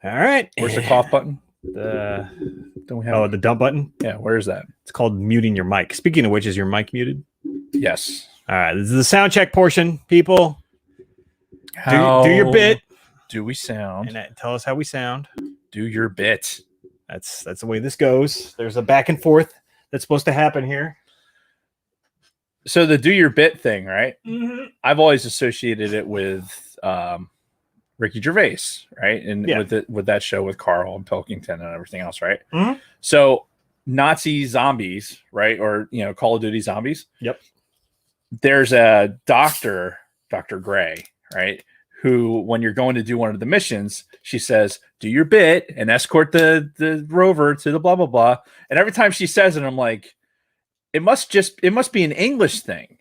All right. Where's the cough button? Don't we have the dump button? Yeah, where is that? It's called muting your mic. Speaking of which, is your mic muted? Yes. All right. This is the sound check portion, people. How do your bit. Do we sound? And tell us how we sound. Do your bit. That's the way this goes. There's a back and forth that's supposed to happen here. So the do your bit thing, right? Mm-hmm. I've always associated it with Ricky Gervais, right? And with that show with Carl and Pilkington and everything else, right? Mm-hmm. So Nazi zombies, right? Or Call of Duty zombies. Yep. There's a Dr. Gray, right? Who, when you're going to do one of the missions, she says, do your bit and escort the rover to the blah, blah, blah. And every time she says it, I'm like, it must be an English thing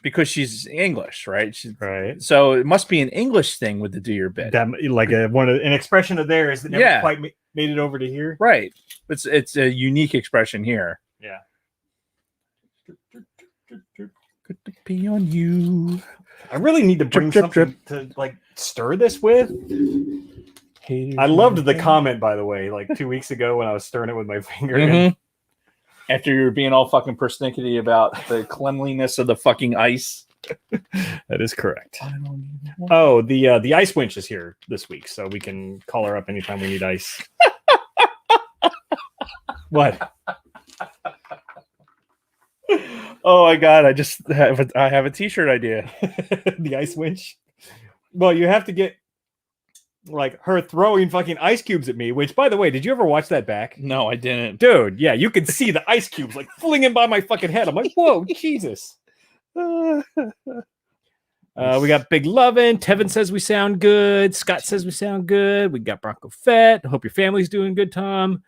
because she's English, right? Right. So it must be an English thing with the do your bit. That, like an expression of theirs that never quite made it over to here. Right. It's a unique expression here. Yeah. Good to be on you. I really need to bring something to stir this with. I loved the comment, by the way, 2 weeks ago when I was stirring it with my finger. Mm-hmm. After you were being all fucking persnickety about the cleanliness of the fucking ice. That is correct. Oh, the ice winch is here this week, so we can call her up anytime we need ice. What? Oh my god! I have a t-shirt idea. The ice winch. Well, you have to get her throwing fucking ice cubes at me. Which, by the way, did you ever watch that back? No, I didn't, dude. Yeah, you could see the ice cubes flinging by my fucking head. I'm like, whoa, Jesus. We got Big Lovin'. Tevin says we sound good. Scott says we sound good. We got Bronco Fett. Hope your family's doing good, Tom.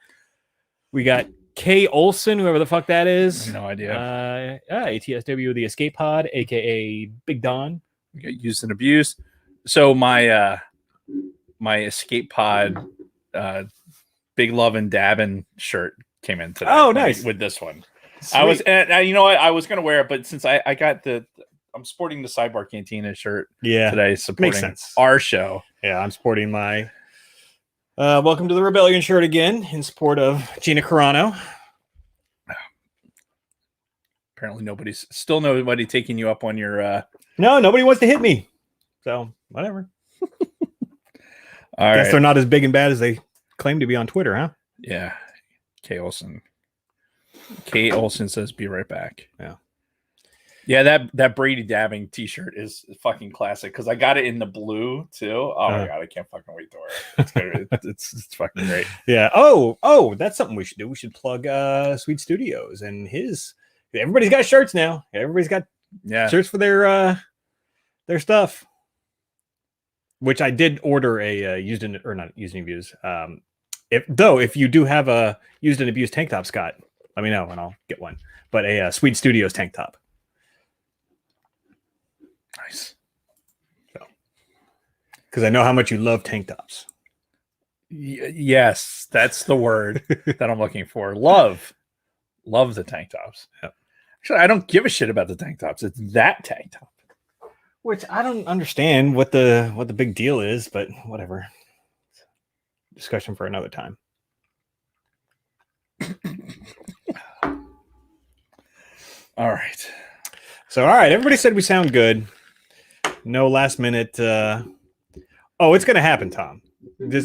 We got Kay Olson, whoever the fuck that is. No idea. ATSW, the Escape Pod, aka Big Don. We got used and abused. So my Escape Pod Big Lovin' Dabbin' shirt came in today. Oh, nice. With this one. Sweet. I was, and you know what? I was going to wear it, but since I got I'm sporting the Sidebar Cantina shirt today, supporting our show. Yeah, I'm sporting my Welcome to the Rebellion shirt again in support of Gina Carano. Apparently nobody taking you up on your No, nobody wants to hit me. So whatever. All Guess right. they're not as big and bad as they claim to be on Twitter, huh? Yeah. Kay Olson. Kate Olson says be right back. Yeah. Yeah, that Brady dabbing t-shirt is fucking classic because I got it in the blue too. Oh my god, I can't fucking wait to wear it. It's fucking great. Yeah. Oh, that's something we should do. We should plug Sweet Studios and everybody's got shirts now. Everybody's got shirts for their stuff. Which I did order a used and abused. If you do have a used and abused tank top, Scott, let me know and I'll get one. But a Sweet Studios tank top. Nice. Because I know how much you love tank tops. Yes, that's the word that I'm looking for. Love the tank tops. Yep. Actually, I don't give a shit about the tank tops. It's that tank top. Which I don't understand what the big deal is, but whatever. Discussion for another time. All right. So, all right. Everybody said we sound good. No last minute. It's going to happen, Tom.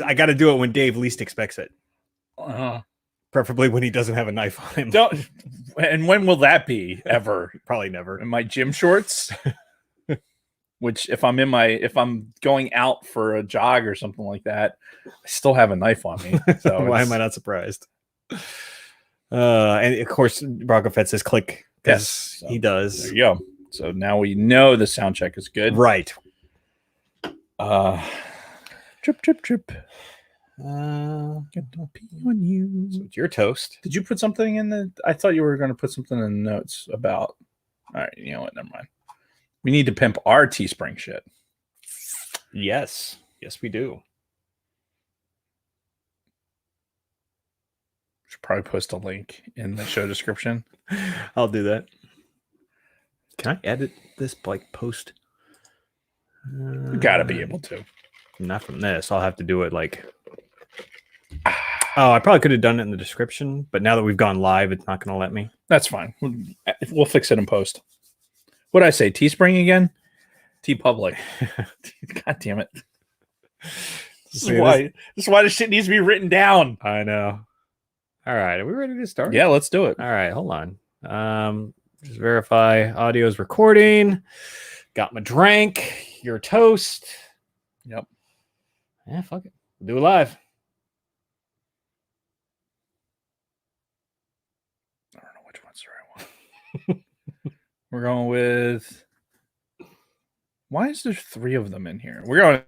I got to do it when Dave least expects it. Preferably when he doesn't have a knife on him. And when will that be? Ever? Probably never. In my gym shorts. Which if I'm going out for a jog or something like that, I still have a knife on me. So why am I not surprised? And of course, Bronco Fett says click. Yes, so he does. There you go. So now we know the sound check is good. Right. Trip. Get to pee on you. So it's your toast. Did you put something in the? I thought you were going to put something in the notes about. All right, you know what? Never mind. We need to pimp our Teespring shit. Yes, we do. Should probably post a link in the show description. I'll do that. Can I edit this post? You gotta be able to. Not from this. I'll have to do it like. Oh, I probably could have done it in the description, but now that we've gone live, it's not going to let me. That's fine. We'll fix it in post. What did I say? Teespring again? T-Public. God damn it. This is why this shit needs to be written down. I know. All right. Are we ready to start? Yeah, let's do it. All right. Hold on. Just verify audio is recording. Got my drink. Your toast. Yep. Yeah, fuck it. We'll do it live. I don't know which one's the right one. We're going with... Why is there 3 of them in here? We're going...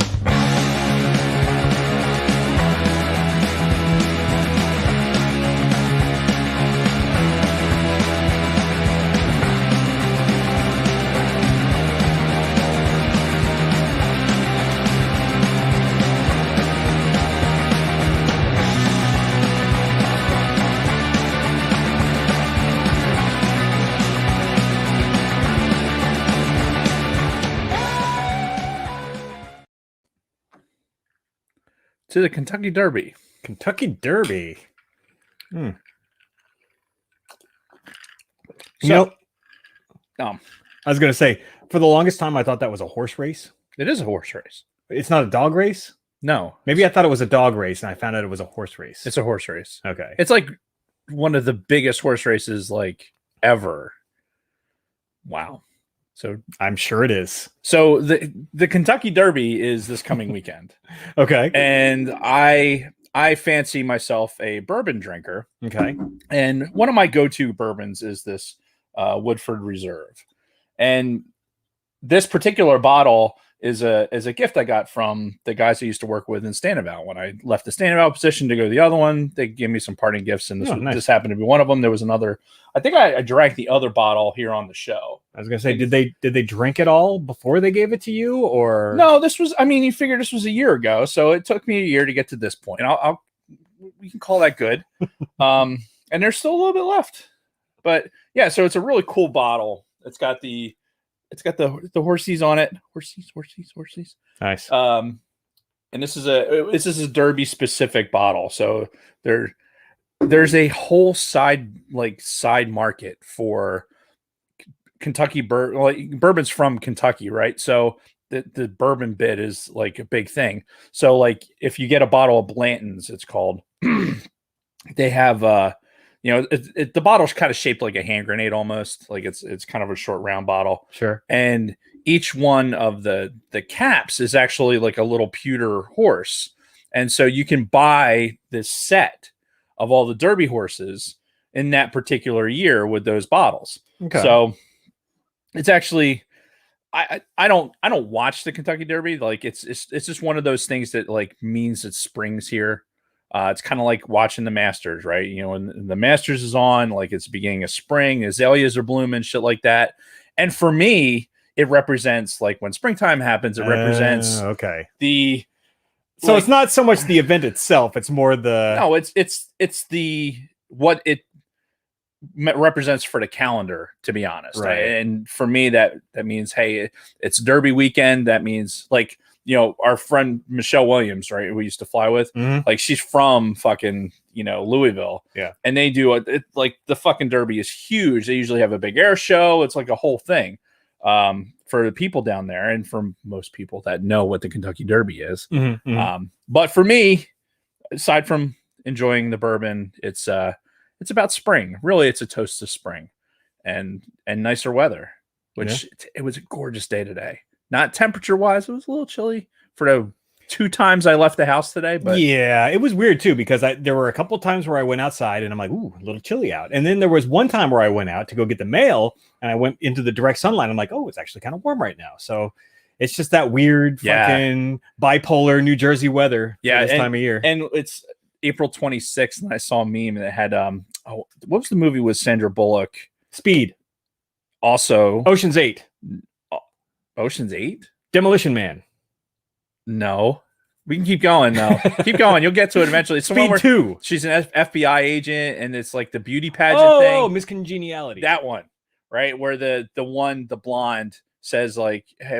to the Kentucky Derby. Kentucky Derby. Hmm. So, I was going to say, for the longest time, I thought that was a horse race. It is a horse race. It's not a dog race? No. Maybe I thought it was a dog race, and I found out it was a horse race. It's a horse race. Okay. It's like one of the biggest horse races like ever. Wow. So I'm sure it is. So the Kentucky Derby is this coming weekend. Okay. And I fancy myself a bourbon drinker. Okay. And one of my go-to bourbons is this Woodford Reserve. And this particular bottle is a gift I got from the guys I used to work with in Standabout. When I left the Standabout position to go to the other one, they gave me some parting gifts, and this happened to be one of them. There was another. I think I drank the other bottle here on the show. I was gonna say, did they drink it all before they gave it to you, or no? This was. I mean, you figure this was a year ago, so it took me a year to get to this point. We can call that good. And there's still a little bit left, but yeah. So it's a really cool bottle. It's got the horsies on it. Horsies. Nice. And this is a Derby specific bottle. So there's a whole side market for Kentucky bourbons from Kentucky, right? So the bourbon bit is like a big thing. So like if you get a bottle of Blanton's, it's called, they have the bottle's kind of shaped like a hand grenade almost. Like it's kind of a short round bottle. Sure. And each one of the caps is actually like a little pewter horse. And so you can buy this set of all the Derby horses in that particular year with those bottles. Okay. So it's actually I don't watch the Kentucky Derby. Like it's just one of those things that like means that spring's here. It's kind of like watching the Masters, right? You know, when the Masters is on, like it's the beginning of spring, azaleas are blooming, shit like that. And for me, it represents like when springtime happens, it represents So it's not so much the event itself; it's more the it's the what it represents for the calendar, to be honest. Right. And for me, that means, hey, it's Derby weekend. That means like, you know, our friend Michelle Williams, right? We used to fly with, like she's from fucking, Louisville. Yeah. And they do like the fucking Derby is huge. They usually have a big air show. It's like a whole thing for the people down there. And for most people that know what the Kentucky Derby is. But for me, aside from enjoying the bourbon, it's about spring. Really, it's a toast to spring and nicer weather, which it was a gorgeous day today. Not temperature wise, it was a little chilly for the 2 times I left the house today. But yeah, it was weird too, because there were a couple times where I went outside and I'm like, ooh, a little chilly out. And then there was one time where I went out to go get the mail and I went into the direct sunlight. I'm like, oh, it's actually kind of warm right now. So it's just that weird fucking bipolar New Jersey weather this time of year. And it's April 26th, and I saw a meme that had what was the movie with Sandra Bullock? Speed. Also Ocean's 8. Ocean's 8? Demolition Man. No. We can keep going though. Keep going. You'll get to it eventually. It's Speed 2. She's an FBI agent, and it's like the beauty pageant thing. Oh, Miss Congeniality. That one, right? Where the blonde says like, "Hey,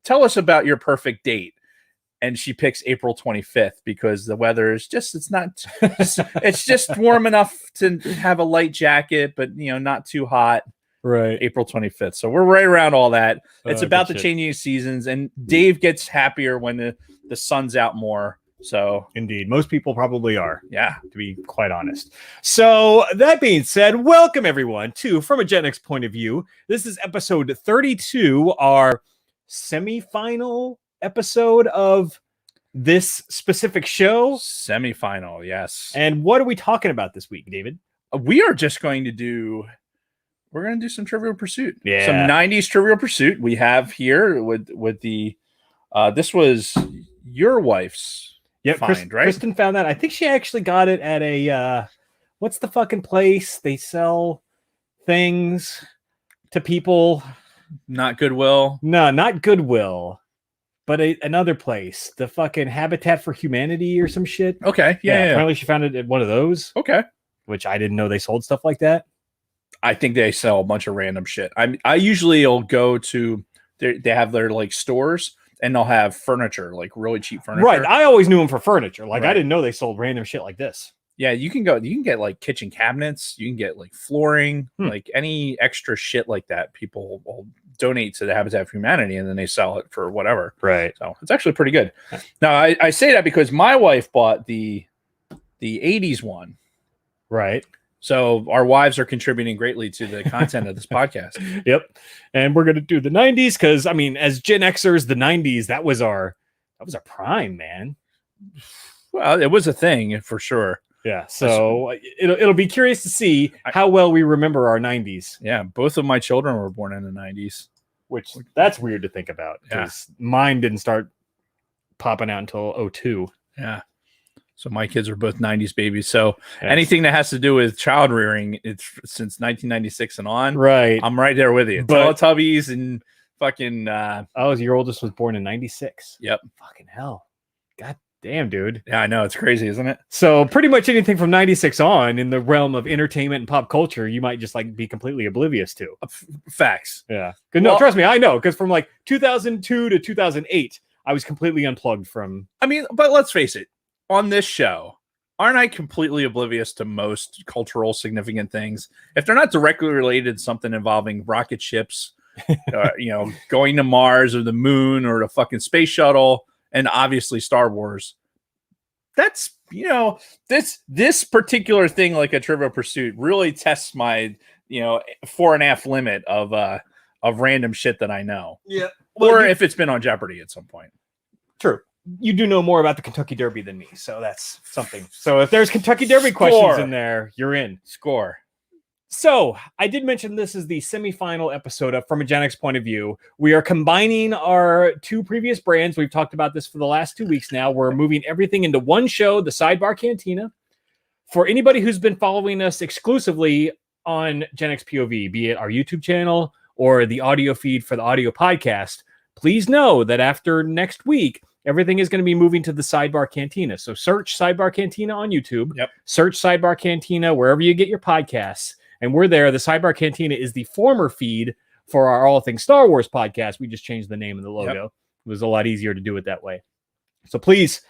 tell us about your perfect date." and she picks April 25th because the weather is it's just warm enough to have a light jacket, but not too hot. Right. April 25th. So we're right around all that. It's about the shit. changing seasons, and Dave gets happier when the sun's out more. So indeed, most people probably are. Yeah, to be quite honest. So that being said, welcome everyone to From a Gen X Point of View. This is episode 32, our semi-final episode of this specific show. Semi-final, yes. And what are we talking about this week, David? We are just going to do some Trivial Pursuit. Yeah. Some 90s Trivial Pursuit we have here with the this was your wife's find, right? Kristen found that. I think she actually got it at a what's the fucking place they sell things to people? Not Goodwill. No, not Goodwill. But another place, the fucking Habitat for Humanity or some shit. Okay, yeah. Apparently she found it at one of those. Okay. Which I didn't know they sold stuff like that. I think they sell a bunch of random shit. I usually will go to they have their like stores and they'll have furniture, like really cheap furniture. Right. I always knew them for furniture. Like I didn't know they sold random shit like this. Yeah, you can get like kitchen cabinets, you can get like flooring, like any extra shit like that. People will donate to the Habitat for Humanity and then they sell it for whatever. Right. So it's actually pretty good. Now I say that because my wife bought the 80s one. Right. So our wives are contributing greatly to the content of this podcast. Yep. And we're going to do the 90s because, I mean, as Gen Xers, the 90s, that was our prime, man. Well, it was a thing for sure. Yeah. So it'll be curious to see how well we remember our 90s. Yeah. Both of my children were born in the 90s. Which that's weird to think about because mine didn't start popping out until 2002. Yeah. So my kids are both 90s babies. So anything that has to do with child rearing, it's since 1996 and on. Right. I'm right there with you. But Teletubbies and fucking. Your oldest was born in 96. Yep. Fucking hell. God damn, dude. Yeah, I know. It's crazy, isn't it? So pretty much anything from 96 on in the realm of entertainment and pop culture, you might just like be completely oblivious to. Facts. Yeah. No, trust me, I know. Because from like 2002 to 2008, I was completely unplugged from. I mean, but let's face it. On this show, aren't I completely oblivious to most cultural significant things? If they're not directly related to something involving rocket ships, going to Mars or the moon or the fucking space shuttle, and obviously Star Wars, that's, this particular thing, like a Trivial Pursuit, really tests my, 4.5 limit of random shit that I know. Yeah. Or if it's been on Jeopardy at some point. True. You do know more about the Kentucky Derby than me, so that's something. So if there's Kentucky Derby questions in there, you're in. Score. So I did mention this is the semifinal episode of From a Gen X Point of View. We are combining our two previous brands. We've talked about this for the last 2 weeks now. We're moving everything into one show, the Sidebar Cantina. For anybody who's been following us exclusively on Gen X POV, be it our YouTube channel or the audio feed for the audio podcast, please know that after next week, everything is going to be moving to the Sidebar Cantina. So search Sidebar Cantina on YouTube. Yep. Search Sidebar Cantina wherever you get your podcasts. And we're there. The Sidebar Cantina is the former feed for our All Things Star Wars podcast. We just changed the name and the logo. Yep. It was a lot easier to do it that way. So please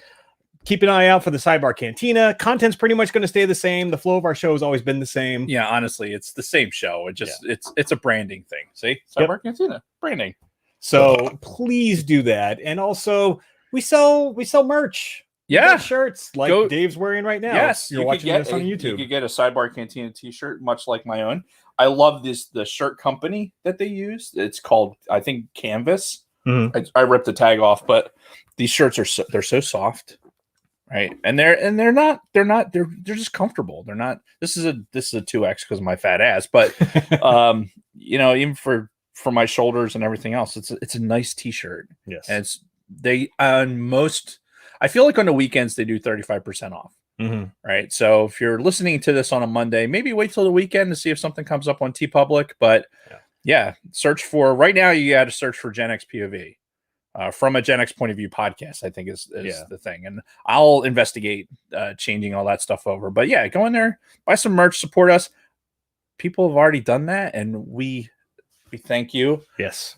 keep an eye out for the Sidebar Cantina. Content's pretty much going to stay the same. The flow of our show has always been the same. Yeah, honestly, it's the same show. It just it's a branding thing. See? Sidebar Cantina. Branding. So please do that. And also we sell merch. Yeah, shirts like Dave's wearing right now. Yes, you're watching this on YouTube. You could get a Sidebar Cantina t-shirt, much like my own. I love the shirt company that they use. It's called, I think, Canvas. Mm-hmm. I ripped the tag off, but these shirts are they're so soft, right? And they're just comfortable. They're not. This is a 2X because of my fat ass, but even for my shoulders and everything else, it's a nice t-shirt. Yes, and I feel like on the weekends they do 35% off. Mm-hmm. Right. So if you're listening to this on a Monday, maybe wait till the weekend to see if something comes up on TeePublic. But search for right now. You got to search for Gen X POV from a Gen X Point of View podcast, I think is the thing. And I'll investigate changing all that stuff over. But yeah, go in there, buy some merch, support us. People have already done that. And we thank you. Yes.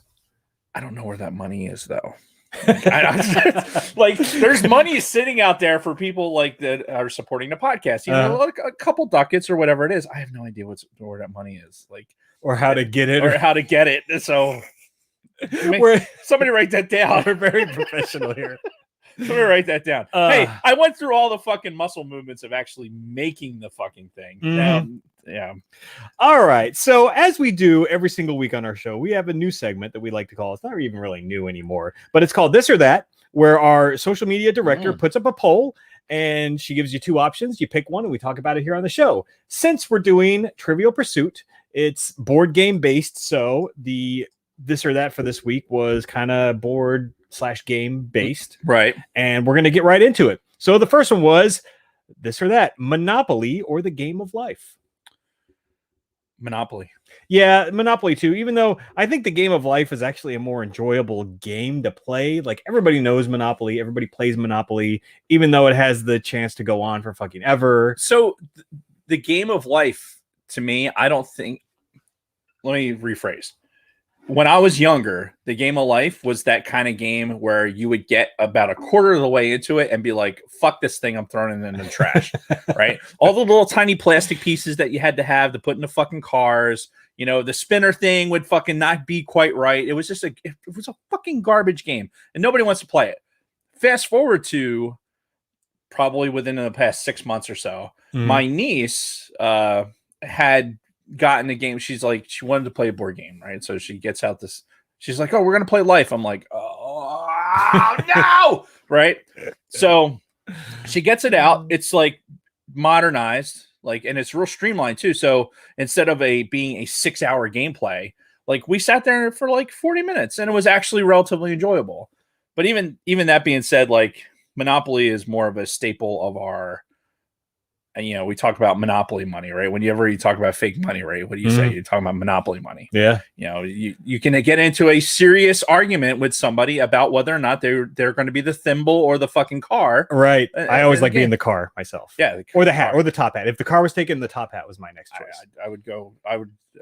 I don't know where that money is, though. Like, there's money sitting out there for people like that are supporting the podcast. You know, like a couple ducats or whatever it is. I have no idea where that money is, like, or how to get it, or how to get it. So, somebody write that down. We're very professional here. Somebody write that down. Hey, I went through all the fucking muscle movements of actually making the fucking thing. Yeah. All right. So as we do every single week on our show, we have a new segment that we like to call, it's not even really new anymore, but it's called This or That, where our social media director puts up a poll and she gives you two options. You pick one and we talk about it here on the show. Since we're doing Trivial Pursuit, it's board game based. So the This or That for this week was kind of board/game based. Right. And we're going to get right into it. So the first one was This or That, Monopoly or the Game of Life. Monopoly. Yeah, Monopoly too, even though I think the Game of Life is actually a more enjoyable game to play. Like, everybody knows Monopoly, everybody plays Monopoly, even though it has the chance to go on for fucking ever. So the Game of Life, to me, I don't think, let me rephrase. When I was younger, the Game of Life was that kind of game where you would get about a quarter of the way into it and be like, fuck this thing, I'm throwing it in the trash, right? All the little tiny plastic pieces that you had to have to put in the fucking cars, you know, the spinner thing would fucking not be quite right. It was just it was a fucking garbage game and nobody wants to play it. Fast forward to probably within the past 6 months or so, my niece had gotten a game. She's like, she wanted to play a board game, right? So she gets out this, she's like, oh, we're gonna play Life. I'm like, oh no, right? So she gets it out. It's like modernized, like, and it's real streamlined too. So instead of being a 6-hour gameplay, like, we sat there for like 40 minutes and it was actually relatively enjoyable. But even that being said, like, Monopoly is more of a staple of our, and, you know, we talk about monopoly money, right? Whenever you talk about fake money, right? What do you say? You're talking about monopoly money. Yeah. You know, you can get into a serious argument with somebody about whether or not they're going to be the thimble or the fucking car. Right. I always like being the car myself. Yeah. Or the hat or the top hat. If the car was taken, the top hat was my next choice. I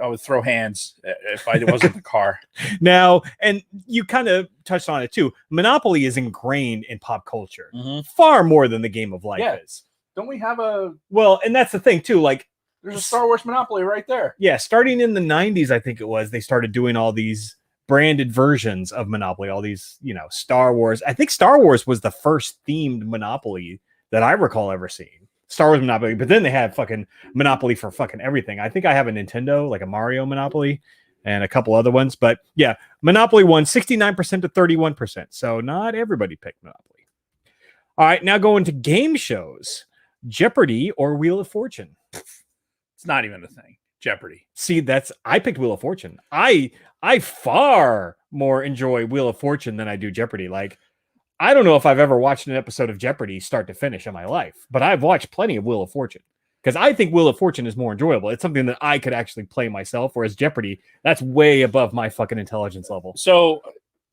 would throw hands if I wasn't the car. Now, and you kind of touched on it too. Monopoly is ingrained in pop culture far more than the Game of Life is. Don't we have a... Well, and that's the thing, too. Like, there's a Star Wars Monopoly right there. Yeah, starting in the 90s, I think it was, they started doing all these branded versions of Monopoly, all these, you know, Star Wars. I think Star Wars was the first themed Monopoly that I recall ever seeing. Star Wars Monopoly, but then they had fucking Monopoly for fucking everything. I think I have a Nintendo, like a Mario Monopoly, and a couple other ones. But yeah, Monopoly won 69% to 31%. So not everybody picked Monopoly. All right, now going to game shows. Jeopardy or Wheel of Fortune? It's not even a thing. Jeopardy. See, I picked Wheel of Fortune. I far more enjoy Wheel of Fortune than I do Jeopardy. Like, I don't know if I've ever watched an episode of Jeopardy start to finish in my life, but I've watched plenty of Wheel of Fortune because I think Wheel of Fortune is more enjoyable. It's something that I could actually play myself, whereas Jeopardy, that's way above my fucking intelligence level. So,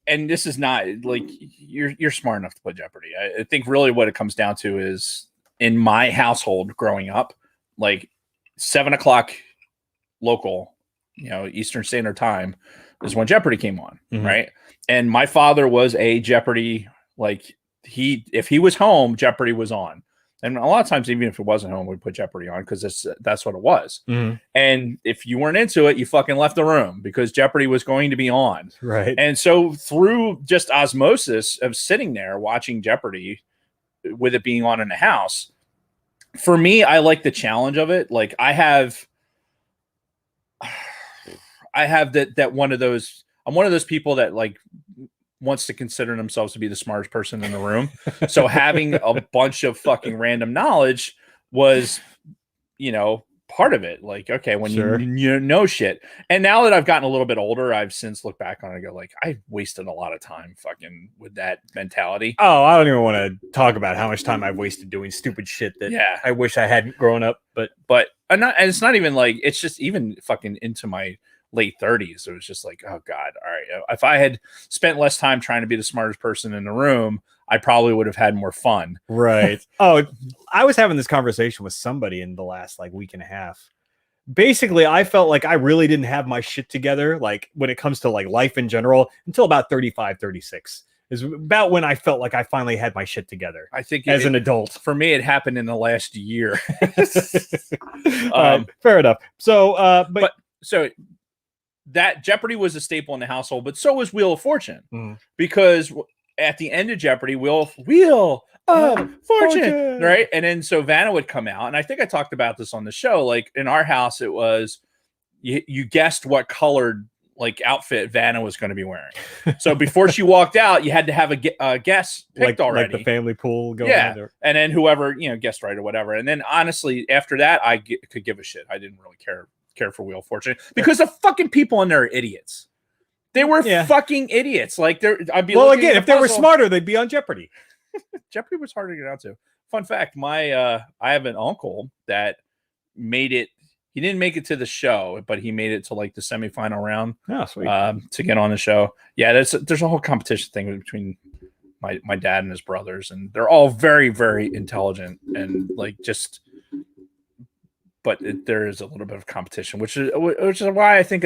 and this is not like, you're smart enough to play Jeopardy. I think really what it comes down to is, in my household growing up, like 7:00 local, you know, Eastern Standard Time is when Jeopardy came on, right? And my father was a Jeopardy, like, if he was home, Jeopardy was on. And a lot of times, even if it wasn't home, we'd put Jeopardy on because that's what it was. And if you weren't into it, you fucking left the room because Jeopardy was going to be on. Right. And so through just osmosis of sitting there watching Jeopardy, with it being on in the house, for me, I like the challenge of it. Like, I have that one of those, I'm one of those people that, like, wants to consider themselves to be the smartest person in the room. So having a bunch of fucking random knowledge was, you know, part of it. Like, okay, when you know shit. And now that I've gotten a little bit older, I've since looked back on it and go, like, I wasted a lot of time fucking with that mentality. Oh, I don't even want to talk about how much time I've wasted doing stupid shit that I wish I hadn't grown up. But and it's not even like, it's just even fucking into my late 30s. It was just like, oh God, all right. If I had spent less time trying to be the smartest person in the room, I probably would have had more fun. Right. Oh, I was having this conversation with somebody in the last like week and a half. Basically, I felt like I really didn't have my shit together, like when it comes to like life in general, until about 35, 36. is about when I felt like I finally had my shit together. I think as an adult. For me, it happened in the last year. All right, fair enough. So, but so that Jeopardy was a staple in the household, but so was Wheel of Fortune, because at the end of Jeopardy, Wheel of Fortune, right? And then so Vanna would come out, and I think I talked about this on the show. Like in our house, it was you guessed what colored like outfit Vanna was going to be wearing. So before she walked out, you had to have a guess picked already, like the family pool going. Yeah, and then whoever guessed right or whatever. And then honestly, after that, I could give a shit. I didn't really care for Wheel of Fortune because the fucking people in there are idiots. They were fucking idiots. Like I'd be again, if they were smarter, they'd be on Jeopardy. Jeopardy was hard to get out to. Fun fact: I have an uncle that made it. He didn't make it to the show, but he made it to like the semifinal round. Oh, sweet. To get on the show. Yeah, there's a whole competition thing between my dad and his brothers, and they're all very, very intelligent and like just. But there is a little bit of competition, which is why I think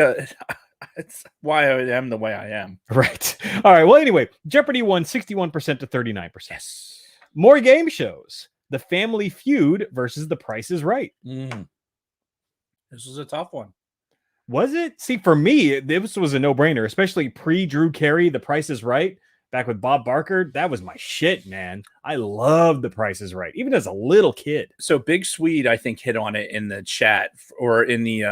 it's why I am the way I am. Right. All right. Well, anyway, Jeopardy won 61% to 39%. Yes. More game shows. The Family Feud versus The Price is Right. This was a tough one. Was it? See, for me, this was a no-brainer, especially pre-Drew Carey, The Price is Right, back with Bob Barker. That was my shit, man. I loved The Price is Right, even as a little kid. So Big Swede, I think, hit on it in the chat or in the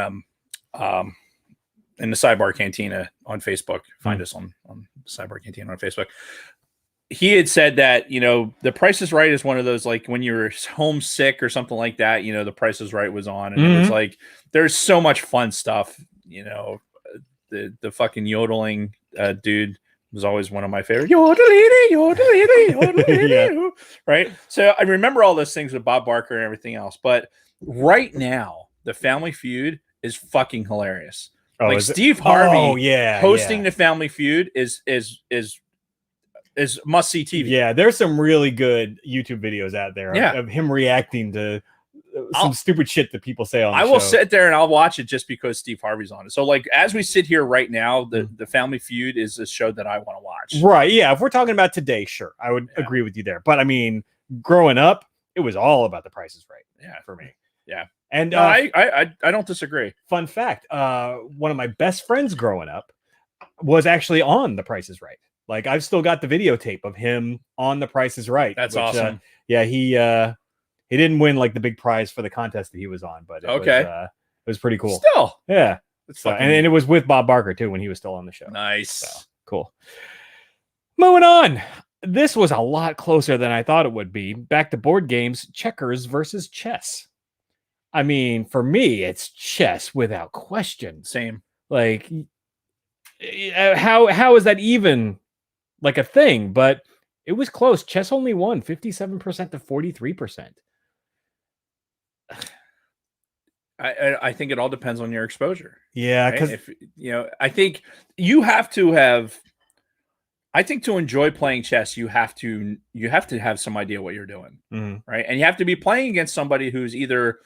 Sidebar Cantina on Facebook. Find us on Sidebar Cantina on Facebook. He had said that, The Price is Right is one of those, like when you're homesick or something like that, The Price is Right was on. And it was like, there's so much fun stuff. The fucking yodeling dude was always one of my favorite. Yodelity. Right. So I remember all those things with Bob Barker and everything else. But right now, the Family Feud is fucking hilarious. Like Steve Harvey hosting the Family Feud is must see TV. Yeah, there's some really good YouTube videos out there of him reacting to some stupid shit that people say on the show. I will sit there and I'll watch it just because Steve Harvey's on it. So like as we sit here right now, the Family Feud is a show that I want to watch. Right. Yeah. If we're talking about today, sure. I would agree with you there. But I mean, growing up, it was all about The Price is Right. Yeah. For me. Yeah. And no, I don't disagree. Fun fact, one of my best friends growing up was actually on The Price is Right. Like I've still got the videotape of him on The Price is Right. That's awesome. He didn't win like the big prize for the contest that he was on, but it was pretty cool. Still. Yeah. And it was with Bob Barker too when he was still on the show. Nice. So, cool. Moving on. This was a lot closer than I thought it would be. Back to board games, checkers versus chess. I mean, for me, it's chess without question. Same. Like, how is that even like a thing? But it was close. Chess only won 57% to 43%. I think it all depends on your exposure. Yeah, because I think you have to have. I think to enjoy playing chess, you have to have some idea what you're doing, right? And you have to be playing against somebody who's either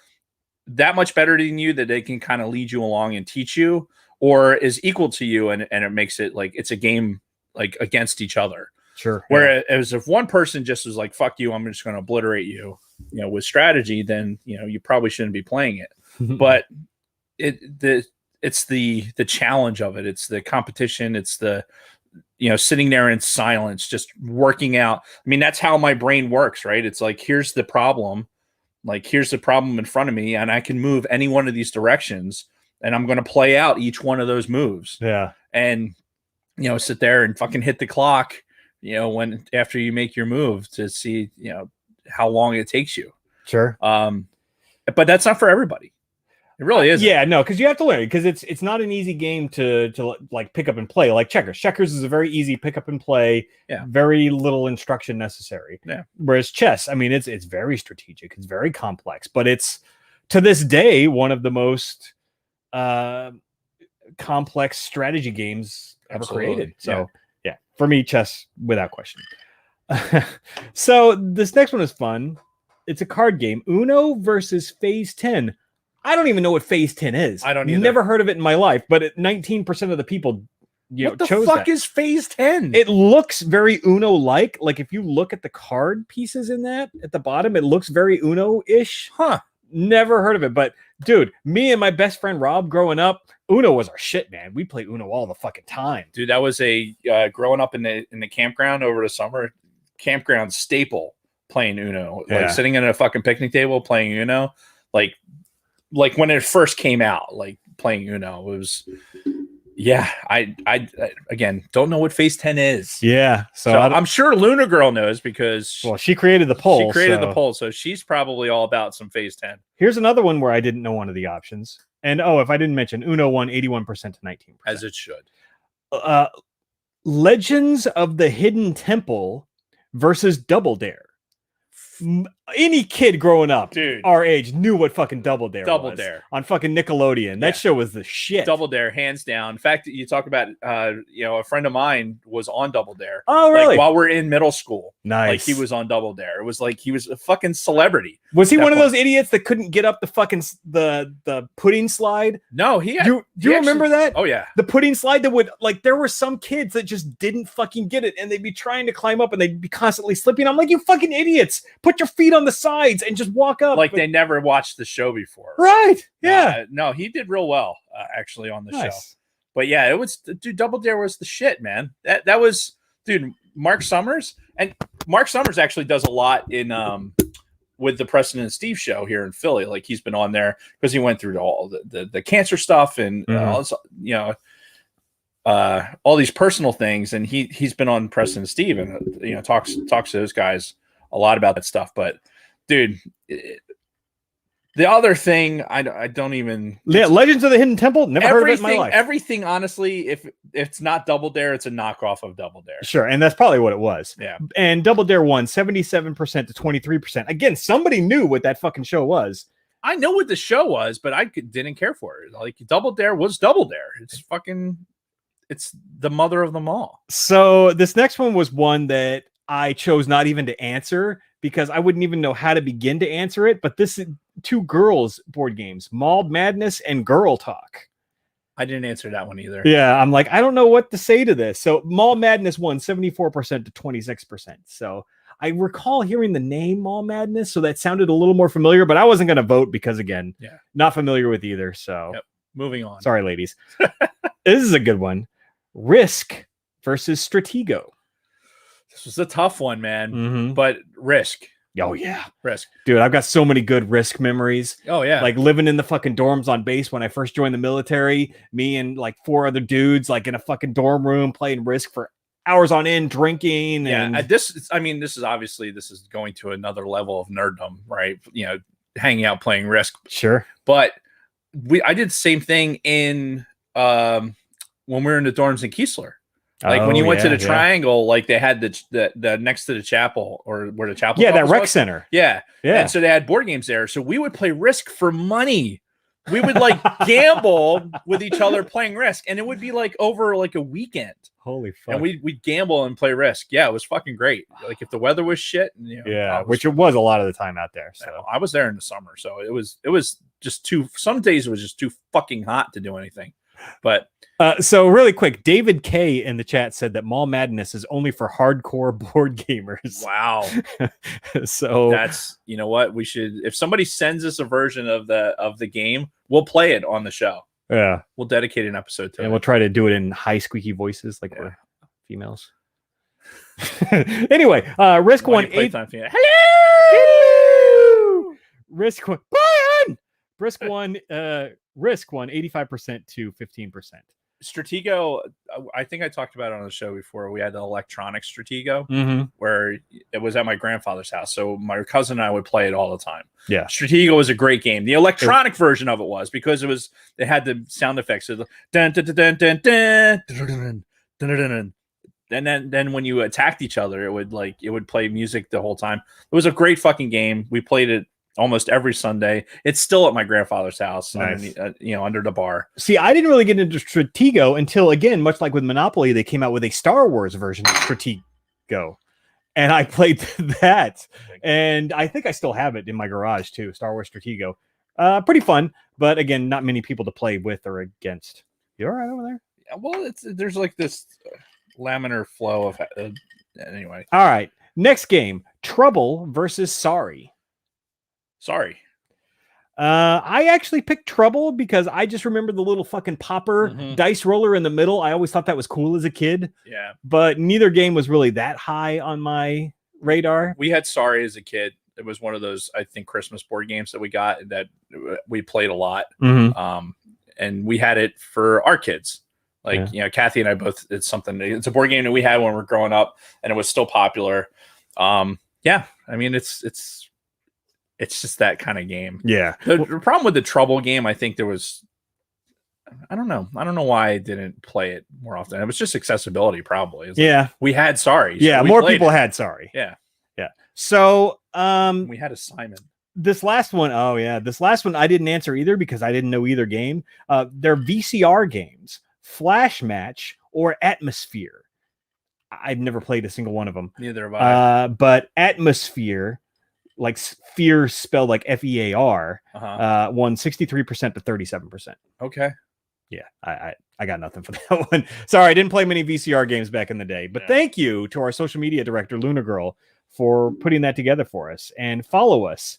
that much better than you that they can kind of lead you along and teach you, or is equal to you, and it makes it like it's a game like against each other. Sure. Whereas if one person just is like, fuck you, I'm just going to obliterate you, with strategy, then, you probably shouldn't be playing it. But it's the challenge of it. It's the competition. It's the, sitting there in silence, just working out. I mean, that's how my brain works, right? It's like, here's the problem. Like, here's the problem in front of me, and I can move any one of these directions, and I'm going to play out each one of those moves. Yeah. And, sit there and fucking hit the clock, when after you make your move to see, how long it takes you. Sure. But that's not for everybody. It really isn't. Yeah, no, because you have to learn, because it's not an easy game to like pick up and play like checkers. Checkers is a very easy pick up and play. Yeah. Very little instruction necessary. Yeah. Whereas chess, I mean, it's very strategic. It's very complex, but it's to this day one of the most complex strategy games ever created. So yeah, for me, chess without question. So this next one is fun. It's a card game. Uno versus Phase 10. I don't even know what Phase 10 is. I don't either. Never heard of it in my life, but 19% of the people what the fuck is Phase 10? It looks very Uno-like. Like if you look at the card pieces in that at the bottom, it looks very Uno-ish. Huh. Never heard of it. But dude, me and my best friend Rob growing up, Uno was our shit, man. We played Uno all the fucking time. Dude, that was a growing up in the campground over the summer, campground staple, playing Uno. Like sitting at a fucking picnic table playing Uno. Like when it first came out, like playing Uno. It was I again don't know what Phase 10 is. Yeah. So I'm sure Luna Girl knows because she created the poll. So she's probably all about some Phase 10. Here's another one where I didn't know one of the options. And if I didn't mention, Uno won 81% to 19%. As it should. Legends of the Hidden Temple versus Double Dare. Any kid growing up, dude, our age knew what fucking Double Dare was. Dare on fucking Nickelodeon. That show was the shit. Double Dare, hands down. In fact, you talk about, a friend of mine was on Double Dare. Oh, really? Like, while we're in middle school. Nice. Like he was on Double Dare. It was like he was a fucking celebrity. Was he one of those idiots that couldn't get up the fucking the pudding slide? No, do you remember that? Oh yeah, the pudding slide that would there were some kids that just didn't fucking get it, and they'd be trying to climb up and they'd be constantly slipping. I'm like, you fucking idiots! Put your feet on the sides and just walk up. Like they never watched the show before. Right? Yeah. No, he did real well actually on the show. But yeah, it was, dude. Double Dare was the shit, man. That was, dude. Mark Summers actually does a lot in with the Preston and Steve show here in Philly. Like he's been on there because he went through all the cancer stuff and all these personal things, and he's been on Preston and Steve and talks to those guys a lot about that stuff. But dude, the other thing I don't even Legends of the Hidden Temple, never heard of it in my life. Everything, honestly, if it's not Double Dare, it's a knockoff of Double Dare. Sure, and that's probably what it was. Yeah. And Double Dare won 77% to 23%. Again, somebody knew what that fucking show was. I know what the show was, but I didn't care for it. Like Double Dare was Double Dare. It's the mother of them all. So this next one was one that I chose not even to answer because I wouldn't even know how to begin to answer it. But this is two girls board games, Mall Madness and Girl Talk. I didn't answer that one either. Yeah, I'm like, I don't know what to say to this. So Mall Madness won 74% to 26%. So I recall hearing the name Mall Madness, so that sounded a little more familiar, but I wasn't going to vote because, again, not familiar with either. So moving on. Sorry, ladies. This is a good one. Risk versus Stratego. This was a tough one, man, but Risk. Oh, yeah. Risk. Dude, I've got so many good Risk memories. Oh, yeah. Like living in the fucking dorms on base when I first joined the military, me and like 4 other dudes, like in a fucking dorm room playing Risk for hours on end, drinking. Yeah. This is going to another level of nerddom, right? Hanging out playing Risk. Sure. But I did the same thing in when we were in the dorms in Keesler. Like when you went to the Triangle, like they had the next to the chapel or where the chapel. Yeah, that rec center. Yeah. And so they had board games there. So we would play Risk for money. We would like gamble with each other playing Risk, and it would be like over like a weekend. Holy fuck! And we'd gamble and play Risk. Yeah, it was fucking great. Like if the weather was shit, which it was a lot of the time out there. So I was there in the summer, so it was just too. Some days it was just too fucking hot to do anything. But so really quick, David K in the chat said that Mall Madness is only for hardcore board gamers. Wow. So that's, you know what, we should, if somebody sends us a version of the game, we'll play it on the show. Yeah, we'll dedicate an episode to it, and we'll try to do it in high squeaky voices like we're females. Anyway, Risk won 8. Hello. Risk won. Brian. Risk won 85% to 15%. Stratego, I think I talked about it on the show before. We had the electronic Stratego where it was at my grandfather's house. So my cousin and I would play it all the time. Yeah. Stratego was a great game. The electronic version of it was because it had the sound effects of the dun dun dun dun dun dun dun dun. And then when you attacked each other, it would play music the whole time. It was a great fucking game. We played it almost every Sunday. It's still at my grandfather's house, nice. Under the bar. See, I didn't really get into Stratego until, again, much like with Monopoly, they came out with a Star Wars version of Stratego. And I played that. And I think I still have it in my garage, too. Star Wars Stratego. Pretty fun. But again, not many people to play with or against. You all right over there? Well, there's like this laminar flow of anyway. All right. Next game, Trouble versus Sorry. Sorry. I actually picked Trouble because I just remember the little fucking popper dice roller in the middle. I always thought that was cool as a kid. Yeah. But neither game was really that high on my radar. We had Sorry as a kid. It was one of those, I think, Christmas board games that we got that we played a lot. And we had it for our kids. Like, Kathy and I both, it's a board game that we had when we were growing up, and it was still popular. Yeah. I mean, it's just that kind of game. Yeah. The problem with the Trouble game, I think I don't know why I didn't play it more often. It was just accessibility, probably. Like, we had Sorry. Yeah, so more people had Sorry. Yeah. Yeah. So we had a Simon. This last one I didn't answer either because I didn't know either game. They're VCR games, Flash Match or Atmosphere. I've never played a single one of them. Neither have I. But Atmosphere, like fear spelled like FEAR, won 63% to 37%. Okay. Yeah, I got nothing for that one. Sorry, I didn't play many VCR games back in the day. But thank you to our social media director, Luna Girl, for putting that together for us. And follow us.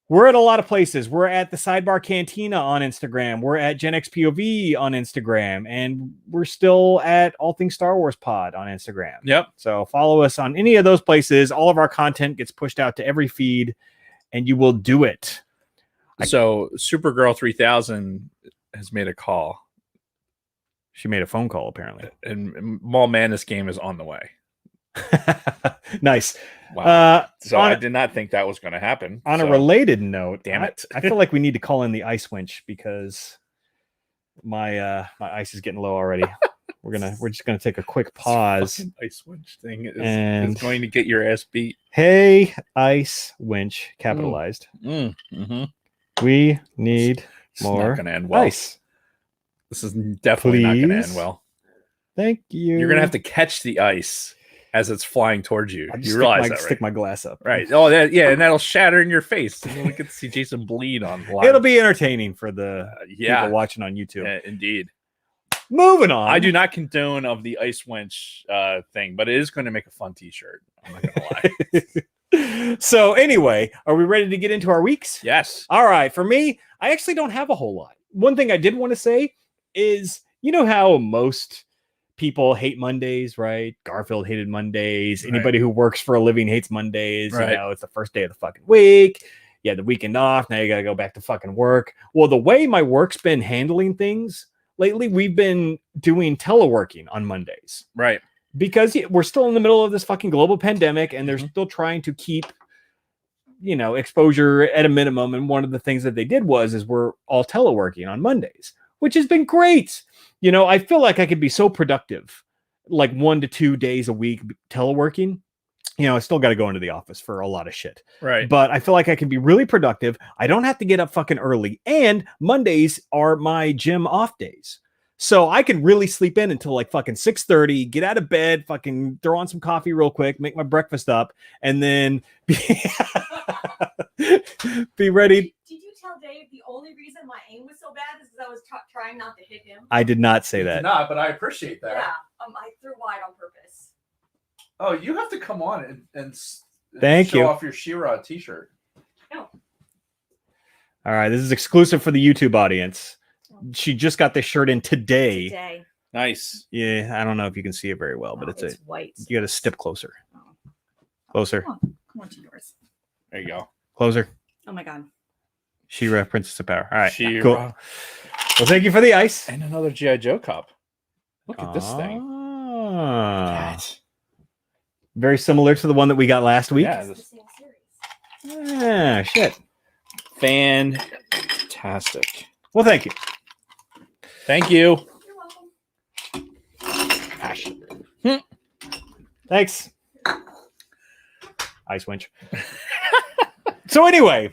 We're at a lot of places. We're at the Sidebar Cantina on Instagram. We're at Gen X POV on Instagram. And we're still at All Things Star Wars Pod on Instagram. Yep. So follow us on any of those places. All of our content gets pushed out to every feed, and you will do it. So Supergirl 3000 has made a call. She made a phone call, apparently. And Mall Madness game is on the way. Nice. Wow. I did not think that was going to happen. On a related note, damn it. I feel like we need to call in the ice winch because my ice is getting low already. We're just gonna take a quick pause. Ice winch thing is going to get your ass beat. Hey, ice winch, capitalized. We need more ice. This is definitely not going to end well. Thank you. You're going to have to catch the ice as it's flying towards you. You realize that, right? Stick my glass up. Right. Oh, and that'll shatter in your face. And we get to see Jason bleed on live. It'll be entertaining for the people watching on YouTube. Indeed. Moving on. I do not condone of the ice winch thing, but it is going to make a fun t-shirt. I'm not going to lie. So anyway, are we ready to get into our weeks? Yes. All right. For me, I actually don't have a whole lot. One thing I did want to say is, you know how most people hate Mondays, right? Garfield hated Mondays. Right. Anybody who works for a living hates Mondays. Right. You know, it's the first day of the fucking week. Yeah, the weekend off. Now you got to go back to fucking work. Well, the way my work's been handling things lately, we've been doing teleworking on Mondays. Right. Because we're still in the middle of this fucking global pandemic, and they're still trying to keep, exposure at a minimum. And one of the things that they did is we're all teleworking on Mondays, which has been great. I feel like I could be so productive, like 1 to 2 days a week teleworking. I still got to go into the office for a lot of shit. Right. But I feel like I can be really productive. I don't have to get up fucking early. And Mondays are my gym off days. So I can really sleep in until like fucking 6:30, get out of bed, fucking throw on some coffee real quick, make my breakfast up, and then be ready. Did you tell Dave the only reason my aim was so bad is because I was trying not to hit him? I did not say that. Not, but I appreciate that. Yeah, I threw wide on purpose. Oh, you have to come on and show off your She-Ra t-shirt. No. All right, this is exclusive for the YouTube audience. She just got this shirt in today. Nice. Yeah, I don't know if you can see it very well, but it's white. You got to step closer. Closer. Come on to yours. There you go. Closer. Oh my god. She-Ra, Princess of Power. All right, She-Ra. Cool. Well, thank you for the ice. And another G.I. Joe cup. Look at this thing. Very similar to the one that we got last week. Yeah. It's the same series. Shit. Fantastic. Well, thank you. Thank you. You're welcome. Thanks. Ice winch. So anyway,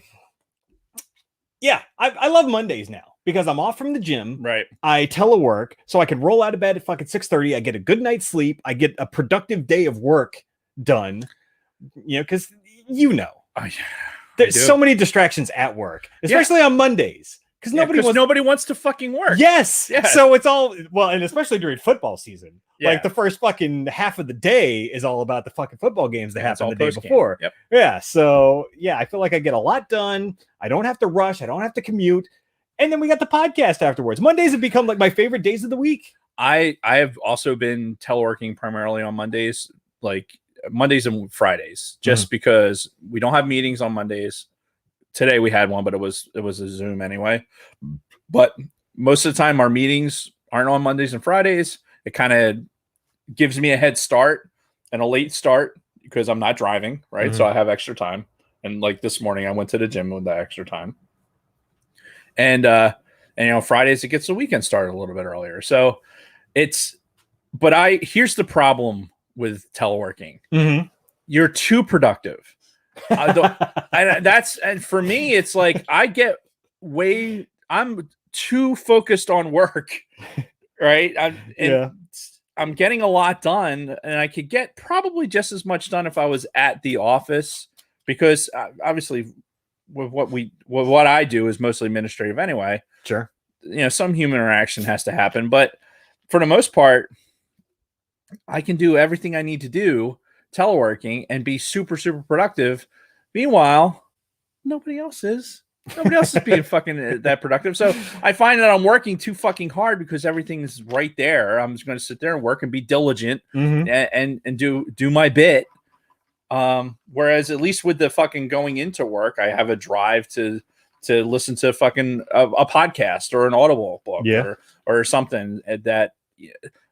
yeah, I love Mondays now because I'm off from the gym. Right. I telework, so I can roll out of bed at fucking 6:30. I get a good night's sleep. I get a productive day of work done. Because there's so many distractions at work, especially on Mondays. because nobody wants to fucking work. Yes. So it's all, well, and especially during football season, like the first fucking half of the day is all about the fucking football games that happen the day before. Yep. Yeah. So yeah, I feel like I get a lot done. I don't have to rush. I don't have to commute. And then we got the podcast afterwards. Mondays have become like my favorite days of the week. I have also been teleworking primarily on Mondays, like Mondays and Fridays, just because we don't have meetings on Mondays. Today we had one, but it was a Zoom anyway. But most of the time our meetings aren't on Mondays and Fridays. It kind of gives me a head start and a late start because I'm not driving, right? So I have extra time. And like this morning I went to the gym with that extra time. And Fridays it gets the weekend started a little bit earlier. So here's the problem with teleworking. You're too productive. And for me, it's like I'm too focused on work, right? I'm getting a lot done, and I could get probably just as much done if I was at the office, because obviously with what I do is mostly administrative anyway. Sure. Some human interaction has to happen, but for the most part, I can do everything I need to do teleworking and be super, super productive. Meanwhile, nobody else is being fucking that productive. So I find that I'm working too fucking hard because everything is right there. I'm just going to sit there and work and be diligent and do my bit. Whereas at least with the fucking going into work, I have a drive to listen to fucking a podcast or an Audible book or something that.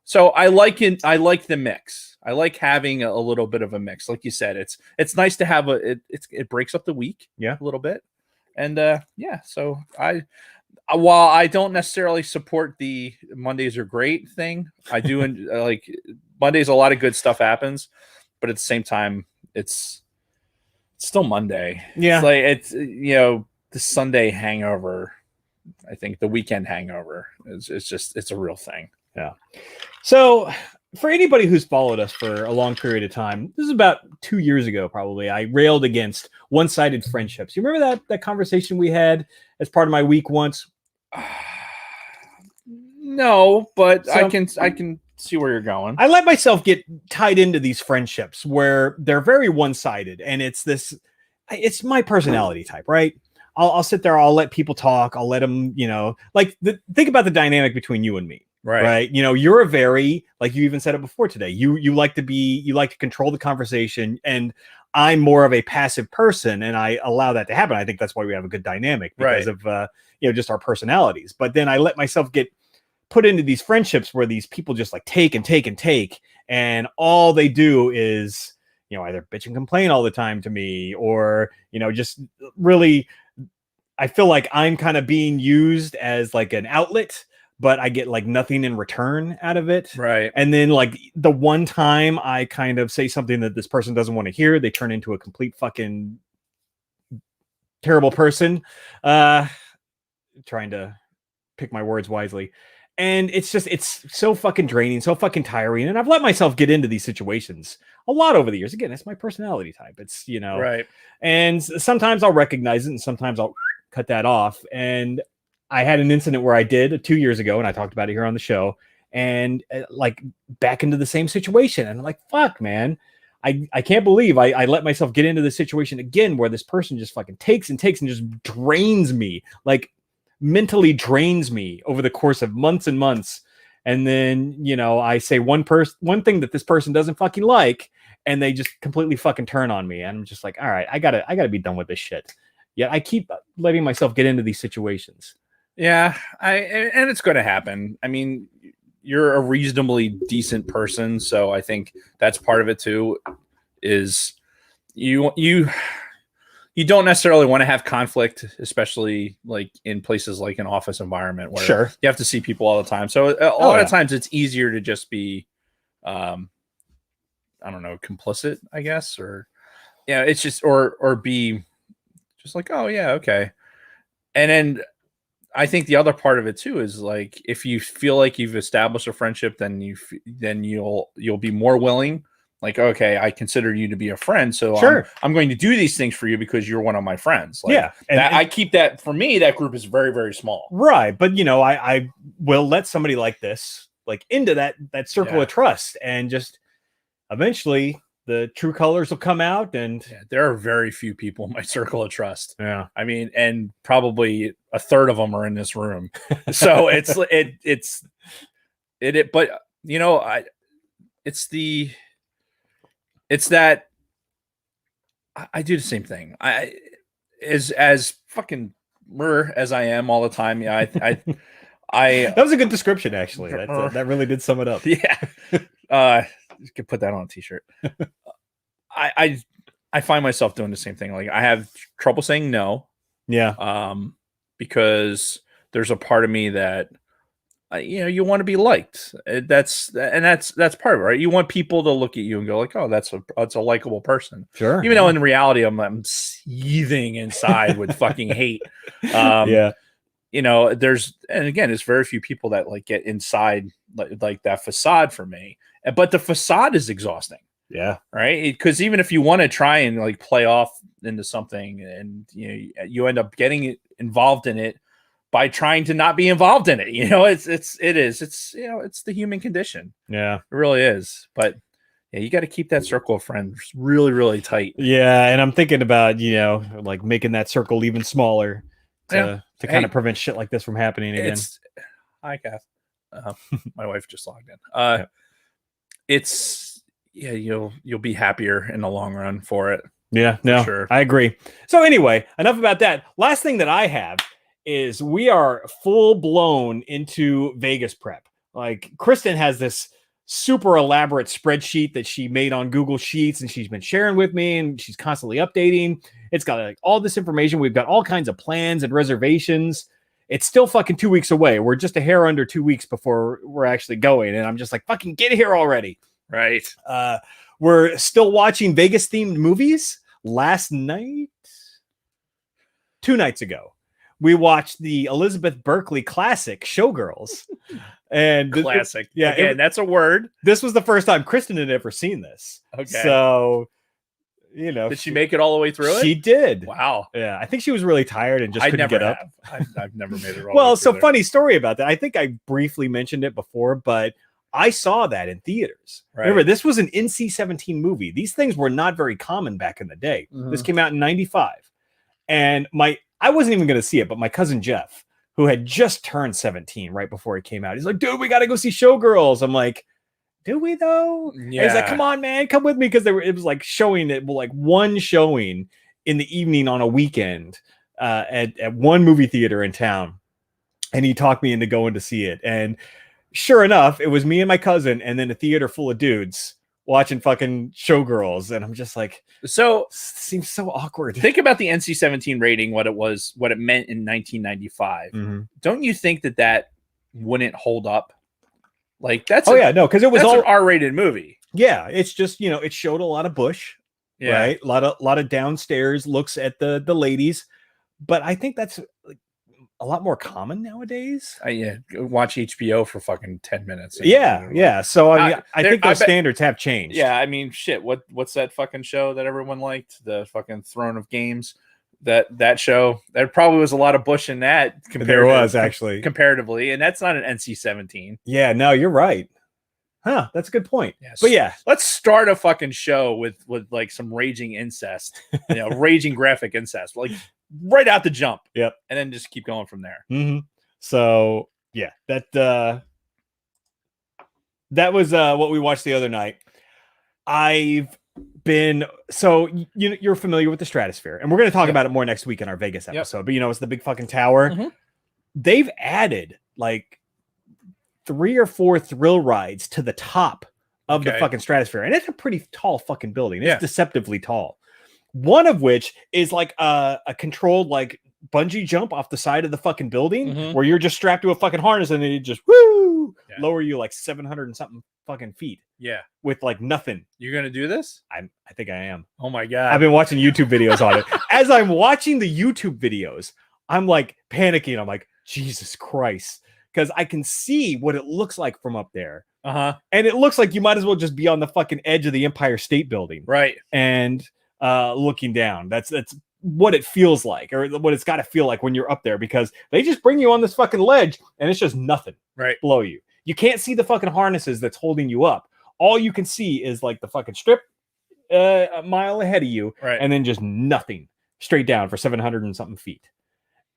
So I like the mix. I like having a little bit of a mix. Like you said, it's nice to have it breaks up the week a little bit. And so while I don't necessarily support the Mondays are great thing, I do like Mondays, a lot of good stuff happens, but at the same time, it's still Monday. Yeah. It's like the Sunday hangover. I think the weekend hangover it's a real thing. Yeah. So for anybody who's followed us for a long period of time, this is about 2 years ago, probably, I railed against one-sided friendships. You remember that conversation we had as part of my week once? No, but so, I can see where you're going. I let myself get tied into these friendships where they're very one-sided, and it's my personality type, right? I'll sit there, I'll let people talk, I'll let them, think about the dynamic between you and me. Right. You're a very, like you even said it before today, you like to control the conversation, and I'm more of a passive person, and I allow that to happen. I think that's why we have a good dynamic because of just our personalities. But then I let myself get put into these friendships where these people just like take and take and take, and all they do is, either bitch and complain all the time to me, or, just really, I feel like I'm kind of being used as like an outlet, but I get like nothing in return out of it. Right. And then like the one time I kind of say something that this person doesn't want to hear, they turn into a complete fucking terrible person. Trying to pick my words wisely. And it's so fucking draining, so fucking tiring. And I've let myself get into these situations a lot over the years. Again, it's my personality type. It's, right. And sometimes I'll recognize it and sometimes I'll cut that off. And I had an incident where I did 2 years ago, and I talked about it here on the show, and like back into the same situation. And I'm like, fuck, man, I can't believe I let myself get into this situation again, where this person just fucking takes and takes and just drains me, like mentally drains me over the course of months and months. And then, I say one thing that this person doesn't fucking like, and they just completely fucking turn on me. And I'm just like, all right, I gotta be done with this shit. Yeah. I keep letting myself get into these situations. Yeah, and it's going to happen. I mean, you're a reasonably decent person, so I think that's part of it too. Is you don't necessarily want to have conflict, especially like in places like an office environment where you have to see people all the time. So a lot of times it's easier to just be, I don't know, complicit, I guess, or it's just or be just like, oh yeah, okay, and then. I think the other part of it too is like, if you feel like you've established a friendship, then you'll be more willing Like, okay, I consider you to be a friend, so Sure. I'm going to do these things for you because you're one of my friends. Like, Yeah. And I keep that, for me, that group is very, very small. Right. But, you know, I will let somebody like this, like, into that circle of trust, and just eventually the true colors will come out. And there are very few people in my circle of trust. Yeah. I mean, and probably a third of them are in this room. So but you know, it's that I do the same thing. As fucking as I am all the time. Yeah, I that was a good description, actually. That really did sum it up. Yeah. You could put that on a t-shirt. I find myself doing the same thing. Like, I have trouble saying no. Yeah. Because there's a part of me that you know, you want to be liked. That's part of it, right? You want people to look at you and go like, "Oh, that's a likable person." Sure. Even though in reality, I'm seething inside with fucking hate. Yeah. You know, and again, there's very few people that like get inside like that facade for me. But the facade is exhausting. Yeah. Right. Because even if you want to try and like play off into something, and you know, you end up getting involved in it by trying to not be involved in it. You know, it's you know, it's the human condition. Yeah. It really is. But yeah, you got to keep that circle of friends really, really tight. Yeah. And I'm thinking about, you know, like making that circle even smaller to kind of prevent shit like this from happening again. Hi, Kath. My wife just logged in. It's you'll be happier in the long run for it. Yeah, no, sure. I agree. So anyway, enough about that. Last thing that I have is we are full blown into Vegas prep. Like, Kristen has this super elaborate spreadsheet that she made on Google Sheets, and she's been sharing with me, and she's constantly updating. It's got like all this information. We've got all kinds of plans and reservations. It's still fucking 2 weeks away. We're just a hair under 2 weeks before we're actually going. And I'm just like, fucking get here already. Right. We're still watching Vegas themed movies. Last night, 2 nights ago, we watched the Elizabeth Berkley classic Showgirls. And classic. Yeah. Again, that's a word. This was the first time Kristen had ever seen this. Okay. So, you know, did she make it all the way through it? She did. Wow. Yeah. I think she was really tired and just couldn't get up. I've never made it all. Well, so funny story about that. I think I briefly mentioned it before, but I saw that in theaters. Right. Remember, this was an NC-17 movie. These things were not very common back in the day. Mm-hmm. This came out in 95. And I wasn't even going to see it, but my cousin Jeff, who had just turned 17 right before it came out, he's like, dude, we got to go see Showgirls. I'm like, do we though? Yeah. He's like, come on, man, come with me. Because it was like showing it, like one showing in the evening on a weekend at one movie theater in town. And he talked me into going to see it. And sure enough, it was me and my cousin, and then a theater full of dudes watching fucking Showgirls. And I'm just like, so it seems so awkward. Think about the NC-17 rating, what it meant in 1995. Mm-hmm. Don't you think that wouldn't hold up? Like, that's because it was all an R-rated movie. Yeah, it's just, you know, it showed a lot of bush, right? A lot of downstairs looks at the ladies, but I think that's like a lot more common nowadays. Watch HBO for fucking 10 minutes. Yeah. So I mean, I think those standards have changed. Yeah, I mean, shit. What's that fucking show that everyone liked? The fucking Throne of Games. That show, there probably was a lot of bush in that. There was actually comparatively, and that's not an NC-17. Yeah, no, you're right. Huh, that's a good point. Yes. But yeah, let's start a fucking show with like some raging incest, raging graphic incest, like right out the jump. Yep, and then just keep going from there. Mm-hmm. So yeah, that was what we watched the other night. You're familiar with the Stratosphere, and we're going to talk about it more next week in our Vegas episode. But it's the big fucking tower. Mm-hmm. They've added like 3 or 4 thrill rides to the top of the fucking Stratosphere, and it's a pretty tall fucking building. It's deceptively tall. One of which is like a controlled like bungee jump off the side of the fucking building, where you're just strapped to a fucking harness and then you just lower you like 700 and something fucking feet. Yeah, with like nothing. You're gonna do this? I think I am. Oh my god! I've been watching YouTube videos on it. As I'm watching the YouTube videos, I'm like panicking. I'm like, Jesus Christ. because I can see what it looks like from up there. And it looks like you might as well just be on the fucking edge of the Empire State Building. Right. And looking down. That's what it feels like, or what it's got to feel like when you're up there, because they just bring you on this fucking ledge and it's just nothing below you. You can't see the fucking harnesses that's holding you up. All you can see is like the fucking strip a mile ahead of you, and then just nothing straight down for 700 and something feet.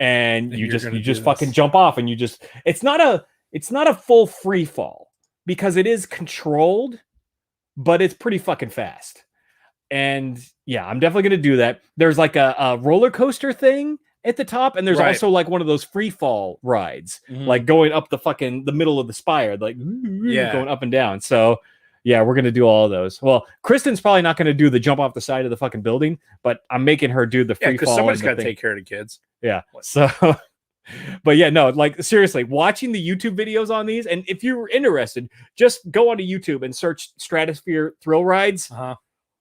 And you just fucking jump off, and it's not a full free fall because it is controlled, but it's pretty fucking fast. And yeah, I'm definitely going to do that. There's like a roller coaster thing at the top, and there's also like one of those free fall rides, like going up the middle of the spire, like going up and down. So yeah, we're going to do all of those. Well, Kristen's probably not going to do the jump off the side of the fucking building, but I'm making her do the free fall. Because somebody's got to take care of the kids. Yeah. So, but yeah, no, like seriously, watching the YouTube videos on these, and if you're interested, just go onto YouTube and search Stratosphere Thrill Rides.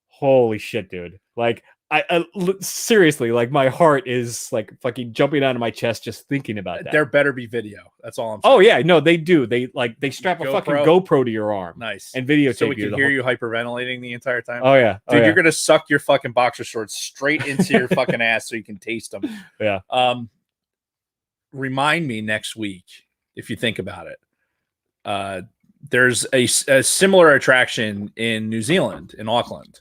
Holy shit, dude. Like, I seriously, like, my heart is like fucking jumping out of my chest just thinking about that. There better be video. That's all I'm saying. Oh yeah, no, they do. They strap a fucking GoPro to your arm. Nice. And videotape so we can hear you hyperventilating the entire time. Oh yeah. Dude, you're gonna suck your fucking boxer shorts straight into your fucking ass so you can taste them. Yeah. Remind me next week if you think about it. There's a similar attraction in New Zealand, in Auckland.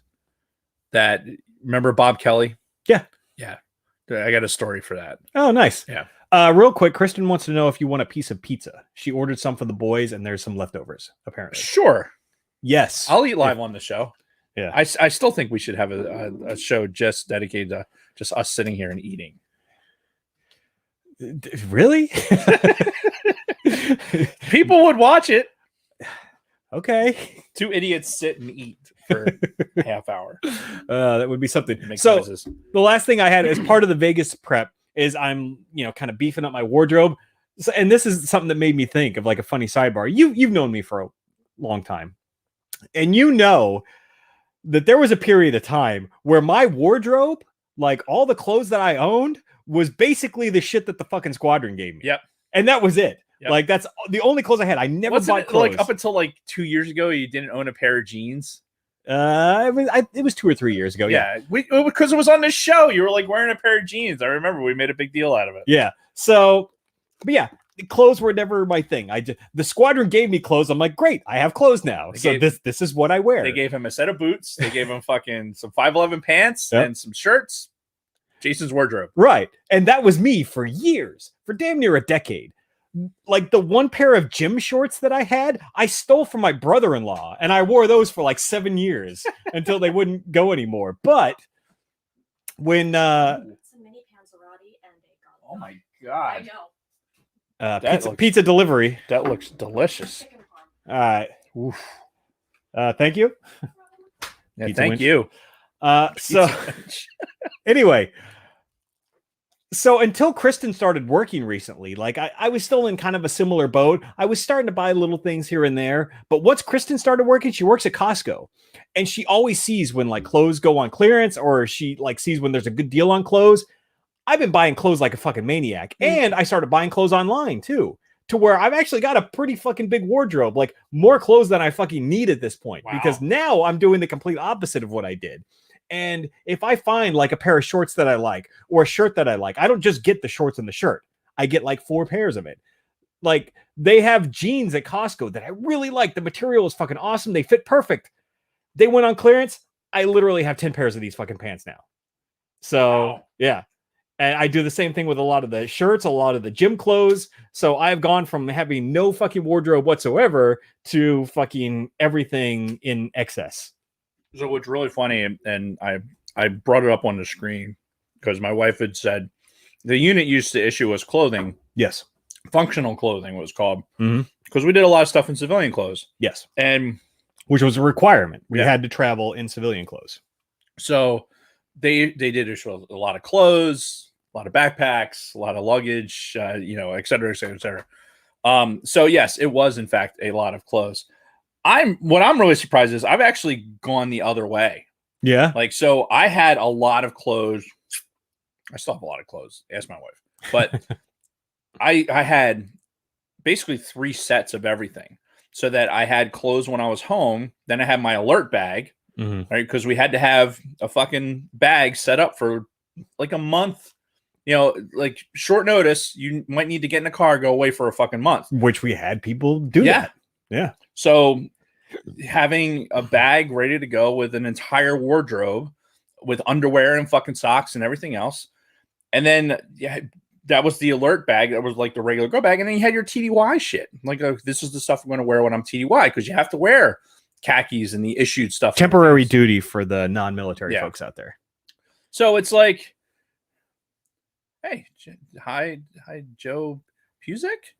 That, remember Bob Kelly? Yeah. I got a story for that. Oh, nice. Yeah. Real quick, Kristen wants to know if you want a piece of pizza. She ordered some for the boys, and there's some leftovers, apparently. Sure. Yes. I'll eat live on the show. Yeah. I still think we should have a show just dedicated to just us sitting here and eating. Really? People would watch it. Okay. Two idiots sit and eat for a half hour. That would be something. So the last thing I had as part of the Vegas prep is I'm, kind of beefing up my wardrobe. So, and this is something that made me think of like a funny sidebar. You've known me for a long time, and you know that there was a period of time where my wardrobe, like all the clothes that I owned, was basically the shit that the fucking squadron gave me. Yep. And that was it. Yep. Like, that's the only clothes I had. I never bought clothes. Like, up until like 2 years ago, you didn't own a pair of jeans? It was 2 or 3 years ago. Yeah. Because it was on this show. You were like wearing a pair of jeans. I remember we made a big deal out of it. Yeah. So, but yeah, clothes were never my thing. The squadron gave me clothes. I'm like, great, I have clothes now. This is what I wear. They gave him a set of boots. They gave him fucking some 511 pants and some shirts. Jason's wardrobe. Right. And that was me for years, for damn near a decade. Like the one pair of gym shorts that I had, I stole from my brother-in-law, and I wore those for like 7 years until they wouldn't go anymore. But when some mini panzerotti and a garlic. Oh my god. I know. Pizza delivery. That looks delicious. All right. Thank you. Yeah, thank you. So anyway, so until Kristen started working recently, like I was still in kind of a similar boat. I was starting to buy little things here and there, but once Kristen started working, she works at Costco, and she always sees when like clothes go on clearance, or she like sees when there's a good deal on clothes. I've been buying clothes like a fucking maniac, and I started buying clothes online too, to where I've actually got a pretty fucking big wardrobe, like more clothes than I fucking need at this point. Wow. Because now I'm doing the complete opposite of what I did. And if I find like a pair of shorts that I like, or a shirt that I like, I don't just get the shorts and the shirt. I get like 4 pairs of it. Like, they have jeans at Costco that I really like. The material is fucking awesome. They fit perfect. They went on clearance. I literally have 10 pairs of these fucking pants now. So yeah. And I do the same thing with a lot of the shirts, a lot of the gym clothes. So I've gone from having no fucking wardrobe whatsoever to fucking everything in excess. So what's really funny, and I brought it up on the screen because my wife had said the unit used to issue us clothing. Yes. Functional clothing was called. Because we did a lot of stuff in civilian clothes. Yes. And which was a requirement. We had to travel in civilian clothes. So they did issue a lot of clothes, a lot of backpacks, a lot of luggage, et cetera, et cetera, et cetera. So yes, it was in fact a lot of clothes. What I'm really surprised is I've actually gone the other way. Yeah. Like, so I had a lot of clothes. I still have a lot of clothes. Ask my wife. But I had basically 3 sets of everything, so that I had clothes when I was home. Then I had my alert bag, right? Because we had to have a fucking bag set up for like a month. Like short notice, you might need to get in a car, go away for a fucking month. Which we had people do that. Yeah. So having a bag ready to go with an entire wardrobe with underwear and fucking socks and everything else. And then that was the alert bag. That was like the regular go bag. And then you had your TDY shit. Like, this is the stuff I'm going to wear when I'm TDY, because you have to wear khakis and the issued stuff. Temporary duty for the non-military folks out there. So it's like, hey, hi, Joe Pusick?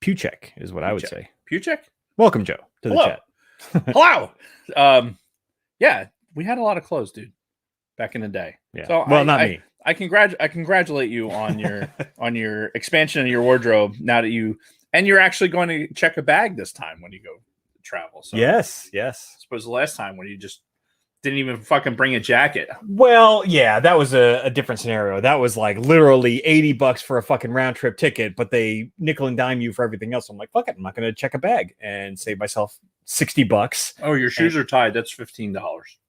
Puchek is what I would say. Puchek? Welcome, Joe, to the chat. Hello. Yeah, we had a lot of clothes, dude, back in the day. Yeah. So well, not me. I congratulate you on your on your expansion of your wardrobe. Now that you're actually going to check a bag this time when you go travel. So yes. I suppose the last time when you just didn't even fucking bring a jacket. Well, yeah, that was a different scenario. That was like literally $80 for a fucking round trip ticket, but they nickel and dime you for everything else. I'm like, fuck it, I'm not going to check a bag and save myself $60. Oh, your shoes are tied. That's $15.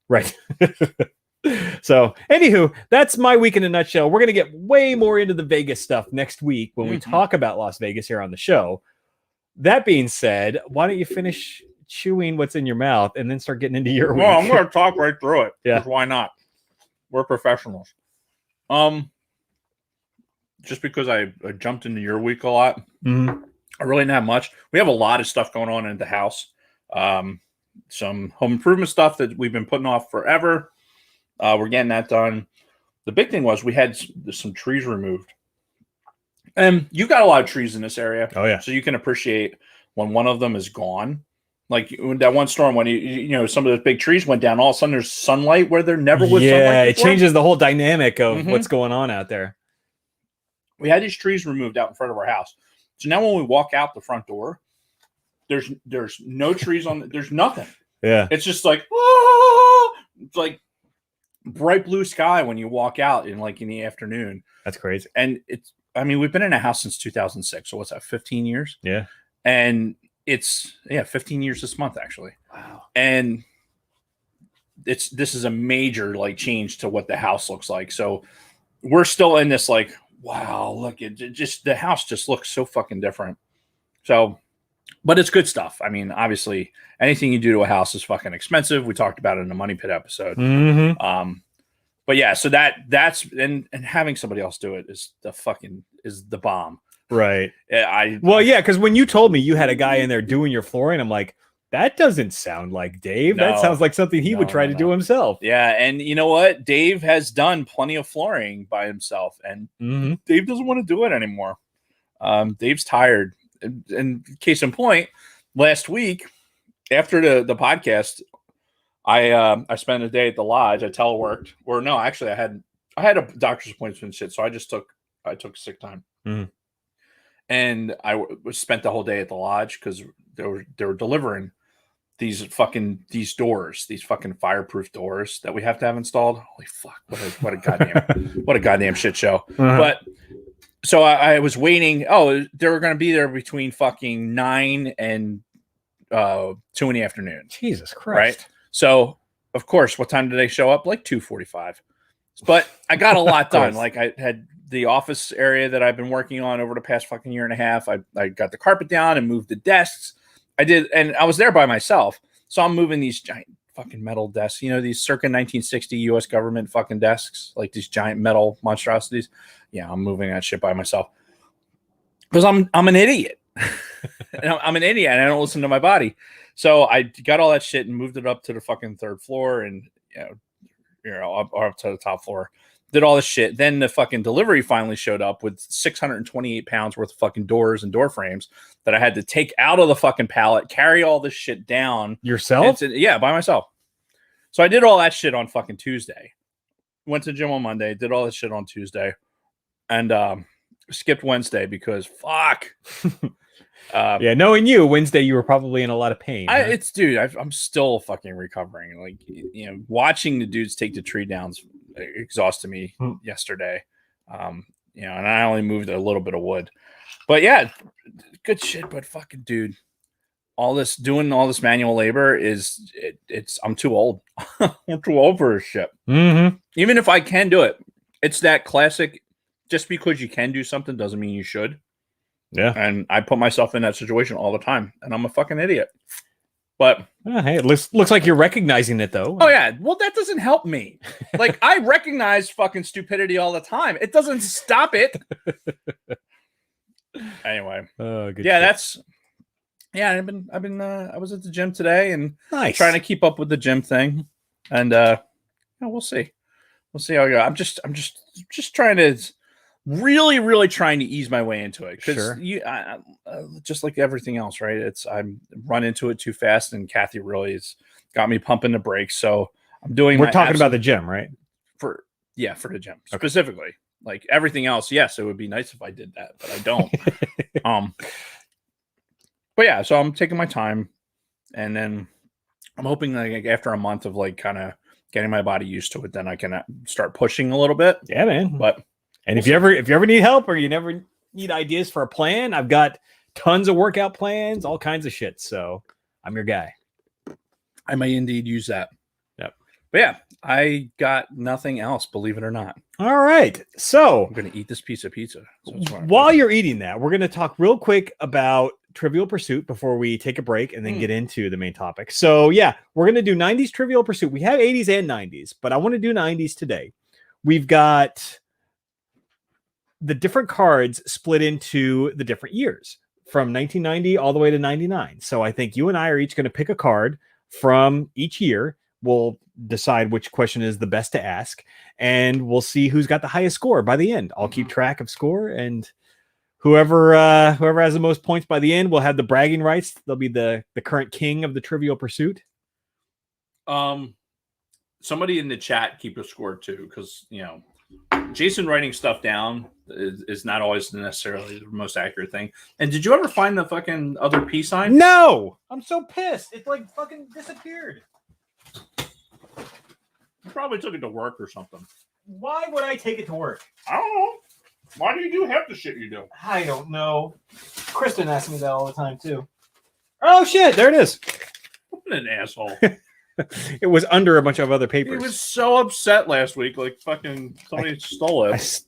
Right. So, anywho, that's my week in a nutshell. We're going to get way more into the Vegas stuff next week when we talk about Las Vegas here on the show. That being said, why don't you finish chewing what's in your mouth and then start getting into your week? Well, I'm going to talk right through it. Yeah. Why not? We're professionals. Just because I jumped into your week a lot, I really didn't have much. We have a lot of stuff going on in the house. Some home improvement stuff that we've been putting off forever. We're getting that done. The big thing was we had some trees removed. And you've got a lot of trees in this area. Oh, yeah. So you can appreciate when one of them is gone. Like that one storm when you know some of those big trees went down, all of a sudden there's sunlight where there never was sunlight. Yeah, it changes the whole dynamic of what's going on out there. We had these trees removed out in front of our house. So now when we walk out the front door, there's no trees there's nothing. Yeah. It's just like, it's like bright blue sky when you walk out in the afternoon. That's crazy. And we've been in a house since 2006. So what's that, 15 years? Yeah. And it's 15 years this month, actually. Wow. And this is a major change to what the house looks like. So we're still in this wow, look, the house just looks so fucking different. So, but it's good stuff. I mean, obviously anything you do to a house is fucking expensive. We talked about it in the Money Pit episode. But yeah, so that's and having somebody else do it is the bomb. Right. Because when you told me you had a guy in there doing your flooring, I'm like, that doesn't sound like Dave. That sounds like something he would try to do himself. Yeah, and you know what? Dave has done plenty of flooring by himself, and Dave doesn't want to do it anymore. Dave's tired. And case in point, last week after the podcast, I spent a day at the lodge. I teleworked, or no, actually, I had a doctor's appointment and shit, so I took sick time. And I spent the whole day at the lodge because they were delivering these doors, these fucking fireproof doors that we have to have installed. Holy fuck! What a goddamn shit show. But so I was waiting. Oh, they were going to be there between fucking 9 and 2 in the afternoon. Jesus Christ! Right. So of course, what time did they show up? 2:45. But I got a lot done. I had the office area that I've been working on over the past fucking year and a half. I got the carpet down and moved the desks. I did, and I was there by myself. So I'm moving these giant fucking metal desks, these circa 1960 US government fucking desks, these giant metal monstrosities. Yeah, I'm moving that shit by myself. Because I'm an idiot. I'm an idiot and I don't listen to my body. So I got all that shit and moved it up to the fucking third floor and up to the top floor. Did all this shit. Then the fucking delivery finally showed up with 628 pounds worth of fucking doors and door frames that I had to take out of the fucking pallet, carry all this shit down. Yourself? Yeah, by myself. So I did all that shit on fucking Tuesday. Went to the gym on Monday, did all this shit on Tuesday, and skipped Wednesday because fuck. Knowing you, Wednesday you were probably in a lot of pain. I'm still fucking recovering. Watching the dudes take the tree downs exhausted me yesterday. and I only moved a little bit of wood. But yeah, good shit. But fucking dude, doing all this manual labor I'm too old. I'm too old for this shit. Mm-hmm. Even if I can do it, it's that classic. Just because you can do something doesn't mean you should. Yeah. And I put myself in that situation all the time, and I'm a fucking idiot. But hey, it looks like you're recognizing it though. Oh yeah, well that doesn't help me. Like I recognize fucking stupidity all the time. It doesn't stop it. Anyway, good yeah, shit. I was at the gym today and nice. trying to keep up with the gym thing, and we'll see how I go. I'm just trying to really trying to ease my way into it because just like everything else, right? I'm run into it too fast, and Kathy really has got me pumping the brakes. So I'm doing. We're talking about the gym, right? For the gym specifically. Like everything else, yes, it would be nice if I did that, but I don't. But yeah, so I'm taking my time, and then I'm hoping like after a month of like kind of getting my body used to it, then I can start pushing a little bit. Yeah, man. But if you ever need help or you never need ideas for a plan, I've got tons of workout plans, all kinds of shit. So I'm your guy. I may indeed use that. Yep. But yeah, I got nothing else, believe it or not. All right. So I'm going to eat this piece of pizza. While you're eating that, we're going to talk real quick about Trivial Pursuit before we take a break and then get into the main topic. So yeah, we're going to do 90s Trivial Pursuit. We have 80s and 90s, but I want to do 90s today. We've got the different cards split into the different years from 1990 all the way to 99. So I think you and I are each going to pick a card from each year. We'll decide which question is the best to ask, and we'll see who's got the highest score by the end. I'll keep track of score, and whoever has the most points by the end will have the bragging rights. They'll be the current king of the Trivial Pursuit. Somebody in the chat keep a score too, because Jason writing stuff down is not always necessarily the most accurate thing. And did you ever find the fucking other peace sign? No, I'm so pissed. It like fucking disappeared. You probably took it to work or something. Why would I take it to work? I don't know. Why do you do half the shit you do? I don't know. Kristen asks me that all the time too. Oh shit, there it is. What an asshole. It was under a bunch of other papers. He was so upset last week, like fucking somebody stole it.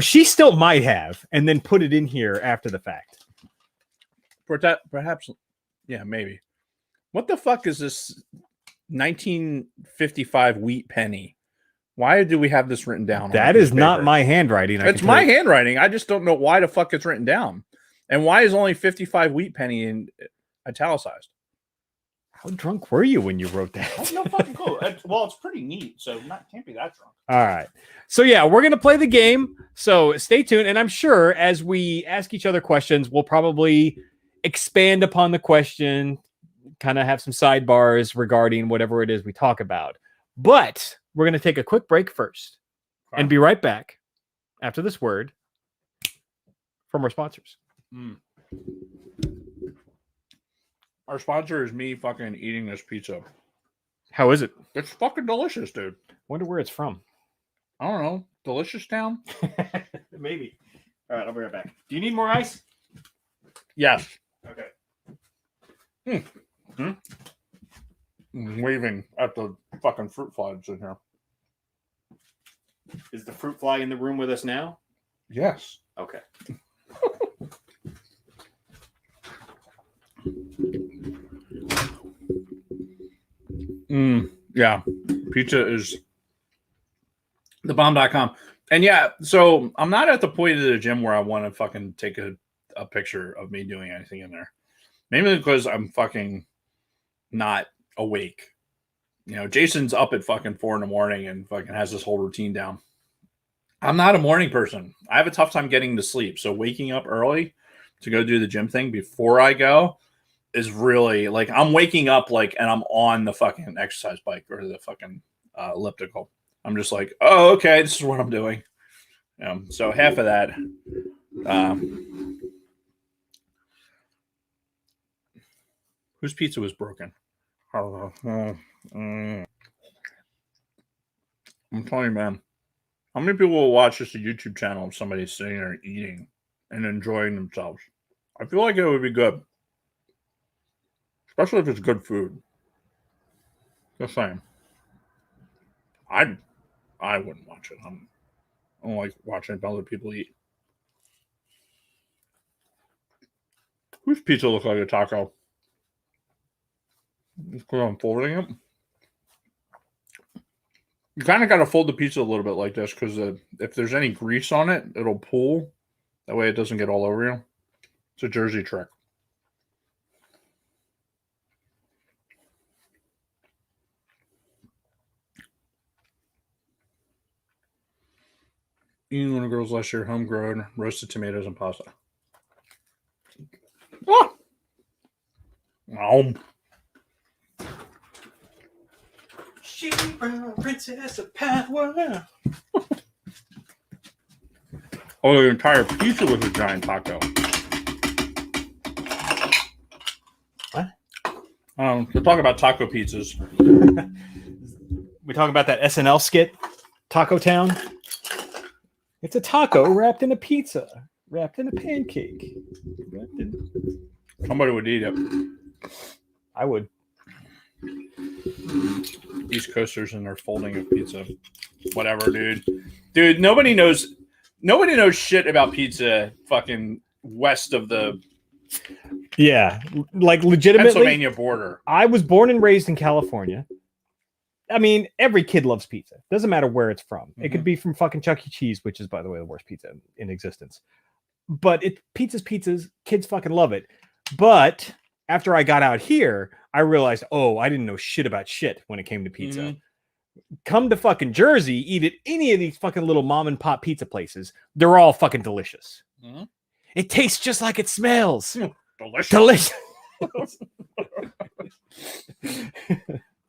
She still might have, and then put it in here after the fact. Perhaps, yeah, maybe. What the fuck is this 1955 wheat penny? Why do we have this written down? That is not my handwriting. It's my handwriting. I just don't know why the fuck it's written down. And why is only 55 wheat penny in italicized? How drunk were you when you wrote that? I have no fucking clue. Well, it's pretty neat, so can't be that drunk. All right. So yeah, we're gonna play the game. So stay tuned, and I'm sure as we ask each other questions, we'll probably expand upon the question, kind of have some sidebars regarding whatever it is we talk about. But we're gonna take a quick break first, and be right back after this word from our sponsors. Our sponsor is me fucking eating this pizza. How is it? It's fucking delicious, dude. Wonder where it's from. I don't know. Delicious Town? Maybe. All right, I'll be right back. Do you need more ice? Yes. Okay. I'm waving at the fucking fruit flies in here. Is the fruit fly in the room with us now? Yes. Okay. Yeah. Pizza is thebomb.com. And yeah, so I'm not at the point of the gym where I want to fucking take a picture of me doing anything in there. Maybe because I'm fucking not awake. Jason's up at fucking 4 a.m. and fucking has this whole routine down. I'm not a morning person. I have a tough time getting to sleep. So waking up early to go do the gym thing before I go is really like I'm waking up like and I'm on the fucking exercise bike or the fucking elliptical. I'm just like, oh, okay, this is what I'm doing. So half of that. Whose pizza was broken? I'm telling you, man. How many people will watch just a YouTube channel of somebody sitting there eating and enjoying themselves? I feel like it would be good. Especially if it's good food. Just saying. I wouldn't watch it. I don't like watching other people eat. Whose pizza looks like a taco? Just because I'm folding it. You kind of got to fold the pizza a little bit like this because if there's any grease on it, it'll pull. That way it doesn't get all over you. It's a Jersey trick. Eating one of girls last year, homegrown, roasted tomatoes and pasta. Ah! She princess of power. Oh, the entire pizza was a giant taco. What? To talk about taco pizzas. We talk about that SNL skit, Taco Town. It's a taco wrapped in a pizza, wrapped in a pancake. Somebody would eat it. I would. East Coasters and their folding of pizza. Whatever, dude. Dude, nobody knows shit about pizza fucking west of the like legitimately Pennsylvania border. I was born and raised in California. I mean, every kid loves pizza. Doesn't matter where it's from. It could be from fucking Chuck E. Cheese, which is, by the way, the worst pizza in existence. But pizza's pizzas. Kids fucking love it. But after I got out here, I realized, I didn't know shit about shit when it came to pizza. Mm-hmm. Come to fucking Jersey, eat at any of these fucking little mom and pop pizza places. They're all fucking delicious. Mm-hmm. It tastes just like it smells. Delicious.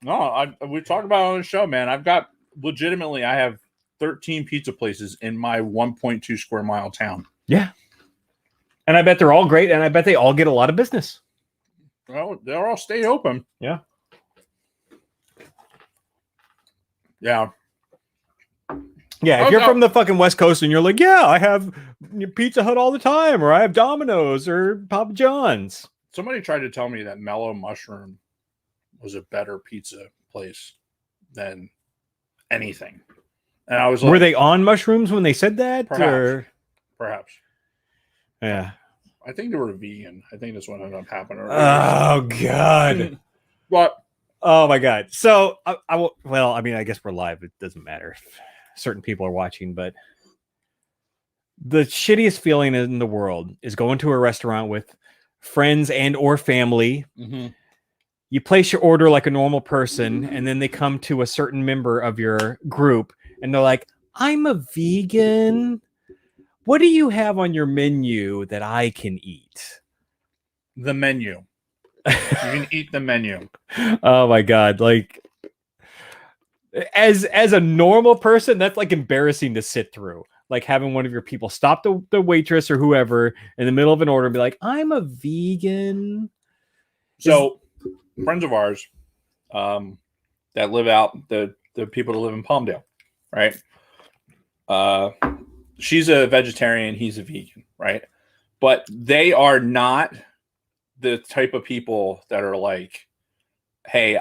No, we talked about it on the show, man. I have 13 pizza places in my 1.2 square mile town. Yeah. And I bet they're all great, and I bet they all get a lot of business. Well, they're all stay open. Yeah. Yeah. Yeah, if you're from the fucking West Coast and you're like, yeah, I have Pizza Hut all the time, or I have Domino's or Papa John's. Somebody tried to tell me that Mellow Mushroom was a better pizza place than anything. And I was like, were they on mushrooms when they said that? Perhaps. Yeah. I think they were vegan. I think that's what ended up happening. Oh, God. What? Oh, my God. So, I guess we're live. It doesn't matter if certain people are watching, but the shittiest feeling in the world is going to a restaurant with friends and or family. Mm-hmm. You place your order like a normal person, and then they come to a certain member of your group, and they're like, I'm a vegan. What do you have on your menu that I can eat? The menu. You can eat the menu. Oh, my God. Like, as a normal person, that's like embarrassing to sit through. Like having one of your people stop the waitress or whoever in the middle of an order and be like, I'm a vegan. So friends of ours that live out, the people that live in Palmdale, right? She's a vegetarian, he's a vegan, right? But they are not the type of people that are like, hey,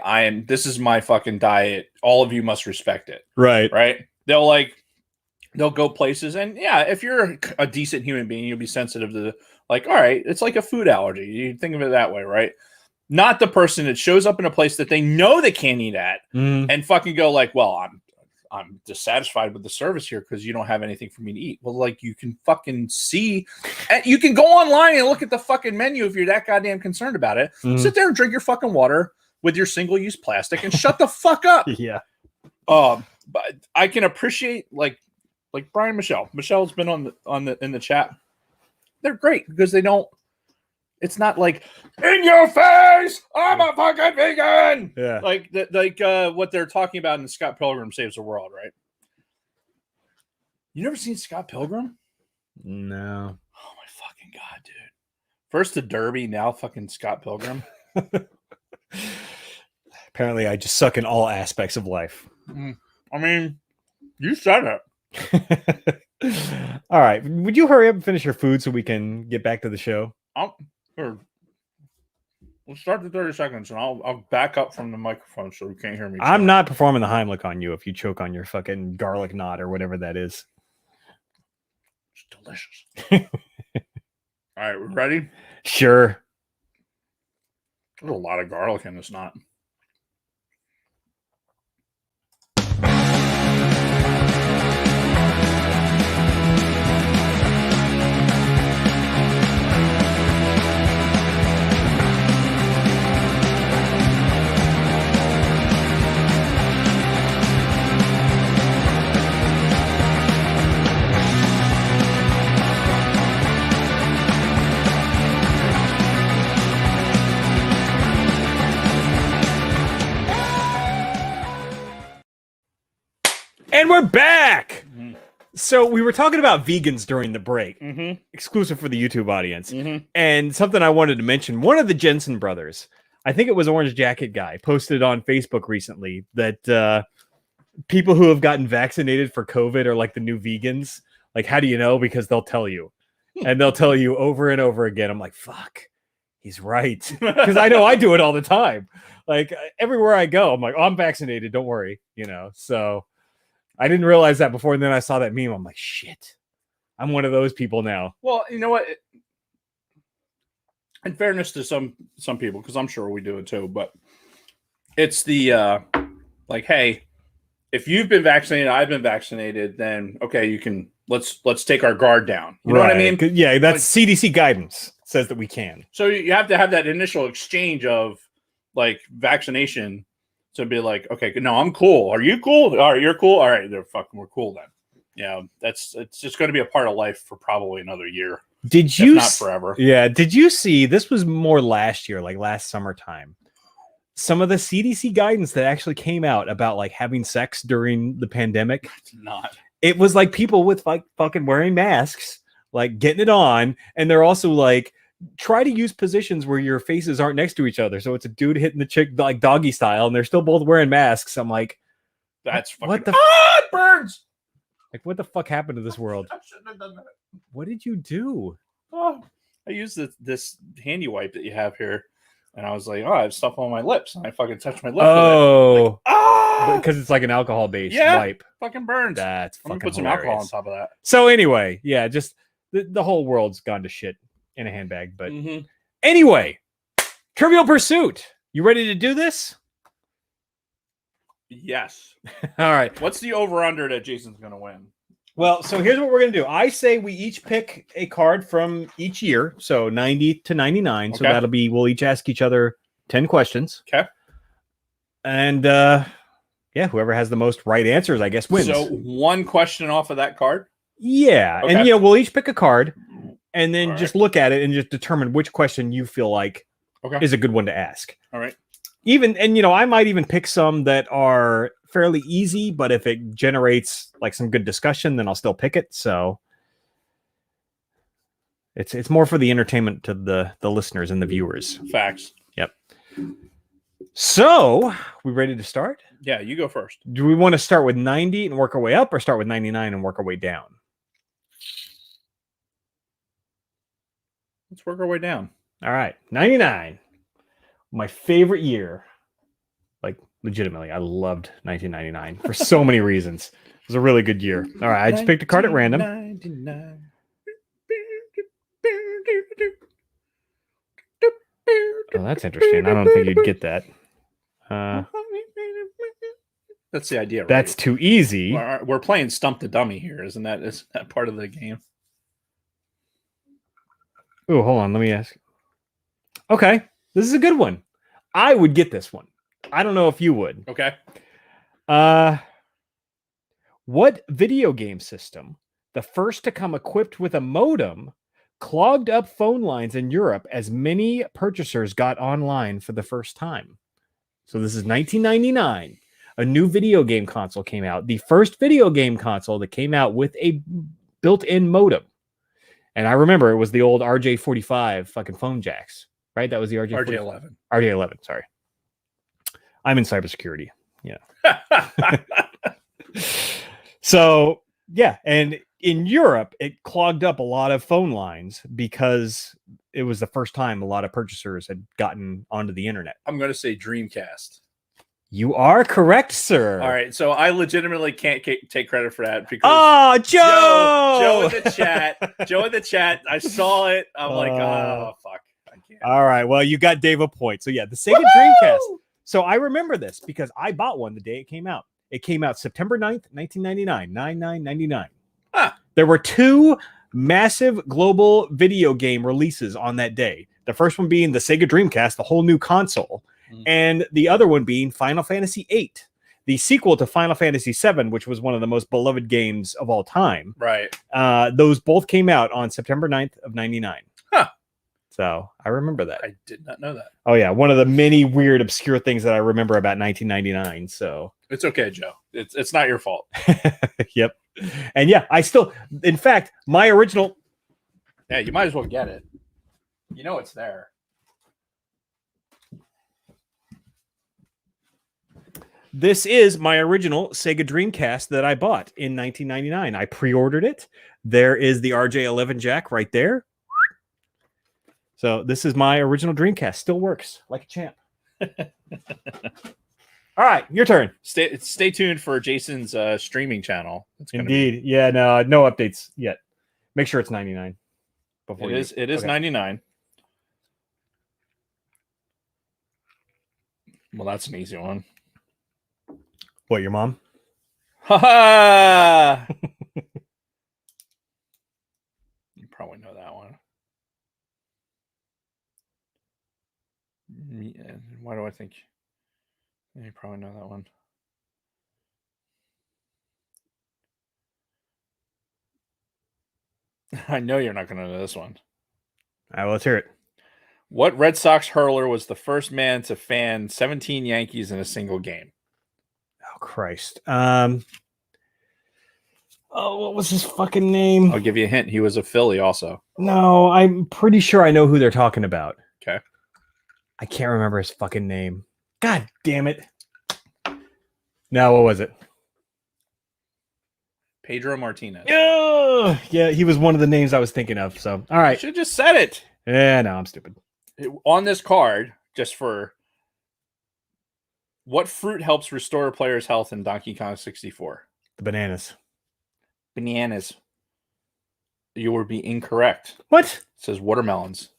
this is my fucking diet. All of you must respect it. Right. Right. They'll go places, and yeah, if you're a decent human being, you'll be sensitive to all right, it's like a food allergy. You think of it that way, right? Not the person that shows up in a place that they know they can't eat at and fucking go like, well, I'm dissatisfied with the service here because you don't have anything for me to eat. Well, like you can fucking see, you can go online and look at the fucking menu if you're that goddamn concerned about it. Sit there and drink your fucking water with your single-use plastic and shut the fuck up. Yeah. But I can appreciate like Brian Michelle's been in the chat. They're great because they don't. It's not like in your face. I'm a fucking vegan. Yeah. Like what they're talking about in Scott Pilgrim Saves the World, right? You never seen Scott Pilgrim? No. Oh my fucking God, dude! First the Derby, now fucking Scott Pilgrim. Apparently, I just suck in all aspects of life. I mean, you said it. All right. Would you hurry up and finish your food so we can get back to the show? We'll start the 30 seconds, and I'll back up from the microphone so you can't hear me. I'm not performing the Heimlich on you if you choke on your fucking garlic knot or whatever that is. It's delicious. All right, we ready? Sure. There's a lot of garlic in this knot. And we're back. Mm-hmm. So we were talking about vegans during the break, exclusive for the YouTube audience. And something I wanted to mention, one of the Jensen brothers, I think it was Orange Jacket Guy, posted on Facebook recently that people who have gotten vaccinated for COVID are like the new vegans. Like, how do you know? Because they'll tell you. And they'll tell you over and over again. I'm like, fuck, he's right. Because I know I do it all the time. Like, everywhere I go, I'm like, oh, I'm vaccinated. Don't worry. So I didn't realize that before. And then I saw that meme. I'm like, shit, I'm one of those people now. Well, you know what? In fairness to some people, because I'm sure we do it too, but it's the like, hey, if you've been vaccinated, I've been vaccinated, then okay, you can let's take our guard down. You know what I mean? Yeah, that's like, CDC guidance says that we can. So you have to have that initial exchange of like vaccination to be like, okay, no, I'm cool. Are you cool? All right, you're cool. All right, we're cool then. Yeah, it's just going to be a part of life for probably another year. Did you? If not forever. Yeah. Did you see? This was more last year, like last summertime. Some of the CDC guidance that actually came out about like having sex during the pandemic. It's not. It was like people with like fucking wearing masks, like getting it on, and they're also like try to use positions where your faces aren't next to each other. So it's a dude hitting the chick like doggy style, and they're still both wearing masks. I'm like, that's fucking, what the it burns. Like, what the fuck happened to this world? I shouldn't have done that. What did you do? Oh, I used this handy wipe that you have here, and I was like, oh, I have stuff on my lips, and I fucking touched my lip. Oh, like, because it's like an alcohol-based wipe. Fucking burns. That's fucking put some hilarious. alcohol on top of that. So anyway, yeah, just the whole world's gone to shit in a handbag. But anyway, Trivial Pursuit. You ready to do this? Yes. All right. What's the over-under that Jason's going to win? Well, so here's what we're going to do. I say we each pick a card from each year. So 90 to 99. Okay. So that'll be, we'll each ask each other 10 questions. Okay. And yeah, whoever has the most right answers, I guess, wins. So one question off of that card? Yeah. Okay. And we'll each pick a card and then just look at it and just determine which question you feel like is a good one to ask. All right. And I might even pick some that are fairly easy, but if it generates like some good discussion, then I'll still pick it. So it's more for the entertainment to the listeners and the viewers. Facts. Yep. So we ready to start? Yeah, you go first. Do we want to start with 90 and work our way up, or start with 99 and work our way down? Let's work our way down. All right. 99. My favorite year. Like, legitimately, I loved 1999 for so many reasons. It was a really good year. All right. I just picked a card at random. 99. Oh, that's interesting. I don't think you'd get that. That's the idea, right? That's too easy. We're playing Stump the Dummy here. Isn't that part of the game? Oh, hold on. Let me ask. Okay. This is a good one. I would get this one. I don't know if you would. Okay. What video game system, the first to come equipped with a modem, clogged up phone lines in Europe as many purchasers got online for the first time? So this is 1999. A new video game console came out. The first video game console that came out with a built-in modem. And I remember it was the old RJ45 fucking phone jacks, right? That was the RJ11. RJ11, sorry. I'm in cybersecurity. Yeah. So Yeah, and in Europe, it clogged up a lot of phone lines because it was the first time a lot of purchasers had gotten onto the internet. I'm going to say Dreamcast. You are correct, sir. All right, so I legitimately can't take credit for that because Joe in the chat, I saw it. I'm like, oh fuck, I can't. All right, well, you got Dave a point. So yeah, the Sega Dreamcast. So I remember this because I bought one the day it came out. It came out September 9th, 1999, 9999. There were 2 massive global video game releases on that day. The first one being the Sega Dreamcast, the whole new console, and the other one being Final Fantasy VIII, the sequel to Final Fantasy VII, which was one of the most beloved games of all time. Right. Those both came out on September 9th of 99. Huh. So I remember that. I did not know that. Oh, yeah. One of the many weird, obscure things that I remember about 1999. So it's okay, Joe. It's not your fault. Yep. And yeah, I still, in fact, my original. Yeah, you might as well get it. You know it's there. This is my original Sega Dreamcast that I bought in 1999. I pre-ordered it. There is the RJ11 jack right there. So this is my original Dreamcast. Still works like a champ. All right, your turn. Stay tuned for Jason's streaming channel. Indeed. Yeah, no updates yet. Make sure it's 99. It is 99. Well, that's an easy one. What, your mom? Ha ha! You probably know that one. Yeah, why do I think you probably know that one? I know you're not going to know this one. All right, let's hear it. What Red Sox hurler was the first man to fan 17 Yankees in a single game? Oh, Christ. What was his fucking name? I'll give you a hint. He was a Philly also. No, I'm pretty sure I know who they're talking about. Okay. I can't remember his fucking name. God damn it. No, what was it? Pedro Martinez. Yeah, he was one of the names I was thinking of. So, all right. You should have just said it. Yeah, no, I'm stupid. On this card, just for what fruit helps restore a player's health in Donkey Kong 64? The bananas. Bananas. You would be incorrect. What? It says watermelons.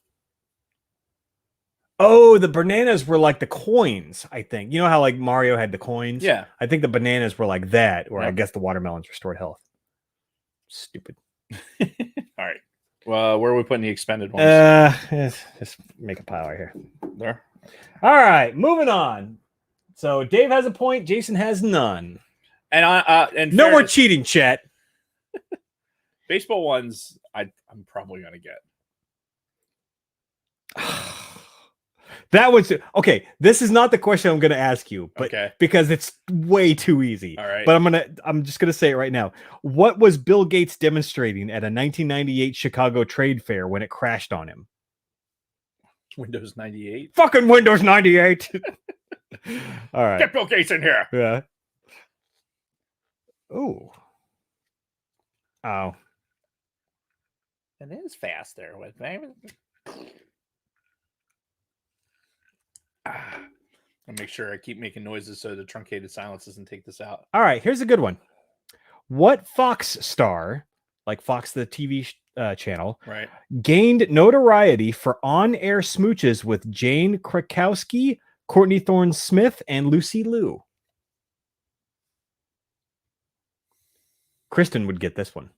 Oh, the bananas were like the coins, I think. You know how like Mario had the coins? Yeah. I think the bananas were like that, or Yep. I guess the watermelons restored health. Stupid. All right. Well, where are we putting the expended ones? Just make a pile right here. There. All right, moving on. So Dave has a point, Jason has none. And no more cheating, chat. Baseball ones, I'm probably gonna get. That was okay. This is not the question I'm going to ask you, but because it's way too easy. All right. But I'm just going to say it right now. What was Bill Gates demonstrating at a 1998 Chicago trade fair when it crashed on him? Windows 98. Fucking Windows 98. All right. Get Bill Gates in here. Yeah. Oh. It is fast there with me. I'll make sure I keep making noises so the truncated silence doesn't take this out. All right, here's a good one. What Fox star, like Fox the TV channel, right, gained notoriety for on-air smooches with Jane Krakowski, Courtney Thorne-Smith, and Lucy Liu? Kristen would get this one.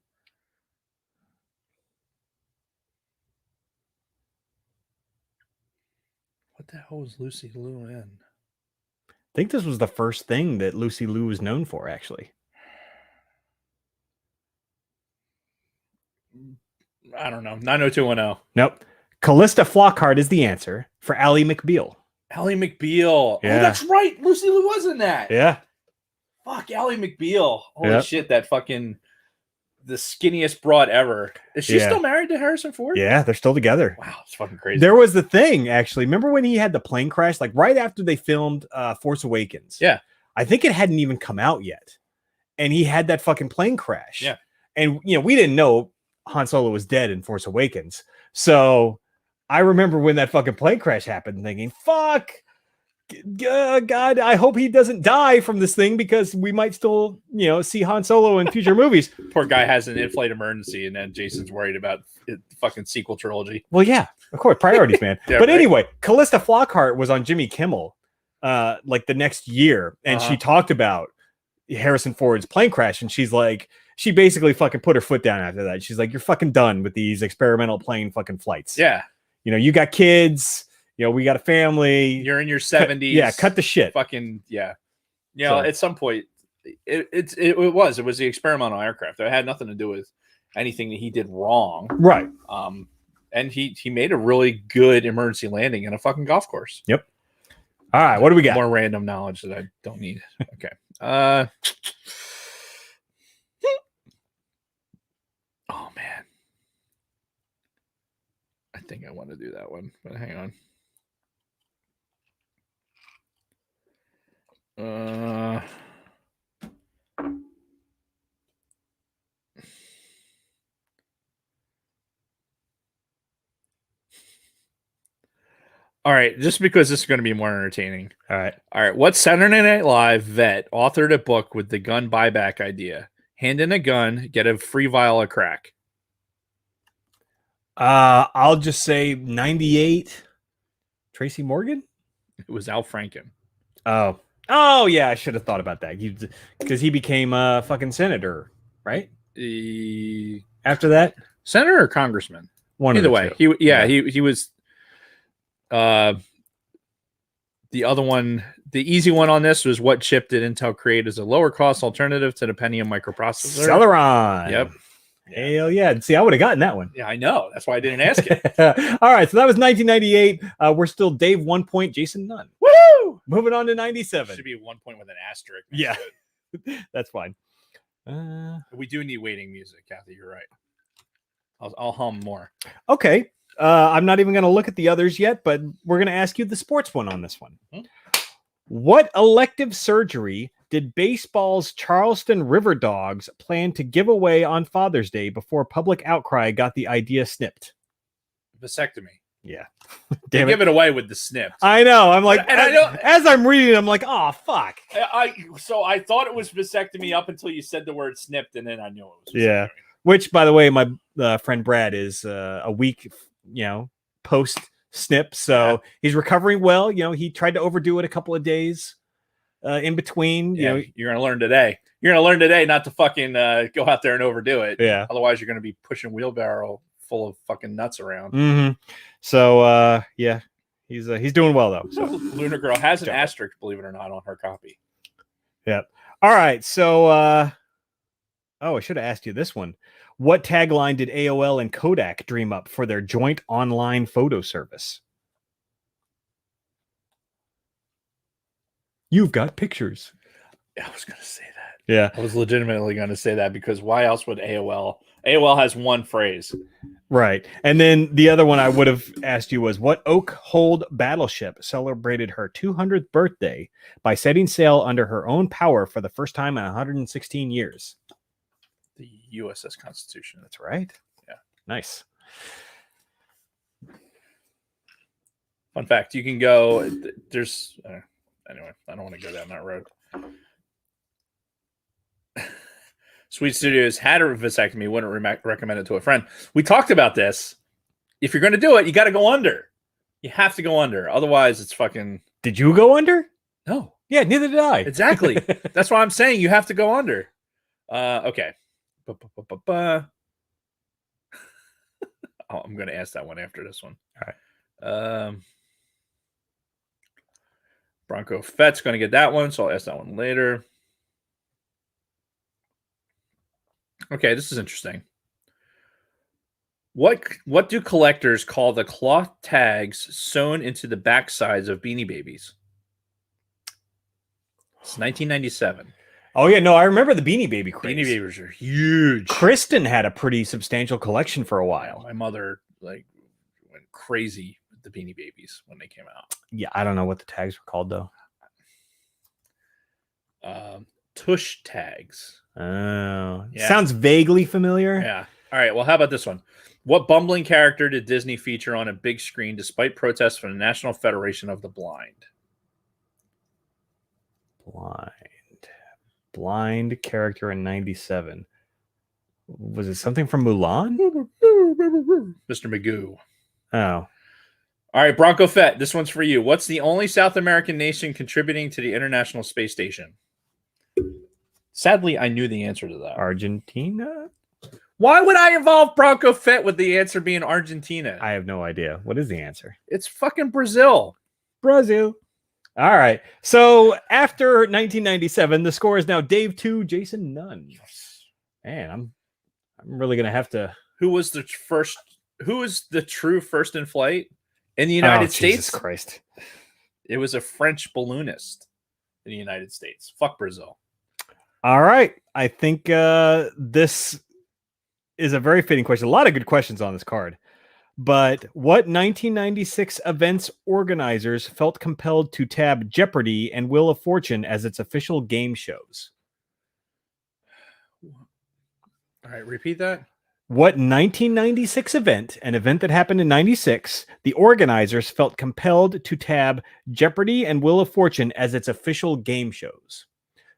What the hell was Lucy Liu in? I think this was the first thing that Lucy Liu was known for, actually. I don't know. 90210. Nope. Callista Flockhart is the answer for Ally McBeal. Ally McBeal. Yeah. Oh, that's right. Lucy Liu was in that. Yeah. Fuck, Ally McBeal. Holy shit, that fucking the skinniest broad ever. Is she still married to Harrison Ford? Yeah, they're still together. Wow, it's fucking crazy. There was the thing, actually. Remember when he had the plane crash? Like right after they filmed Force Awakens. Yeah. I think it hadn't even come out yet. and he had that fucking plane crash. Yeah. And we didn't know Han Solo was dead in Force Awakens. So I remember when that fucking plane crash happened thinking, fuck, God, I hope he doesn't die from this thing because we might still, see Han Solo in future movies. Poor guy has an in-flight emergency, and then Jason's worried about the fucking sequel trilogy. Well, yeah, of course, priorities, man. Yeah, but right. anyway, Callista Flockhart was on Jimmy Kimmel like the next year, and she talked about Harrison Ford's plane crash, and she's like, she basically fucking put her foot down after that. She's like, you're fucking done with these experimental plane fucking flights. Yeah. You got kids, we got a family. You're in your 70s. Yeah, cut the shit. Fucking, yeah. At some point, it was the experimental aircraft. It had nothing to do with anything that he did wrong. Right. And he made a really good emergency landing in a fucking golf course. Yep. All right, what do we got? More random knowledge that I don't need. Okay. Oh man. I think I want to do that one, but hang on. All right, just because this is going to be more entertaining. All right. What Saturday Night Live vet authored a book with the gun buyback idea? Hand in a gun, get a free vial of crack. I'll just say 98. Tracy Morgan? It was Al Franken. Oh yeah, I should have thought about that. Because he became a fucking senator, right? After that, senator or congressman. Either way, two. he was. The other one, the easy one on this was what chip did Intel create as a lower cost alternative to the Pentium microprocessor? Celeron. Yep. Hell yeah. See, I would have gotten that one. Yeah, I know. That's why I didn't ask it. All right. So that was 1998. We're still Dave 1 point, Jason none. Woo! Moving on to 97. Should be 1 point with an asterisk. Yeah. That's fine. We do need waiting music, Kathy. You're right. I'll hum more. Okay. I'm not even going to look at the others yet, but we're going to ask you the sports one on this one. What elective surgery did baseball's Charleston River Dogs plan to give away on Father's Day before public outcry got the idea snipped? Vasectomy. Yeah. They give it away with the snip. I know. I'm like, and I know, as I'm reading, I'm like, oh, fuck. So I thought it was vasectomy up until you said the word snipped, and then I knew it was vasectomy. Yeah. Which, by the way, my friend Brad is a week, post snip, so he's recovering well. He tried to overdo it a couple of days in between. You're gonna learn today. You're gonna learn today not to fucking go out there and overdo it. Yeah. Otherwise, you're gonna be pushing wheelbarrow full of fucking nuts around. Mm-hmm. So he's doing well though. So Lunar Girl has an asterisk, believe it or not, on her copy. Yep. All right. So I should have asked you this one. What tagline did AOL and Kodak dream up for their joint online photo service? You've got pictures. Yeah, I was going to say that. Yeah. I was legitimately going to say that because why else would AOL? AOL has one phrase. Right. And then the other one I would have asked you was what Oak-Hold battleship celebrated her 200th birthday by setting sail under her own power for the first time in 116 years? The USS Constitution. That's right. Yeah. Nice. Fun fact, you can go, there's, anyway, I don't want to go down that road. Sweet Studios had a vasectomy, wouldn't recommend it to a friend. We talked about this. If you're going to do it, you got to go under. You have to go under. Otherwise, it's fucking... Did you go under? No. Yeah, neither did I. Exactly. That's why I'm saying you have to go under. Okay. Oh, I'm going to ask that one after this one. All right. Bronco Fett's going to get that one, so I'll ask that one later. Okay, this is interesting. What do collectors call the cloth tags sewn into the backsides of Beanie Babies? It's 1997. Oh, yeah, no, I remember the Beanie Baby craze. Beanie Babies are huge. Kristen had a pretty substantial collection for a while. My mother went crazy with the Beanie Babies when they came out. Yeah, I don't know what the tags were called, though. Tush tags. Oh, Yeah. sounds vaguely familiar. Yeah. All right. Well, how about this one? What bumbling character did Disney feature on a big screen despite protests from the National Federation of the Blind? Blind character in 97. Was it something from Mulan? Mr. Magoo. Oh. All right, Bronco Fett, this one's for you. What's the only South American nation contributing to the International Space Station? Sadly, I knew the answer to that. Argentina? Why would I involve Bronco Fett with the answer being Argentina? I have no idea. What is the answer? It's fucking Brazil. Brazil. All right. So after 1997, the score is now Dave 2, Jason none. Man, I'm really gonna have to. Who was the true first in flight in the United States? Jesus Christ. It was a French balloonist in the United States. Fuck Brazil. All right. I think this is a very fitting question. A lot of good questions on this card. But what 1996 events organizers felt compelled to tab Jeopardy and Wheel of Fortune as its official game shows? All right, repeat that. What 1996 event, an event that happened in 96, the organizers felt compelled to tab Jeopardy and Wheel of Fortune as its official game shows?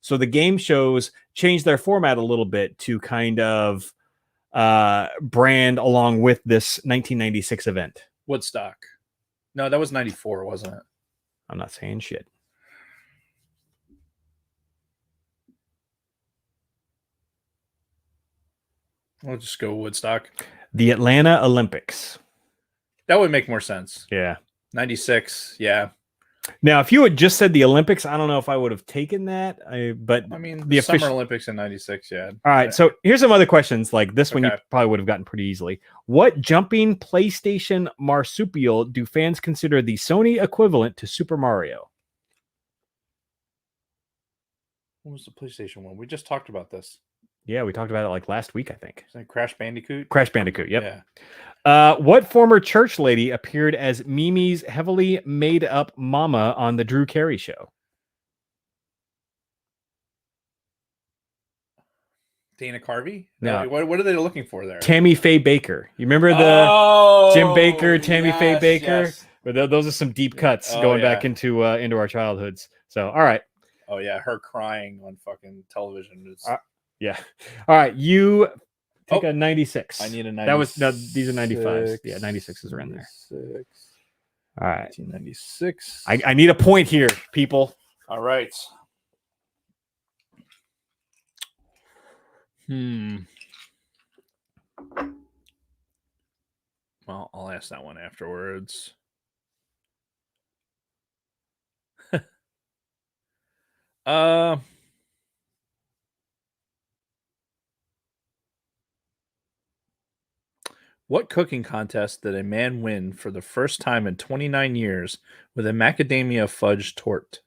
So the game shows changed their format a little bit to kind of brand along with this 1996 event. Woodstock. No, that was 94, wasn't it? I'm not saying shit. We'll just go Woodstock. The Atlanta Olympics. That would make more sense. Yeah. 96. Yeah. Now, if you had just said the Olympics, I don't know if I would have taken that. But I mean, the Summer official Olympics in 96. Yeah. All right. So here's some other questions. Like this one, you Okay. probably would have gotten pretty easily. What jumping PlayStation marsupial do fans consider the Sony equivalent to Super Mario? What was the PlayStation one? We just talked about this. Yeah, we talked about it like last week, I think. Is that Crash Bandicoot? Crash Bandicoot. Yep. Yeah. What former church lady appeared as Mimi's heavily made up mama on the Drew Carey show? Dana Carvey? No. What are they looking for there? Tammy Faye Baker. You remember the Jim Baker, Tammy Faye Baker? Yes. But those are some deep cuts Oh, going yeah. back into our childhoods. So, all right. Oh yeah, her crying on fucking television. Yeah. All right. You take a 96. I need a 96. That was no, these are 95s. Yeah, 96s are in there. 96. All right. 1996. I need a point here, people. All right. Well, I'll ask that one afterwards. What cooking contest did a man win for the first time in 29 years with a macadamia fudge torte?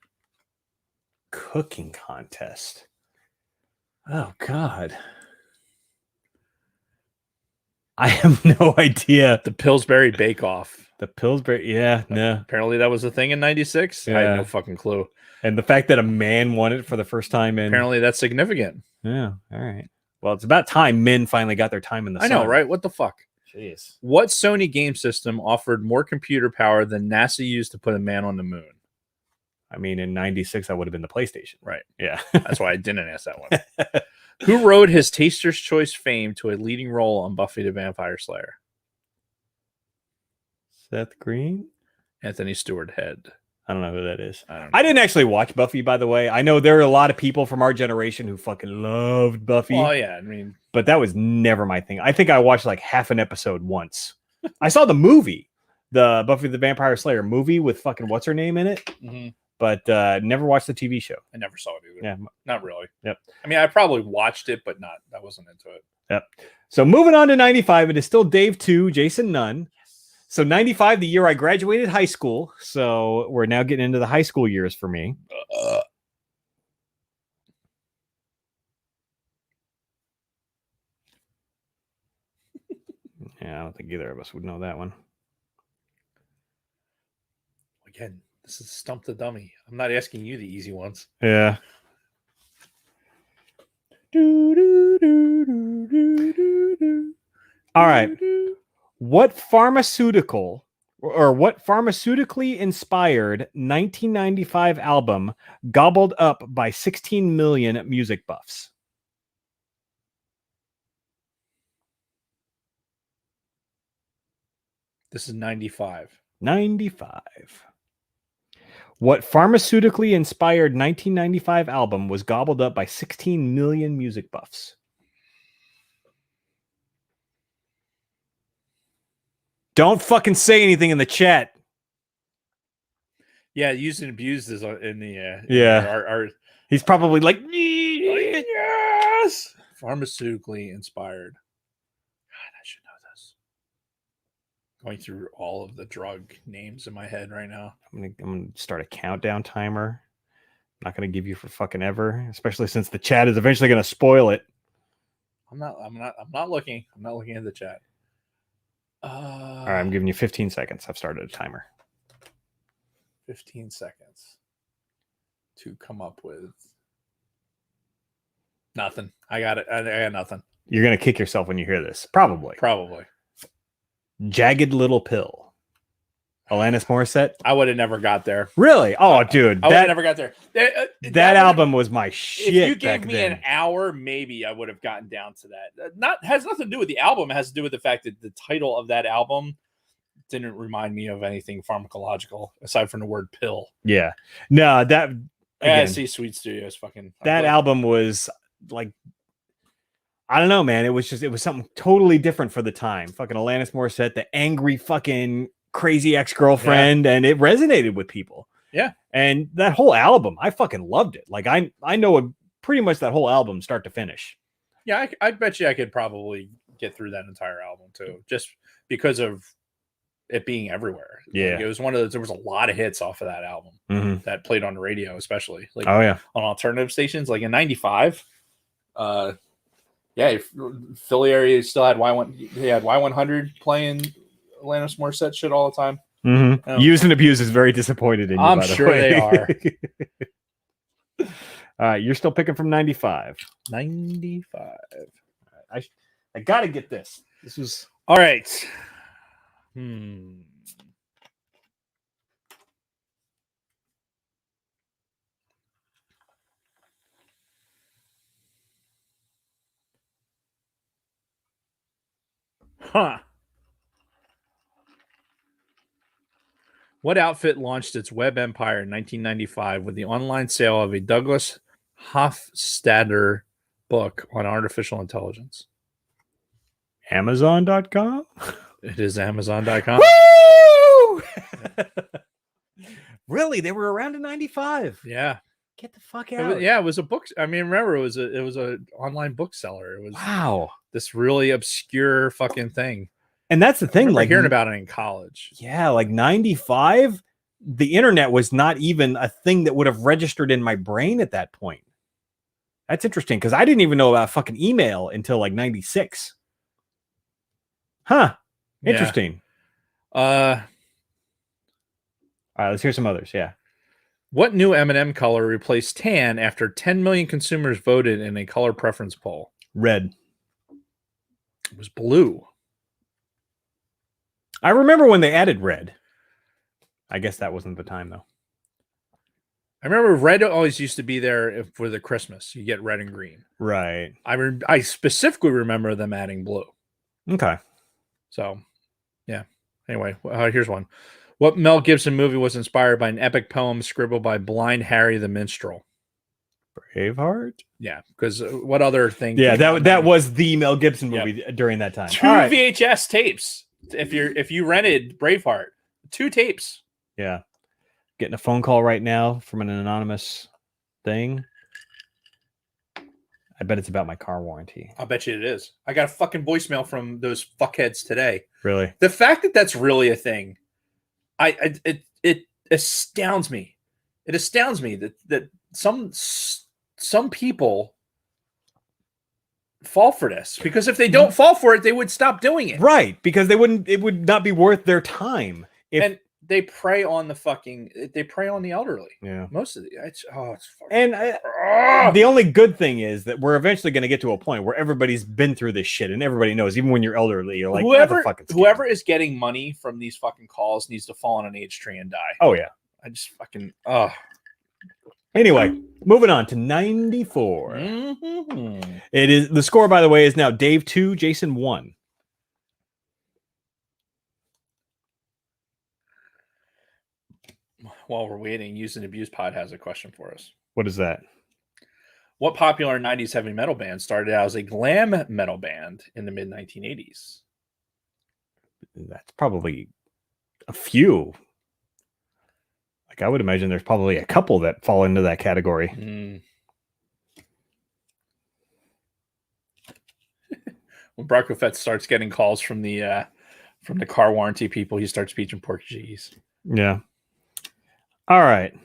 Cooking contest. Oh God. I have no idea. The Pillsbury Bake Off. The Pillsbury, yeah, no. Apparently that was a thing in 96. I Yeah. had no fucking clue. And the fact that a man won it for the first time in Apparently that's significant. Yeah, all right. Well, it's about time men finally got their time in the sun. I know, right? What the fuck? Jeez. What Sony game system offered more computer power than NASA used to put a man on the moon? I mean, in 96, that would have been the PlayStation. Right. Yeah. That's why I didn't ask that one. Who rode his Taster's Choice fame to a leading role on Buffy the Vampire Slayer? Seth Green? Anthony Stewart Head. I don't know who that is. I don't know. I didn't actually watch Buffy, by the way. I know there are a lot of people from our generation who fucking loved Buffy. Oh, yeah. I mean, but that was never my thing. I think I watched like half an episode once. I saw the movie, the Buffy the Vampire Slayer movie with fucking what's her name in it, but never watched the TV show. I never saw it either. Yeah. Not really. Yep. I mean, I probably watched it, but I wasn't into it. Yep. So moving on to 95, it is still Dave 2, Jason none. So 95, the year I graduated high school. So we're now getting into the high school years for me. Yeah, I don't think either of us would know that one. Again, this is Stump the Dummy. I'm not asking you the easy ones. Yeah. All right. What pharmaceutically inspired 1995 album gobbled up by 16 million music buffs? This is 95. 95. What pharmaceutically inspired 1995 album was gobbled up by 16 million music buffs? Don't fucking say anything in the chat. Yeah, used and abused is in the Yeah. Our He's probably like, yes, pharmaceutically inspired. God, I should know this. Going through all of the drug names in my head right now. I'm gonna start a countdown timer. I'm not gonna give you for fucking ever, especially since the chat is eventually gonna spoil it. I'm not looking. I'm not looking at the chat. All right, I'm giving you 15 seconds. I've started a timer. 15 seconds to come up with nothing. I got it. I got nothing. You're gonna kick yourself when you hear this. Probably. Jagged Little Pill. Alanis Morissette. I would have never got there. Really? Oh, dude. I would have never got there. That album was my shit. If you gave back me then. an hour, maybe I would have gotten down to that. Has nothing to do with the album. It has to do with the fact that the title of that album didn't remind me of anything pharmacological aside from the word pill. Yeah. No, that. Yeah, Again, see, Sweet Studios fucking. That album was like, I don't know, man. It was something totally different for the time. Fucking Alanis Morissette, the angry fucking crazy ex-girlfriend, and it resonated with people. Yeah. And that whole album, I fucking loved it. Like I know pretty much that whole album start to finish. Yeah, I bet you I could probably get through that entire album too, just because of it being everywhere. Yeah. Like it was one of those, there was a lot of hits off of that album that played on the radio, especially like on alternative stations, like in 95. Philly area still had Y100 playing Alanis Morissette shit all the time. Use and Abuse is very disappointed in you. I'm sure they are. All right, you're still picking from 95. 95. I gotta get this. This was all right. Huh. What outfit launched its web empire in 1995 with the online sale of a Douglas Hofstadter book on artificial intelligence? Amazon.com? It is Amazon.com. Woo! Really? They were around in 95. Yeah. Get the fuck out. It was a book. I mean, remember, it was a online bookseller. It was this really obscure fucking thing. And that's the thing, like hearing about it in college. Yeah, like 95, the internet was not even a thing that would have registered in my brain at that point. That's interesting because I didn't even know about fucking email until like 96. Huh. Interesting. Yeah. All right, let's hear some others. Yeah. What new M&M color replaced tan after 10 million consumers voted in a color preference poll? Red. It was blue. I remember when they added red. I guess that wasn't the time, though. I remember red always used to be there for the Christmas. You get red and green. Right. I specifically remember them adding blue. Okay. So, yeah. Anyway, here's one. What Mel Gibson movie was inspired by an epic poem scribbled by Blind Harry the Minstrel? Braveheart? Yeah, because what other thing? Yeah, that was the Mel Gibson movie during that time. 2 VHS tapes. If you rented Braveheart, 2 tapes. Yeah. Getting a phone call right now from an anonymous thing. I bet it's about my car warranty. I bet you it is. I got a fucking voicemail from those fuckheads today. Really? The fact that that's really a thing, it astounds me. It astounds me that some people fall for this, because if they don't fall for it, they would stop doing it. Right, because it would not be worth their time. And they prey on the elderly. Yeah. Most of the it's fucking, and the only good thing is that we're eventually going to get to a point where everybody's been through this shit and everybody knows. Even when you're elderly, you're like, whoever is getting money from these fucking calls needs to fall on an age tree and die. Oh yeah. I just fucking Anyway, moving on to 94. Mm-hmm. It is the score, by the way, is now Dave 2, Jason 1. While we're waiting, Use and Abuse Pod has a question for us. What is that? What popular 90s heavy metal band started out as a glam metal band in the mid 1980s? That's probably a few. Like I would imagine there's probably a couple that fall into that category. When Bronco Fett starts getting calls from the car warranty people, he starts speaking Portuguese. Yeah. All right.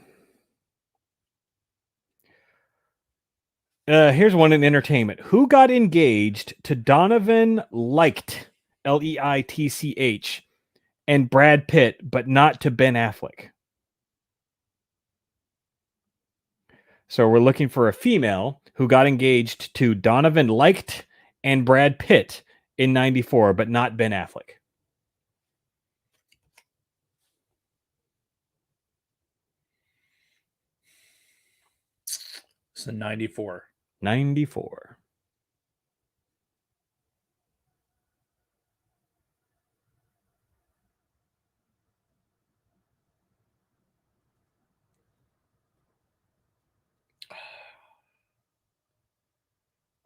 Here's one in entertainment. Who got engaged to Donovan Leitch, Leitch, and Brad Pitt, but not to Ben Affleck? So we're looking for a female who got engaged to Donovan Leitch and Brad Pitt in 94, but not Ben Affleck. It's a 94. 94.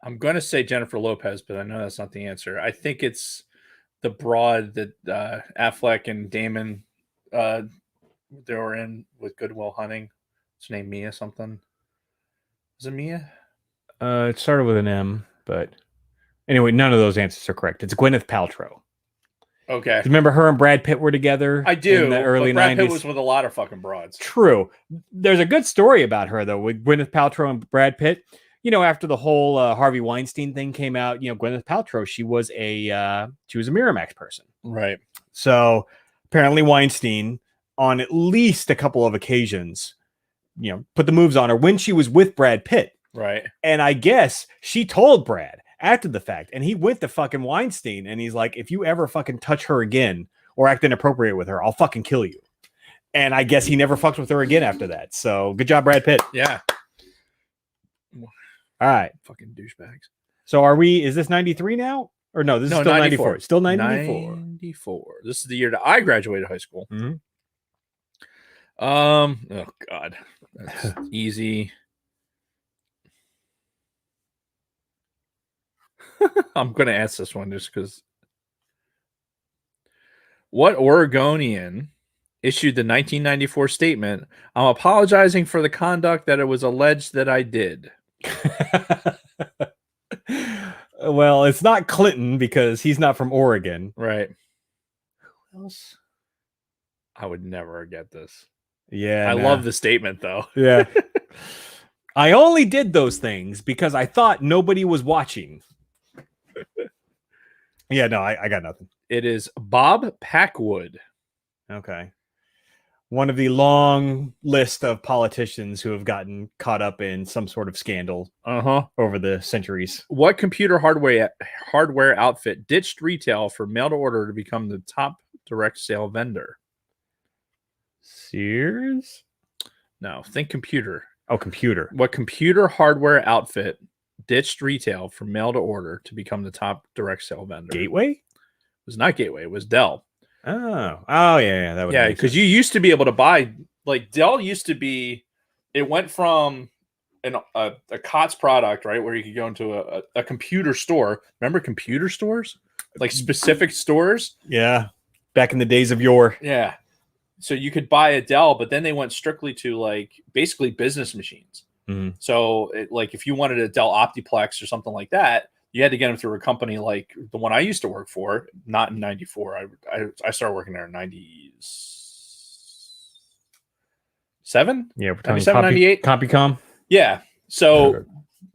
I'm going to say Jennifer Lopez, but I know that's not the answer. I think it's the broad that Affleck and Damon they were in with Good Will Hunting. It's named Mia something. Is it Mia? It started with an M, but anyway, none of those answers are correct. It's Gwyneth Paltrow. Okay. Do you remember her and Brad Pitt were together? I do. In the early Brad 90s. Pitt was with a lot of fucking broads. True. There's a good story about her though with Gwyneth Paltrow and Brad Pitt. You know, after the whole Harvey Weinstein thing came out, you know, Gwyneth Paltrow, she was a Miramax person. Right. So apparently Weinstein, on at least a couple of occasions, you know, put the moves on her when she was with Brad Pitt. Right. And I guess she told Brad after the fact, and he went to fucking Weinstein, and he's like, if you ever fucking touch her again or act inappropriate with her, I'll fucking kill you. And I guess he never fucked with her again after that. So good job, Brad Pitt. Yeah. All right. Fucking douchebags. So is this 93 now? Or no, this is still 94. Still 94. 94. This is the year that I graduated high school. Mm-hmm. Oh God. That's easy. I'm going to ask this one just because. What Oregonian issued the 1994 statement, "I'm apologizing for the conduct that it was alleged that I did"? Well, it's not Clinton because he's not from Oregon. Right. Who else? I would never get this. Yeah. I love the statement, though. Yeah. I only did those things because I thought nobody was watching. Yeah, no, I got nothing. It is Bob Packwood. Okay. One of the long list of politicians who have gotten caught up in some sort of scandal over the centuries. What computer hardware outfit ditched retail for mail to order to become the top direct sale vendor? Sears? No, think computer. Oh, computer. What computer hardware outfit ditched retail for mail to order to become the top direct sale vendor? Gateway? It was not Gateway. It was Dell. Oh, yeah. That would because you used to be able to buy, like Dell used to be. It went from a COTS product, right, where you could go into a computer store. Remember computer stores, like specific stores? Yeah, back in the days of yore. Yeah, so you could buy a Dell, but then they went strictly to like basically business machines. Mm-hmm. So, if you wanted a Dell Optiplex or something like that, you had to get them through a company like the one I used to work for. Not in 94. I started working there in 97. Yeah, we're talking 97, 98. CompuCom. Yeah. So,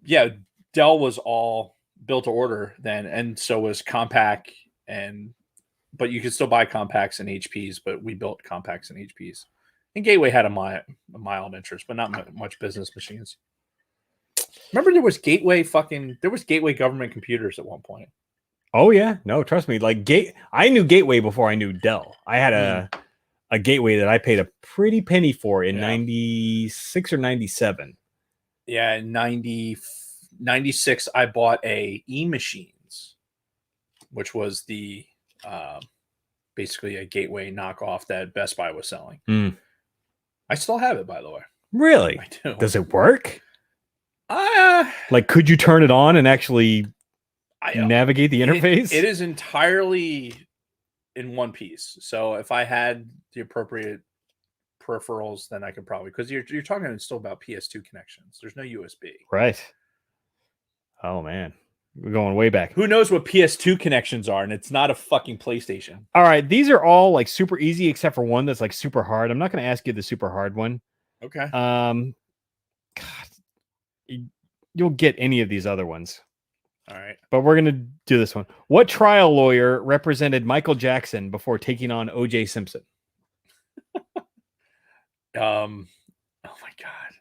yeah, Dell was all built to order then, and so was Compaq and but you could still buy compacts and HPs. But we built compacts and HPs. And Gateway had a mild interest, but not much business machines. Remember, there was Gateway government computers at one point. Oh yeah, no, trust me. Like I knew Gateway before I knew Dell. I had a Gateway that I paid a pretty penny for in 96 or 97. Yeah, in 96, I bought a E-Machines, which was the basically a Gateway knockoff that Best Buy was selling. I still have it, by the way. Really? I do. Does it work? Like, could you turn it on and actually navigate the interface? It is entirely in one piece. So if I had the appropriate peripherals, then I could probably, because you're talking still about PS2 connections. There's no USB. Right. Oh man, we're going way back. Who knows what PS2 connections are? And it's not a fucking PlayStation. All right, these are all like super easy except for one that's like super hard. I'm not going to ask you the super hard one. Okay. God, you'll get any of these other ones. All right. But we're going to do this one. What trial lawyer represented Michael Jackson before taking on O.J. Simpson? Oh my God.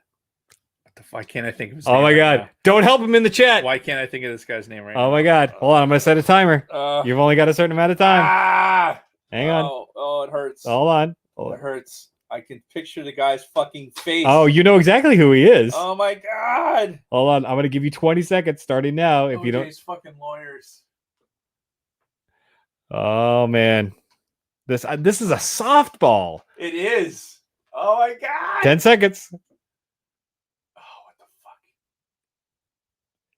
What the fuck? Can't I think of his Oh name my right God. now? Don't help him in the chat. Why can't I think of this guy's name right now? Oh my God. Hold on. I'm going to set a timer. You've only got a certain amount of time. Hang on. Oh, it hurts. Hold on. It hurts. I can picture the guy's fucking face. Oh, you know exactly who he is. Oh my God. Hold on. I'm going to give you 20 seconds starting now. If you don't. OJ's fucking lawyers. Oh man. This is a softball. It is. Oh my God. 10 seconds. Oh, what the fuck?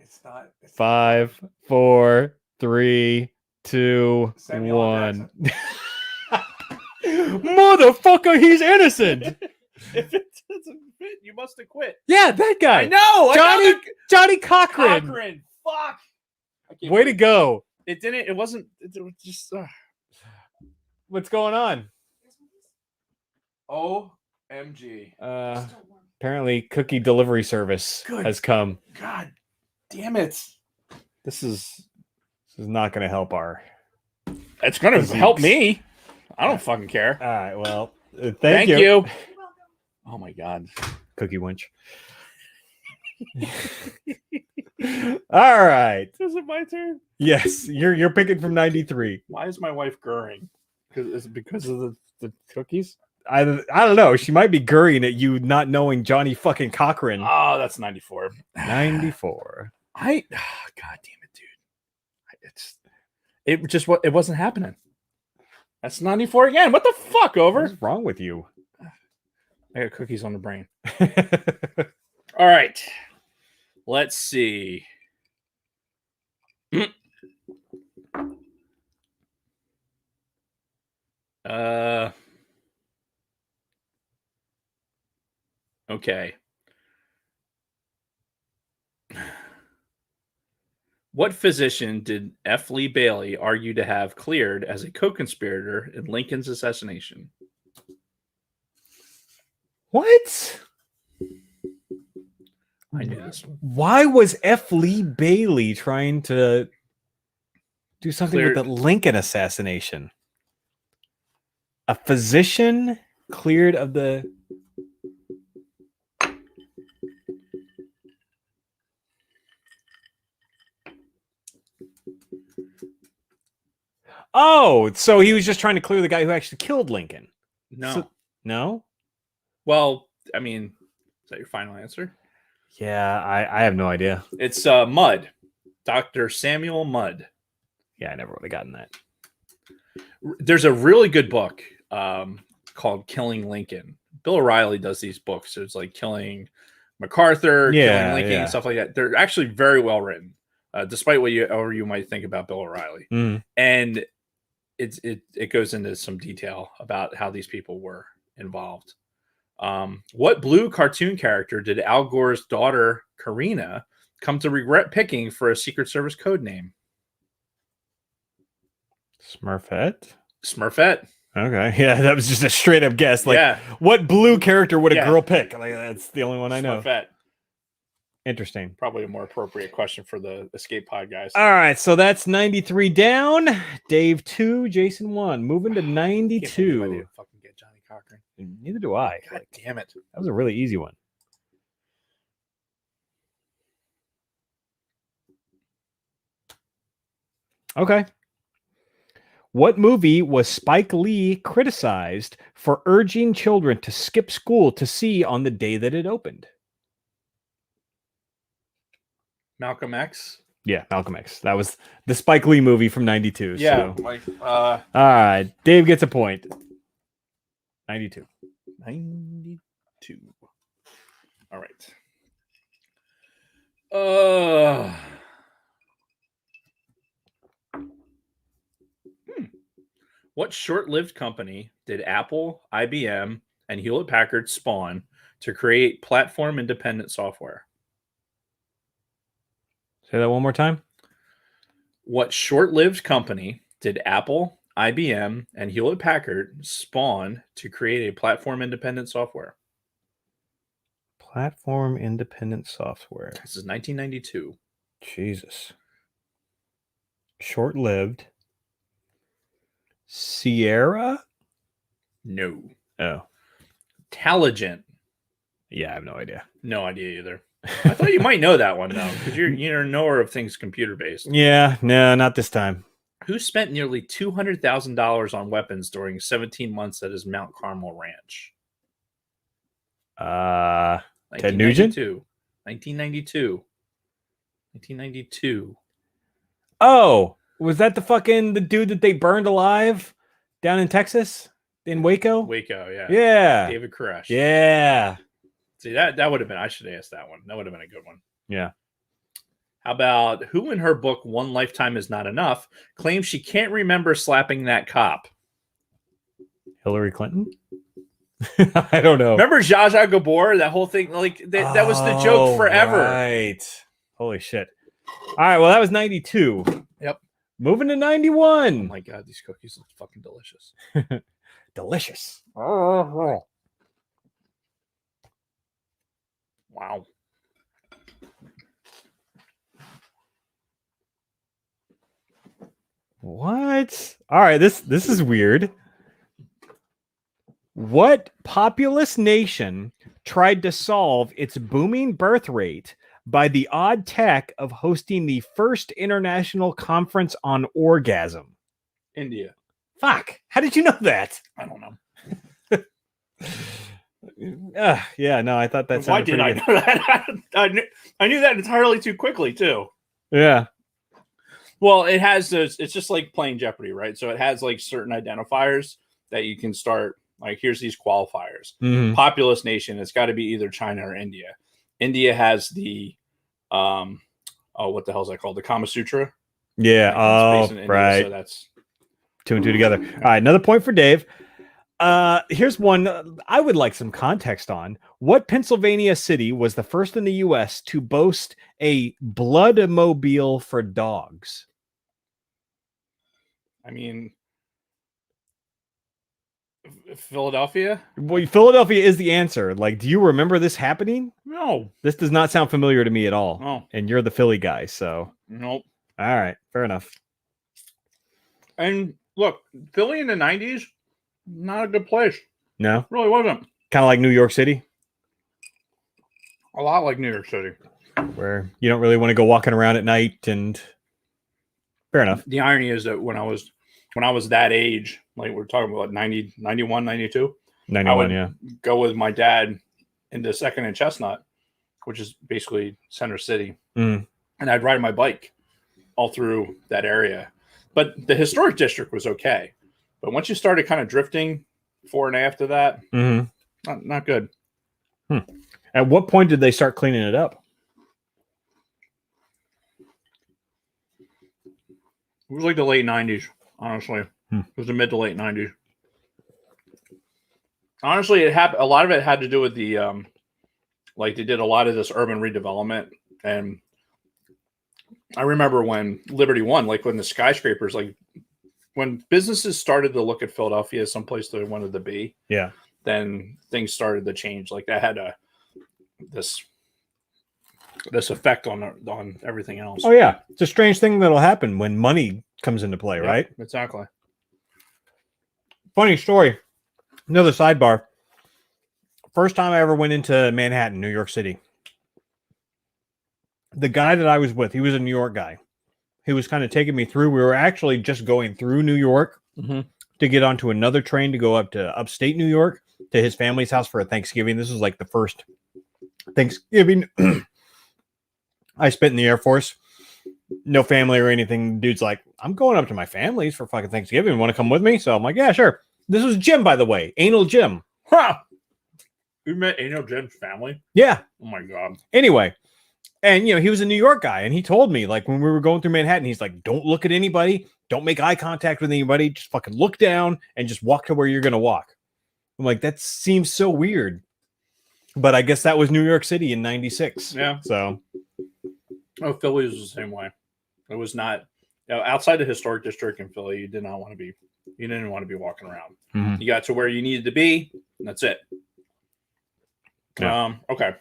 It's not. 5, 4, 3, 2, Samuel 1. Motherfucker, he's innocent. If it doesn't fit, you must have quit. Yeah, that guy. I know. Johnny Cochran. Fuck. Way to go. It didn't. It wasn't. It was just. What's going on? OMG. Apparently, cookie delivery service has come. God damn it. This is not going to help our. It's going to help me. I don't fucking care. All right. Well, thank you. Oh my God. Cookie winch. All right. Is it my turn? Yes, you're picking from 93. Why is my wife gurring? Is it because of the cookies? I don't know. She might be gurring at you not knowing Johnny fucking Cochran. Oh, that's 94. 94. God damn it, dude. It wasn't happening. That's 94 again. What the fuck, Over? What's wrong with you? I got cookies on the brain. All right. Let's see. Okay. What physician did F. Lee Bailey argue to have cleared as a co-conspirator in Lincoln's assassination? What? I knew this one. Why was F. Lee Bailey trying to do something with the Lincoln assassination? A physician cleared of the... Oh, so he was just trying to clear the guy who actually killed Lincoln. No. No? Well, I mean, is that your final answer? Yeah, I have no idea. It's Mudd. Dr. Samuel Mudd. Yeah, I never would have gotten that. There's a really good book called Killing Lincoln. Bill O'Reilly does these books. So it's like killing MacArthur, killing Lincoln, and stuff like that. They're actually very well written, despite whatever you might think about Bill O'Reilly. And it goes into some detail about how these people were involved. What blue cartoon character did Al Gore's daughter, Karina, come to regret picking for a Secret Service code name? Smurfette. Okay. Yeah, that was just a straight up guess. Like, what blue character would a girl pick? Like, that's the only one I know. Smurfette. Interesting. Probably a more appropriate question for the Escape Pod guys. All right, so that's 93 down. Dave 2, Jason 1. Moving to 92. I didn't fucking get Johnny Cochran. Neither do I. God damn it. That was a really easy one. Okay. What movie was Spike Lee criticized for urging children to skip school to see on the day that it opened? Malcolm X. Yeah, Malcolm X. That was the Spike Lee movie from 92. Yeah. So. Like, all right. Dave gets a point. 92. 92. All right. What short-lived company did Apple, IBM, and Hewlett-Packard spawn to create platform-independent software? Say that one more time. What short-lived company did Apple, IBM, and Hewlett-Packard spawn to create a platform-independent software? Platform-independent software. This is 1992. Jesus. Short-lived. Sierra? No. Oh. Taligent. Yeah, I have no idea. No idea either. I thought you might know that one though, because you're a knower of things computer based. Yeah, no, not this time. Who spent nearly $200,000 on weapons during 17 months at his Mount Carmel ranch? Ted Nugent? 1992. 1992. Oh, was that the dude that they burned alive down in Texas? In Waco? Waco, yeah. Yeah. David Koresh. Yeah. See, that would have been, I should have asked that one. That would have been a good one. Yeah. How about who in her book, One Lifetime is Not Enough, claims she can't remember slapping that cop? Hillary Clinton? I don't know. Remember Zsa Zsa Gabor? That whole thing, like that was the joke forever. Right. Holy shit. All right, well, that was 92. Yep. Moving to 91. Oh my God, these cookies look fucking delicious. Delicious. Wow. What? All right, this is weird. What populous nation tried to solve its booming birth rate by the odd tech of hosting the first international conference on orgasm? India. Fuck. How did you know that? I don't know. Yeah, no, I thought that Why did I know that? I knew that entirely too quickly, too. Yeah. Well, it has those, it's just like playing Jeopardy, right? So it has like certain identifiers that you can start, like here's these qualifiers. Mm-hmm. Populous nation, it's got to be either China or India. India has the what the hell is that called? The Kama Sutra. Yeah. Oh, India, right. So that's 2 and 2 together. All right, another point for Dave. Here's one I would like some context on. What Pennsylvania city was the first in the U.S. to boast a blood-mobile for dogs? I mean, Philadelphia? Well, Philadelphia is the answer. Like, do you remember this happening? No. This does not sound familiar to me at all. No. And you're the Philly guy, so. Nope. All right, fair enough. And look, Philly in the 90s, not a good place. No? It really wasn't. Kind of like New York City? A lot like New York City. Where you don't really want to go walking around at night and... Fair enough. The irony is that when I was that age, like we're talking about 90, 91, 92, 91, yeah. Go with my dad into 2nd and Chestnut, which is basically Center City. Mm. And I'd ride my bike all through that area. But the historic district was okay. But once you started kind of drifting forward and after that, not good. At what point did they start cleaning it up? It was like the late 90s, honestly. It was the mid to late 90s. Honestly, a lot of it had to do with the, like they did a lot of this urban redevelopment. And I remember when Liberty One, like when the skyscrapers, like when businesses started to look at Philadelphia as someplace they wanted to be, then things started to change. Like that had this this effect on everything else. Oh yeah, it's a strange thing that'll happen when money comes into play, right? Exactly. Funny story. Another sidebar. First time I ever went into Manhattan, New York City. The guy that I was with, he was a New York guy. He was kind of taking me through. We were actually just going through New York to get onto another train to go up to upstate New York to his family's house for a Thanksgiving. This was like the first Thanksgiving I spent in the Air Force. No family or anything. Dude's like, I'm going up to my family's for fucking Thanksgiving. Want to come with me? So I'm like, yeah, sure. This was Jim, by the way. Anal Jim. Huh. You met Anal Jim's family? Yeah. Oh my God. Anyway. And, he was a New York guy, and he told me, like, when we were going through Manhattan, he's like, don't look at anybody. Don't make eye contact with anybody. Just fucking look down and just walk to where you're going to walk. I'm like, that seems so weird. But I guess that was New York City in 96. Yeah. So. Oh, Philly was the same way. It was not, outside the historic district in Philly, you didn't want to be walking around. Mm-hmm. You got to where you needed to be, and that's it. Yeah. Okay.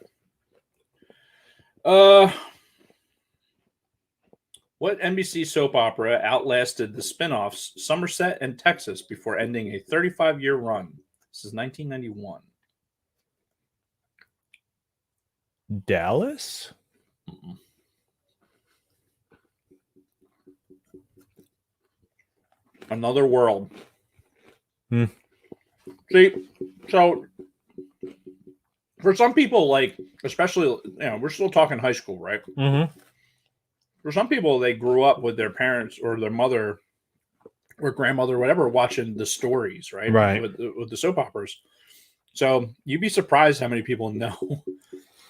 What NBC soap opera outlasted the spinoffs Somerset and Texas before ending a 35-year run? This is 1991. Dallas? Mm-mm. Another World. See, so for some people, like, especially, we're still talking high school, right? Mm-hmm. For some people, they grew up with their parents or their mother or grandmother or whatever watching the stories, right? Right. With the soap operas. So you'd be surprised how many people know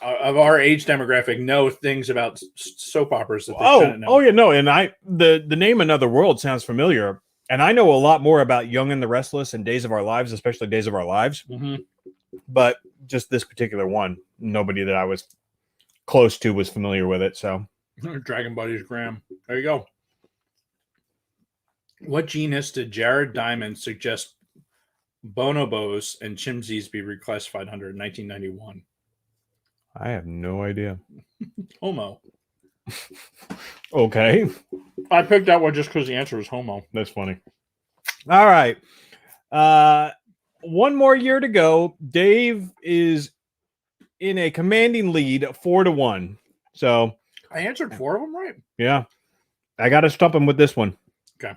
of our age demographic know things about soap operas that they shouldn't know. Oh yeah, no, and the name Another World sounds familiar, and I know a lot more about Young and the Restless and Days of Our Lives, especially Days of Our Lives. Mm-hmm. But just this particular one, nobody that I was close to was familiar with it. So, Dragon Buddies Graham. There you go. What genus did Jared Diamond suggest bonobos and chimpanzees be reclassified under in 1991? I have no idea. Homo. Okay. I picked that one just because the answer was Homo. That's funny. All right. One more year to go. Dave is in a commanding lead, 4-1. So I answered 4 of them right. Yeah. I got to stump him with this one. Okay.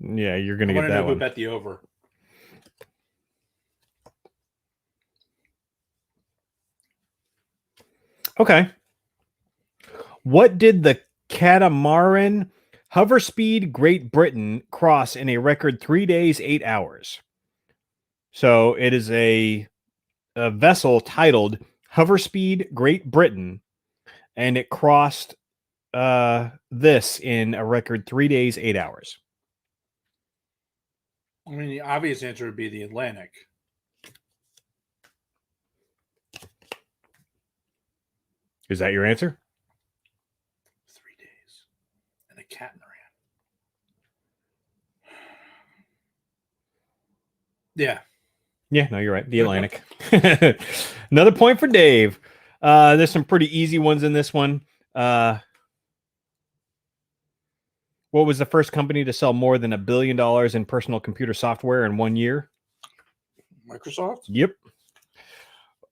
Yeah, you're going to get that one. Bet the over. Okay. What did the catamaran Hoverspeed Great Britain cross in a record 3 days, 8 hours? So it is a vessel titled Hoverspeed Great Britain, and it crossed this in a record 3 days, 8 hours. I mean, the obvious answer would be the Atlantic. Is that your answer? 3 days. And a catamaran. Yeah. Yeah, no, you're right. The Atlantic. Another point for Dave. There's some pretty easy ones in this one. What was the first company to sell more than $1 billion in personal computer software in 1 year? Microsoft? Yep.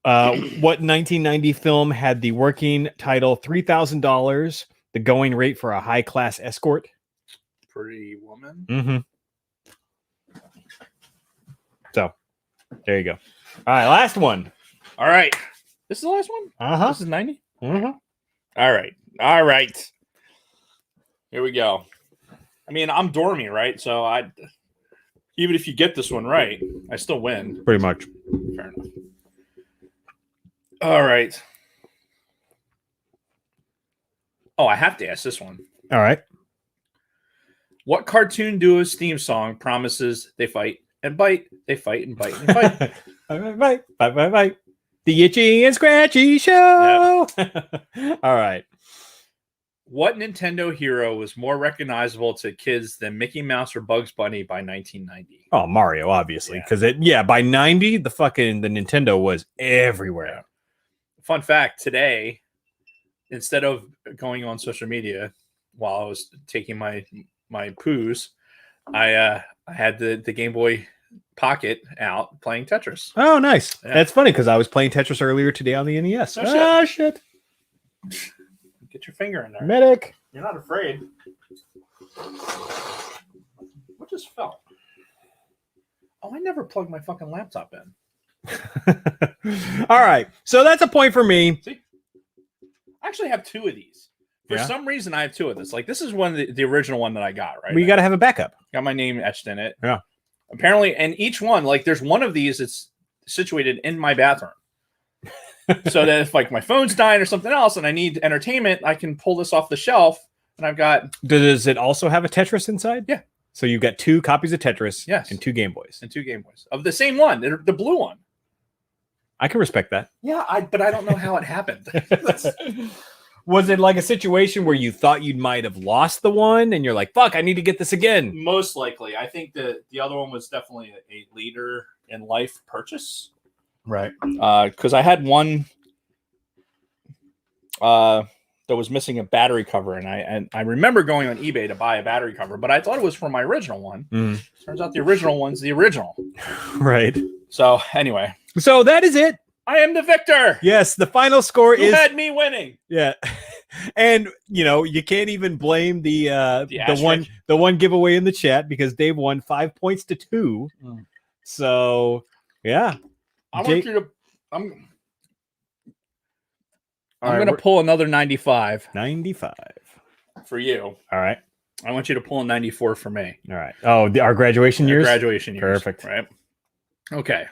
What 1990 film had the working title $3,000, the going rate for a high-class escort? Pretty Woman? Mm-hmm. So, there you go. All right, last one. All right. This is the last one? Uh-huh. This is 90? Mm-hmm. All right. All right. Here we go. I mean, I'm Dormy, right? So even if you get this one right, I still win. Pretty much. Fair enough. All right. Oh, I have to ask this one. All right. What cartoon duo's theme song promises they fight and bite, they fight and bite and fight? Bye. The Itchy and Scratchy Show. Yep. All right. What Nintendo hero was more recognizable to kids than Mickey Mouse or Bugs Bunny by 1990? Oh, Mario, obviously, because by 90, the Nintendo was everywhere. Yeah. Fun fact: today, instead of going on social media while I was taking my poos, I had the Game Boy Pocket out playing Tetris. Oh, nice. Yeah. That's funny because I was playing Tetris earlier today on the NES. Oh, shit. Get your finger in there. Medic. You're not afraid. What just fell? Oh, I never plugged my fucking laptop in. All right. So that's a point for me. See? I actually have two of these. For Yeah? some reason, I have two of this. Like, this is one of the original one that I got, right? We got to have a backup. Got my name etched in it. Yeah. Apparently, and each one, like, there's one of these that's situated in my bathroom. So that if, like, my phone's dying or something else and I need entertainment, I can pull this off the shelf. And I've got... Does it also have a Tetris inside? Yeah. So you've got 2 copies of Tetris and 2 Game Boys. And 2 Game Boys. Of the same one, the blue one. I can respect that. Yeah, but I don't know how it happened. Was it like a situation where you thought you might have lost the one and you're like, fuck, I need to get this again? Most likely. I think the other one was definitely a later in life purchase. Right. Because I had one that was missing a battery cover, and I remember going on eBay to buy a battery cover, but I thought it was for my original one. Turns out the original one's the original. Right. So anyway. So that is it. I am the victor. Yes, the final score You had me winning. Yeah. And you can't even blame the one giveaway in the chat because Dave won 5 points to 2. So yeah. I'm gonna pull another 95. 95 for you. All right. I want you to pull a 94 for me. All right. Oh, our graduation years? Graduation years. Perfect. Right. Okay.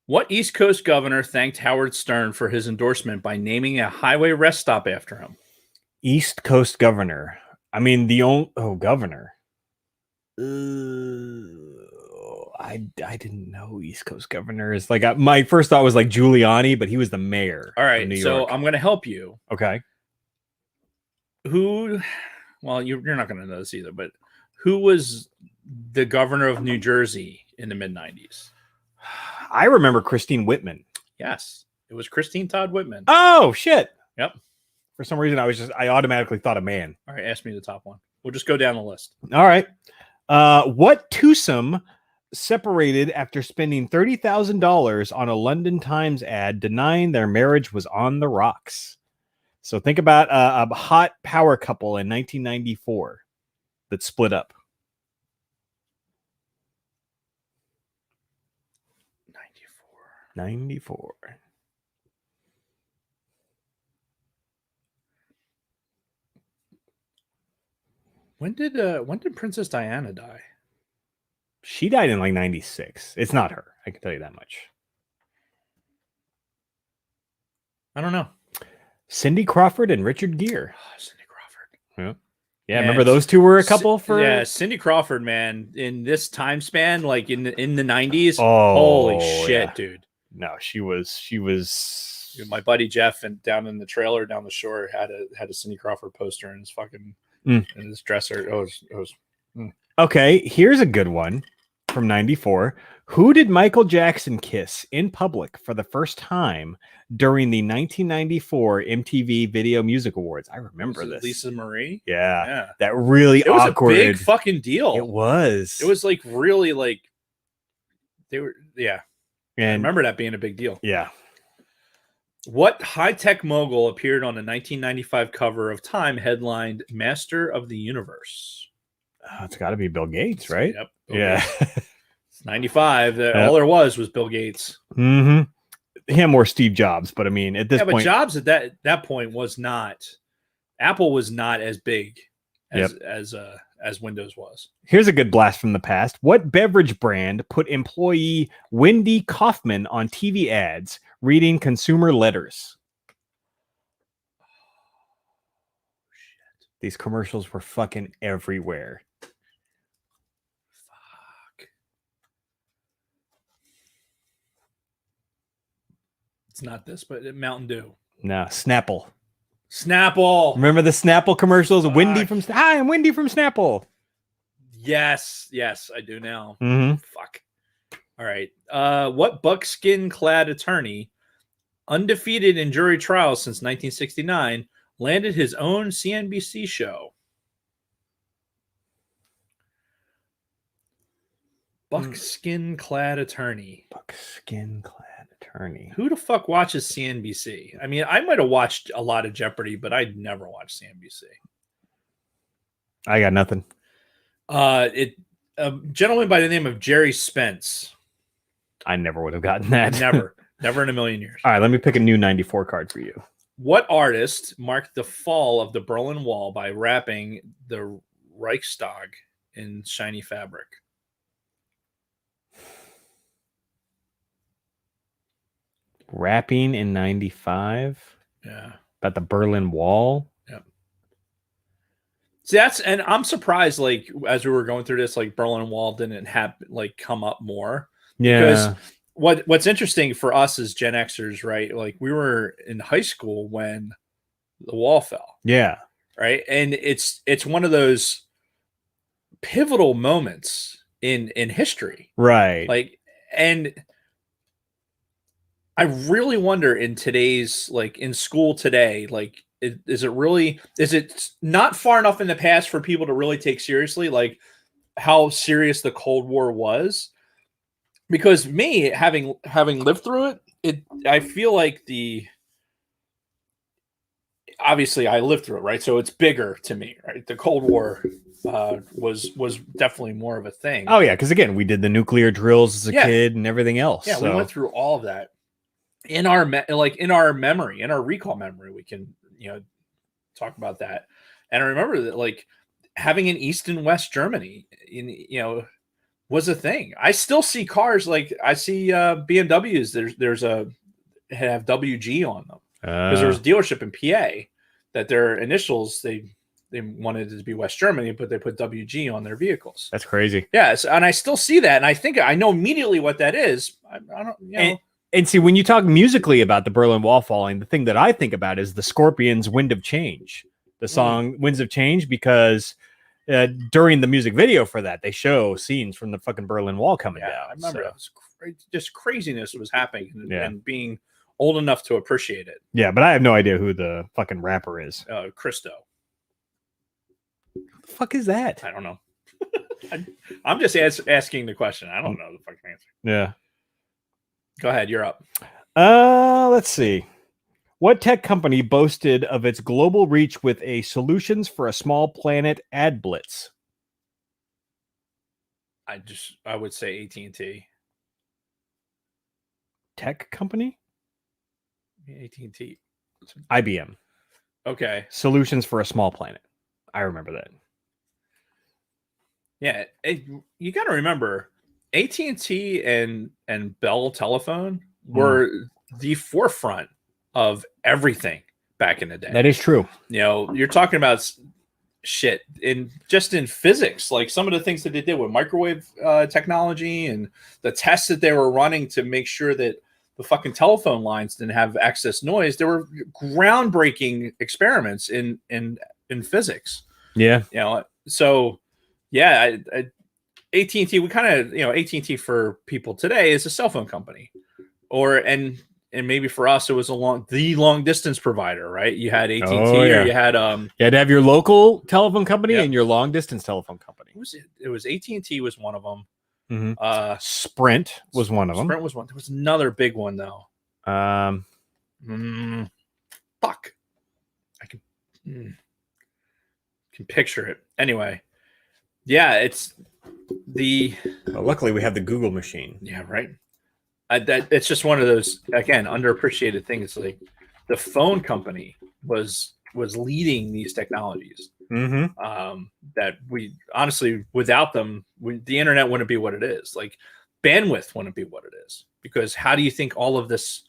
What East Coast governor thanked Howard Stern for his endorsement by naming a highway rest stop after him? East Coast governor. I mean, governor. I didn't know East Coast governor is like my first thought was like Giuliani, but he was the mayor. All right. Of New So York. I'm going to help you. Okay. Well, you're not going to know this either, but who was the governor of New Jersey in the mid 90s? I remember Christine Whitman. Yes, it was Christine Todd Whitman. Oh shit. Yep. For some reason, I automatically thought a man. All right, ask me the top one. We'll just go down the list. All right. What twosome separated after spending $30,000 on a London Times ad denying their marriage was on the rocks? So think about a hot power couple in 1994 that split up. 94. When did Princess Diana die? She died in like 96. It's not her. I can tell you that much. I don't know. Cindy Crawford and Richard Gere. Oh, Cindy Crawford. Yeah, remember those two were a couple for... Yeah, Cindy Crawford, man, in this time span, like in the 90s. Oh, holy shit, dude. No, she was My buddy Jeff and down in the trailer down the shore had a Cindy Crawford poster in his fucking in his dresser. Okay, here's a good one from 94. Who did Michael Jackson kiss in public for the first time during the 1994 MTV Video Music Awards? I remember this. Lisa Marie? Yeah. That really awkward. It was a big fucking deal. It was. It was like really like they were And I remember that being a big deal. Yeah. What high-tech mogul appeared on the 1995 cover of Time headlined Master of the Universe? It's got to be Bill Gates, right? Yep. Yeah. It's 95. All there was Bill Gates. Mm-hmm. Him or Steve Jobs, but I mean, at this point, but Jobs at that point was not. Apple was not as big as Windows was. Here's a good blast from the past. What beverage brand put employee Wendy Kaufman on TV ads reading consumer letters? Oh, shit. These commercials were fucking everywhere. Fuck. It's not this, but Mountain Dew. No, Snapple. Snapple. Remember the Snapple commercials? Wendy from Hi, I'm Wendy from Snapple. Yes, I do now. Mm-hmm. Fuck. All right. What buckskin-clad attorney, undefeated in jury trials since 1969, landed his own CNBC show? Buckskin-clad attorney. Buckskin-clad attorney. Who the fuck watches CNBC? I mean, I might have watched a lot of Jeopardy, but I'd never watched CNBC. I got nothing. A gentleman by the name of Jerry Spence. I never would have gotten that. Never in a million years. All right, let me pick a new 94 card for you. What artist marked the fall of the Berlin Wall by wrapping the Reichstag in shiny fabric? Rapping in 95? Yeah. About the Berlin Wall? Yep. See, and I'm surprised, like, as we were going through this, like, Berlin Wall didn't have, like, come up more. Yeah. Because what's interesting for us as Gen Xers, right? Like, we were in high school when the wall fell. Yeah. Right. And it's one of those pivotal moments in history. Right. Like, and I really wonder in today's, like, in school today, like, is it not far enough in the past for people to really take seriously, like, how serious the Cold War was? Because me, having lived through it, I feel like obviously I lived through it, right? So it's bigger to me, right? The Cold War was definitly more of a thing. Oh yeah, because again, we did the nuclear drills as a kid and everything else. Yeah, we went through all of that in our memory, in our recall memory. We can talk about that. And I remember that, like, having an East and West Germany was a thing. I still see cars, like I see BMWs. There's have WG on them because there was a dealership in PA that their initials they wanted it to be West Germany, but they put WG on their vehicles. That's crazy. Yes, and I still see that, and I think I know immediately what that is. I don't. And see, when you talk musically about the Berlin Wall falling, the thing that I think about is the Scorpions' "Wind of Change," the song "Winds of Change," because during the music video for that, they show scenes from the fucking Berlin Wall coming down. I remember it was just craziness was happening, and being old enough to appreciate it. Yeah, but I have no idea who the fucking rapper is. Christo. Who the fuck is that? I don't know. I'm just asking the question. I don't know the fucking answer. Yeah. Go ahead. You're up. Let's see. What tech company boasted of its global reach with a solutions for a small planet ad blitz? I would say AT&T. Tech company? AT&T. IBM. Okay. Solutions for a small planet. I remember that. Yeah, you got to remember, AT&T and Bell Telephone were the forefront of everything back in the day. That is true. You're talking about shit in physics, like some of the things that they did with microwave technology and the tests that they were running to make sure that the fucking telephone lines didn't have excess noise. There were groundbreaking experiments in physics. Yeah. So yeah, AT&T, we kind of, AT&T for people today is a cell phone company, and maybe for us it was the long distance provider, right? You had AT&T, or you had you had to have your local telephone company and your long distance telephone company. It was AT&T was one of them. Mm-hmm. Sprint was one of them. Sprint was one. There was another big one though. Fuck. I can picture it. Anyway, yeah, it's well, luckily we have the Google machine. Yeah, right. That it's just one of those, again, underappreciated things. Like, the phone company was leading these technologies. That we honestly, without them, the internet wouldn't be what it is. Like, bandwidth wouldn't be what it is, because how do you think all of this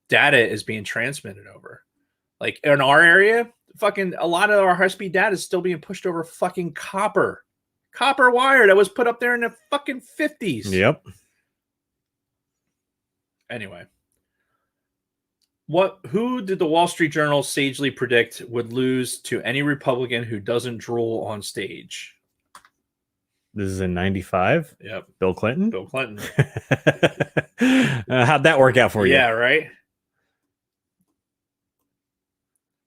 data is being transmitted over? Like, in our area, fucking a lot of our high-speed data is still being pushed over fucking copper wire that was put up there in the fucking 50s. Yep. Anyway, Who did the Wall Street Journal sagely predict would lose to any Republican who doesn't drool on stage? This is in 95. Yep. Bill Clinton. Bill Clinton. How'd that work out for you? Yeah, right.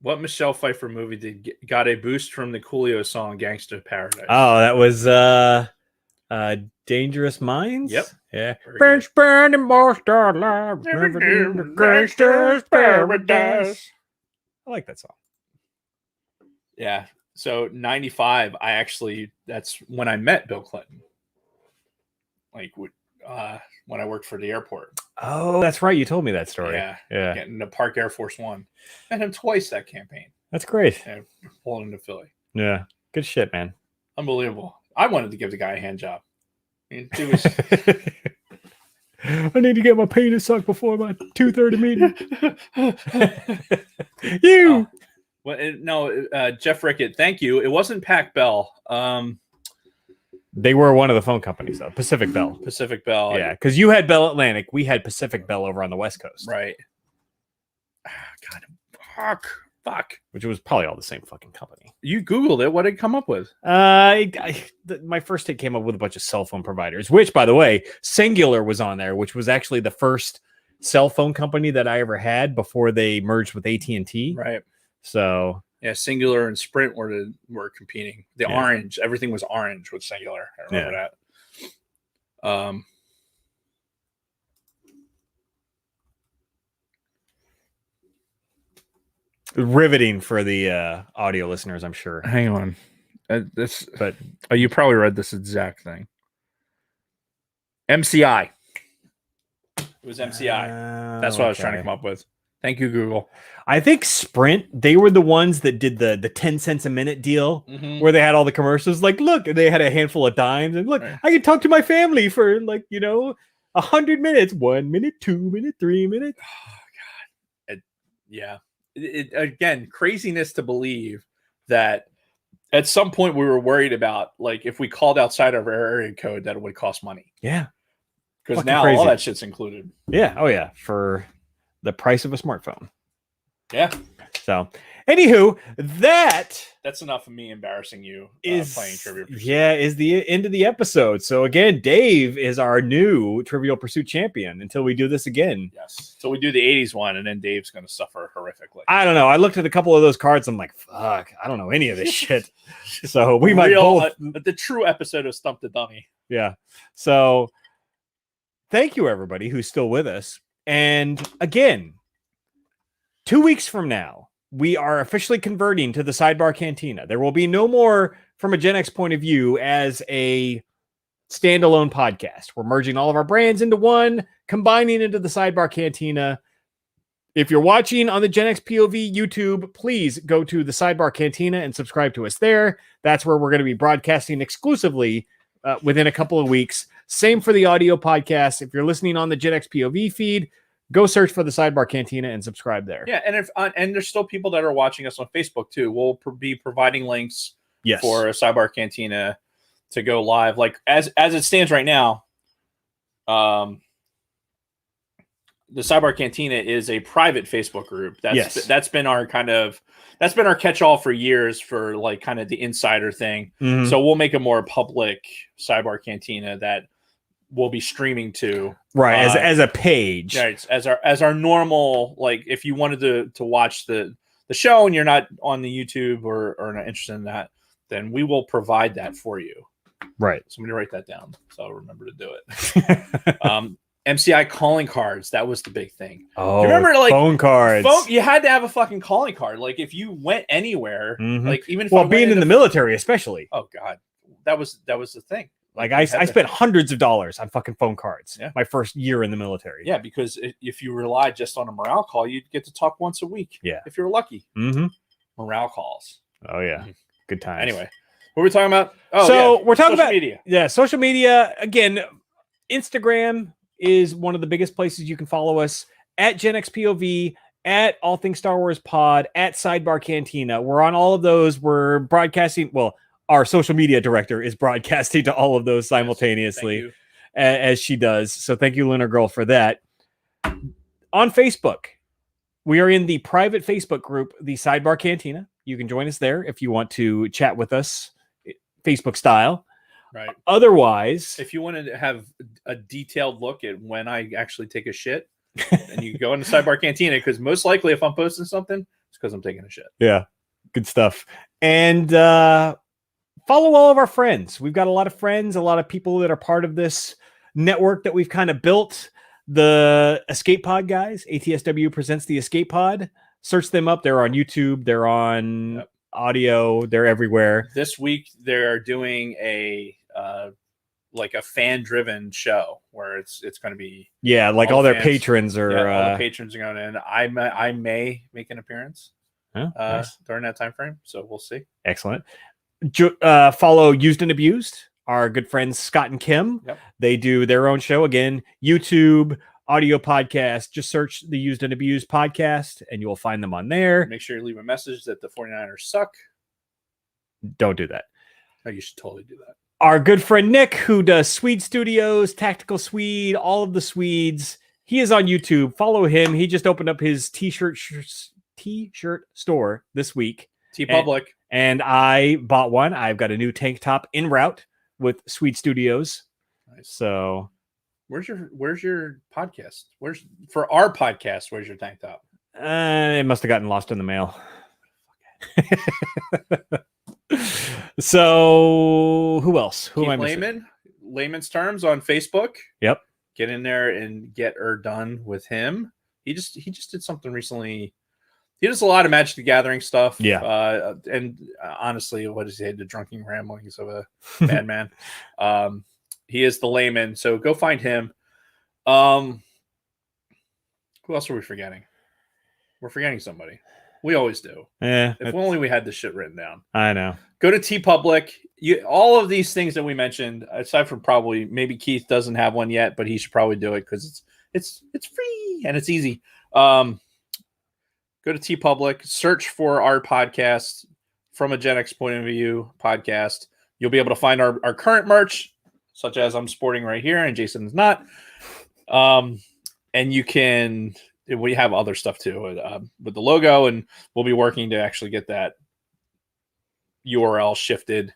What Michelle Pfeiffer movie got a boost from the Coolio song "Gangsta Paradise"? Oh, that was Dangerous Minds. Yep. Yeah. Very Bench burning most our lives, living in the gangster's paradise. I like that song. Yeah. So 95, that's when I met Bill Clinton. Like when I worked for the airport. Oh, that's right. You told me that story. Yeah. Yeah. Getting to Park Air Force One. Met him twice that campaign. That's great. Yeah, pulling into Philly. Yeah. Good shit, man. Unbelievable. I wanted to give the guy a hand job. I mean, it was... I need to get my penis sucked before my 2:30 meeting. You. Jeff Rickett, thank you. It wasn't Pac Bell. They were one of the phone companies, though. Pacific Bell. Pacific Bell. Yeah, because you had Bell Atlantic. We had Pacific Bell over on the West Coast. Right. God, fuck. Which was probably all the same fucking company. You Googled it. What did it come up with? My first hit came up with a bunch of cell phone providers, which, by the way, Singular was on there, which was actually the first cell phone company that I ever had before they merged with AT&T. Right. So... yeah, Singular and Sprint were competing. Orange, everything was orange with Singular. I remember that. Riveting for the audio listeners, I'm sure. Hang on, you probably read this exact thing. MCI. It was MCI. That's what I was trying to come up with. Thank you, Google. I think Sprint, they were the ones that did the 10 cents a minute deal where they had all the commercials. Like, look, they had a handful of dimes. And look, I can talk to my family for 100 minutes, 1 minute, 2 minutes, 3 minutes. Oh, God. Yeah. Again, craziness to believe that at some point we were worried about, like, if we called outside of our area code, that it would cost money. Yeah. Because now all that shit's included. Yeah. Oh, yeah. For the price of a smartphone. Yeah. So, anywho, that's enough of me embarrassing you playing Trivial Pursuit. Yeah, is the end of the episode. So again, Dave is our new Trivial Pursuit champion until we do this again. Yes. So we do the 80s one, and then Dave's going to suffer horrifically. I don't know. I looked at a couple of those cards. I'm like, fuck, I don't know any of this shit. So we might both. The true episode of Stump the Dummy. Yeah. So thank you, everybody who's still with us. And again, 2 weeks from now, we are officially converting to the Sidebar Cantina. There will be no more From a Gen X Point of View as a standalone podcast. We're merging all of our brands into one, combining into the Sidebar Cantina. If you're watching on the Gen X POV YouTube, please go to the Sidebar Cantina and subscribe to us there. That's where we're going to be broadcasting exclusively within a couple of weeks. Same for the audio podcast. If you're listening on the Gen X POV feed, go search for the Sidebar Cantina and subscribe there. Yeah, and there's still people that are watching us on Facebook too. We'll be providing links for a Sidebar Cantina to go live. Like as it stands right now, the Sidebar Cantina is a private Facebook group. That's been our catch-all for years for like kind of the insider thing. Mm-hmm. So we'll make a more public Sidebar Cantina that we'll be streaming to as a page, right? As our normal, like if you wanted to watch the show and you're not on the YouTube or not interested in that, then we will provide that for you. Right. So I'm gonna write that down so I'll remember to do it. MCI calling cards, that was the big thing. Oh, you remember like phone cards? You had to have a fucking calling card. Like if you went anywhere, like even if being in the military, especially. Oh God, that was the thing. Like I spent hundreds of dollars on fucking phone cards. Yeah. My first year in the military. Yeah, because if you relied just on a morale call, you'd get to talk once a week. Yeah, if you're lucky. Mm-hmm. Morale calls. Oh yeah, good times. Anyway, what were we talking about? Oh, so we're talking about media. Yeah, social media. Again, Instagram is one of the biggest places you can follow us at Gen X POV, at All Things Star Wars Pod, at Sidebar Cantina. We're on all of those. We're broadcasting. Well, our social media director is broadcasting to all of those simultaneously as she does. So thank you, Lunar Girl, for that. On Facebook, We are in the private Facebook group, the Sidebar Cantina. You can join us there if you want to chat with us, Facebook style. Right. Otherwise, if you wanted to have a detailed look at when I actually take a shit, and you go into Sidebar Cantina, because most likely if I'm posting something, it's because I'm taking a shit. Yeah, good stuff. And follow all of our friends. We've got a lot of friends, a lot of people that are part of this network that we've kind of built. The Escape Pod guys, ATSW presents the Escape Pod. Search them up. They're on YouTube. They're on audio. They're everywhere. This week they're doing a like a fan-driven show where it's going to be like all their patrons are all the patrons are going in. I may make an appearance nice. during that time frame, so we'll see. Excellent. Follow Used and Abused, our good friends Scott and Kim. They do their own show, again, YouTube audio podcast. Just search the Used and Abused podcast and you will find them on there. Make sure you leave a message that the 49ers suck. Don't do that. Oh, you should totally do that. Our good friend Nick, who does Swede Studios, Tactical Swede, all of the Swedes, he is on YouTube. Follow him. He just opened up his t-shirt store this week. TeePublic. And I bought one. I've got a new tank top en route with Swede Studios. Nice. So where's your podcast? For our podcast, where's your tank top? It must have gotten lost in the mail. So who else? Who am I missing? Layman's Terms on Facebook. Yep. Get in there and get her done with him. He just did something recently. He does a lot of Magic the Gathering stuff. Yeah. And honestly, what does he say? The drunken ramblings of a madman. He is the layman. So go find him. Who else are we forgetting? We're forgetting somebody. We always do. Yeah. If only we had this shit written down. I know. Go to TeePublic. All of these things that we mentioned, aside from probably maybe Keith doesn't have one yet, but he should probably do it because it's free and it's easy. Go to TeePublic, search for our podcast, From a Gen X Point of View podcast. You'll be able to find our current merch, such as I'm sporting right here and Jason is not. And we have other stuff too with the logo, and we'll be working to actually get that URL shifted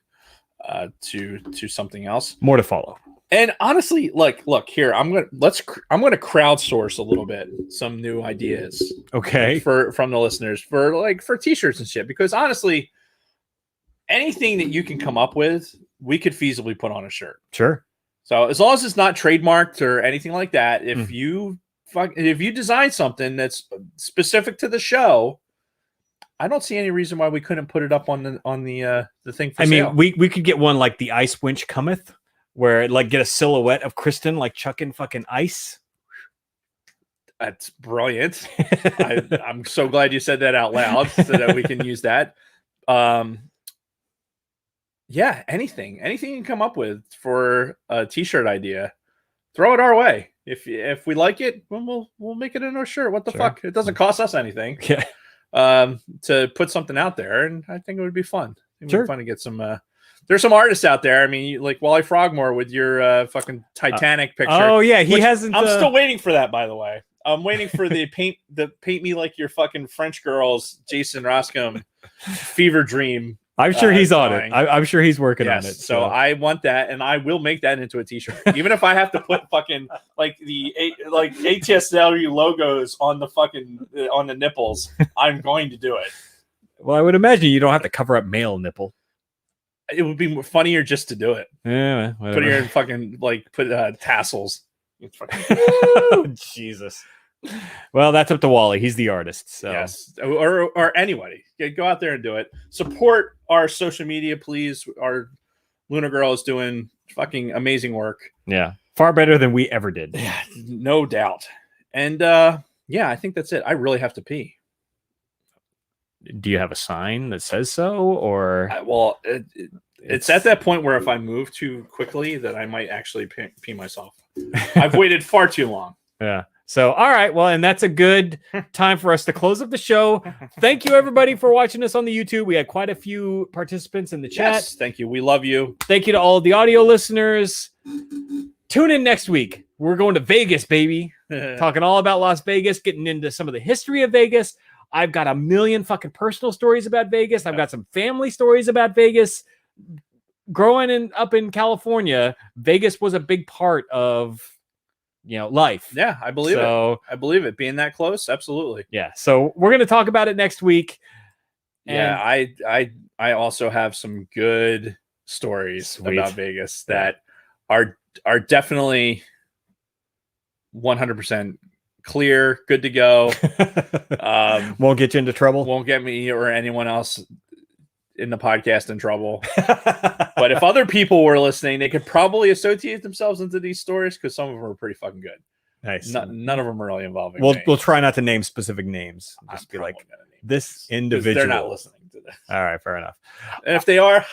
to something else. More to follow. And honestly, look here, I'm gonna crowdsource a little bit some new ideas. Okay. From the listeners for t-shirts and shit, because honestly, anything that you can come up with, we could feasibly put on a shirt. Sure. So as long as it's not trademarked or anything like that, if you design something that's specific to the show, I don't see any reason why we couldn't put it up on the thing for sale. Mean, we could get one like the Ice Winch Cometh, where get a silhouette of Kristen chucking fucking ice. That's brilliant. I'm so glad you said that out loud so that we can use that. Yeah, anything you can come up with for a t-shirt idea, throw it our way. If we like it, we'll make it into a shirt. What the fuck? It doesn't cost us anything. Yeah. To put something out there, and I think it would be fun. It would be fun to get some. There's some artists out there. I mean, like Wally Frogmore with your fucking Titanic picture. Oh yeah, he hasn't. I'm still waiting for that, by the way. I'm waiting for the paint me like your fucking French girls, Jason Roscom, Fever Dream. I'm sure he's on it. I'm sure he's working on it. So I want that, and I will make that into a t-shirt, even if I have to put fucking the ATSW logos on the fucking on the nipples. I'm going to do it. Well, I would imagine you don't have to cover up male nipple. It would be funnier just to do it. Yeah, put your fucking put tassels. Jesus. Well, that's up to Wally. He's the artist. So. Yes, or anybody. Go out there and do it. Support our social media, please. Our Luna Girl is doing fucking amazing work. Yeah, far better than we ever did. Yeah, no doubt. And yeah, I think that's it. I really have to pee. Do you have a sign that says so, or? Well, it's at that point where if I move too quickly, that I might actually pee myself. I've waited far too long. Yeah. So, all right. Well, and that's a good time for us to close up the show. Thank you, everybody, for watching us on the YouTube. We had quite a few participants in the chat. Yes, thank you. We love you. Thank you to all of the audio listeners. Tune in next week. We're going to Vegas, baby. talking all about Las Vegas, getting into some of the history of Vegas. I've got a million fucking personal stories about Vegas. I've got some family stories about Vegas. Growing up in California, Vegas was a big part of life. Yeah, I believe it. I believe it. Being that close, absolutely. Yeah. So we're gonna talk about it next week. Yeah, I also have some good stories about Vegas that are definitely 100% clear, good to go. Won't get you into trouble. Won't get me or anyone else in the podcast in trouble. But if other people were listening, they could probably associate themselves into these stories because some of them are pretty fucking good. Nice. None of them are really involving me. We'll try not to name specific names. Just be like this individual. They're not listening to this. All right, fair enough. And if they are,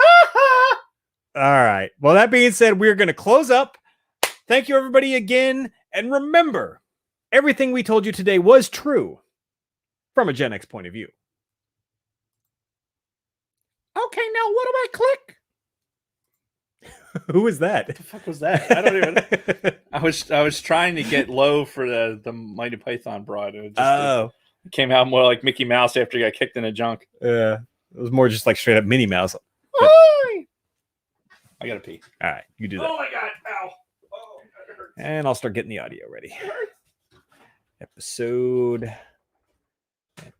all right. Well, that being said, we're going to close up. Thank you, everybody, again. And remember, everything we told you today was true from a Gen X point of view. Okay, now what do I click? Who was that? What the fuck was that? I don't even. I was trying to get low for the Mighty Python broad. It came out more like Mickey Mouse after he got kicked in the junk. Yeah, it was more just like straight up Minnie Mouse. I gotta pee. All right, you do that. Oh my god! Ow! Oh, that hurts. And I'll start getting the audio ready. Episode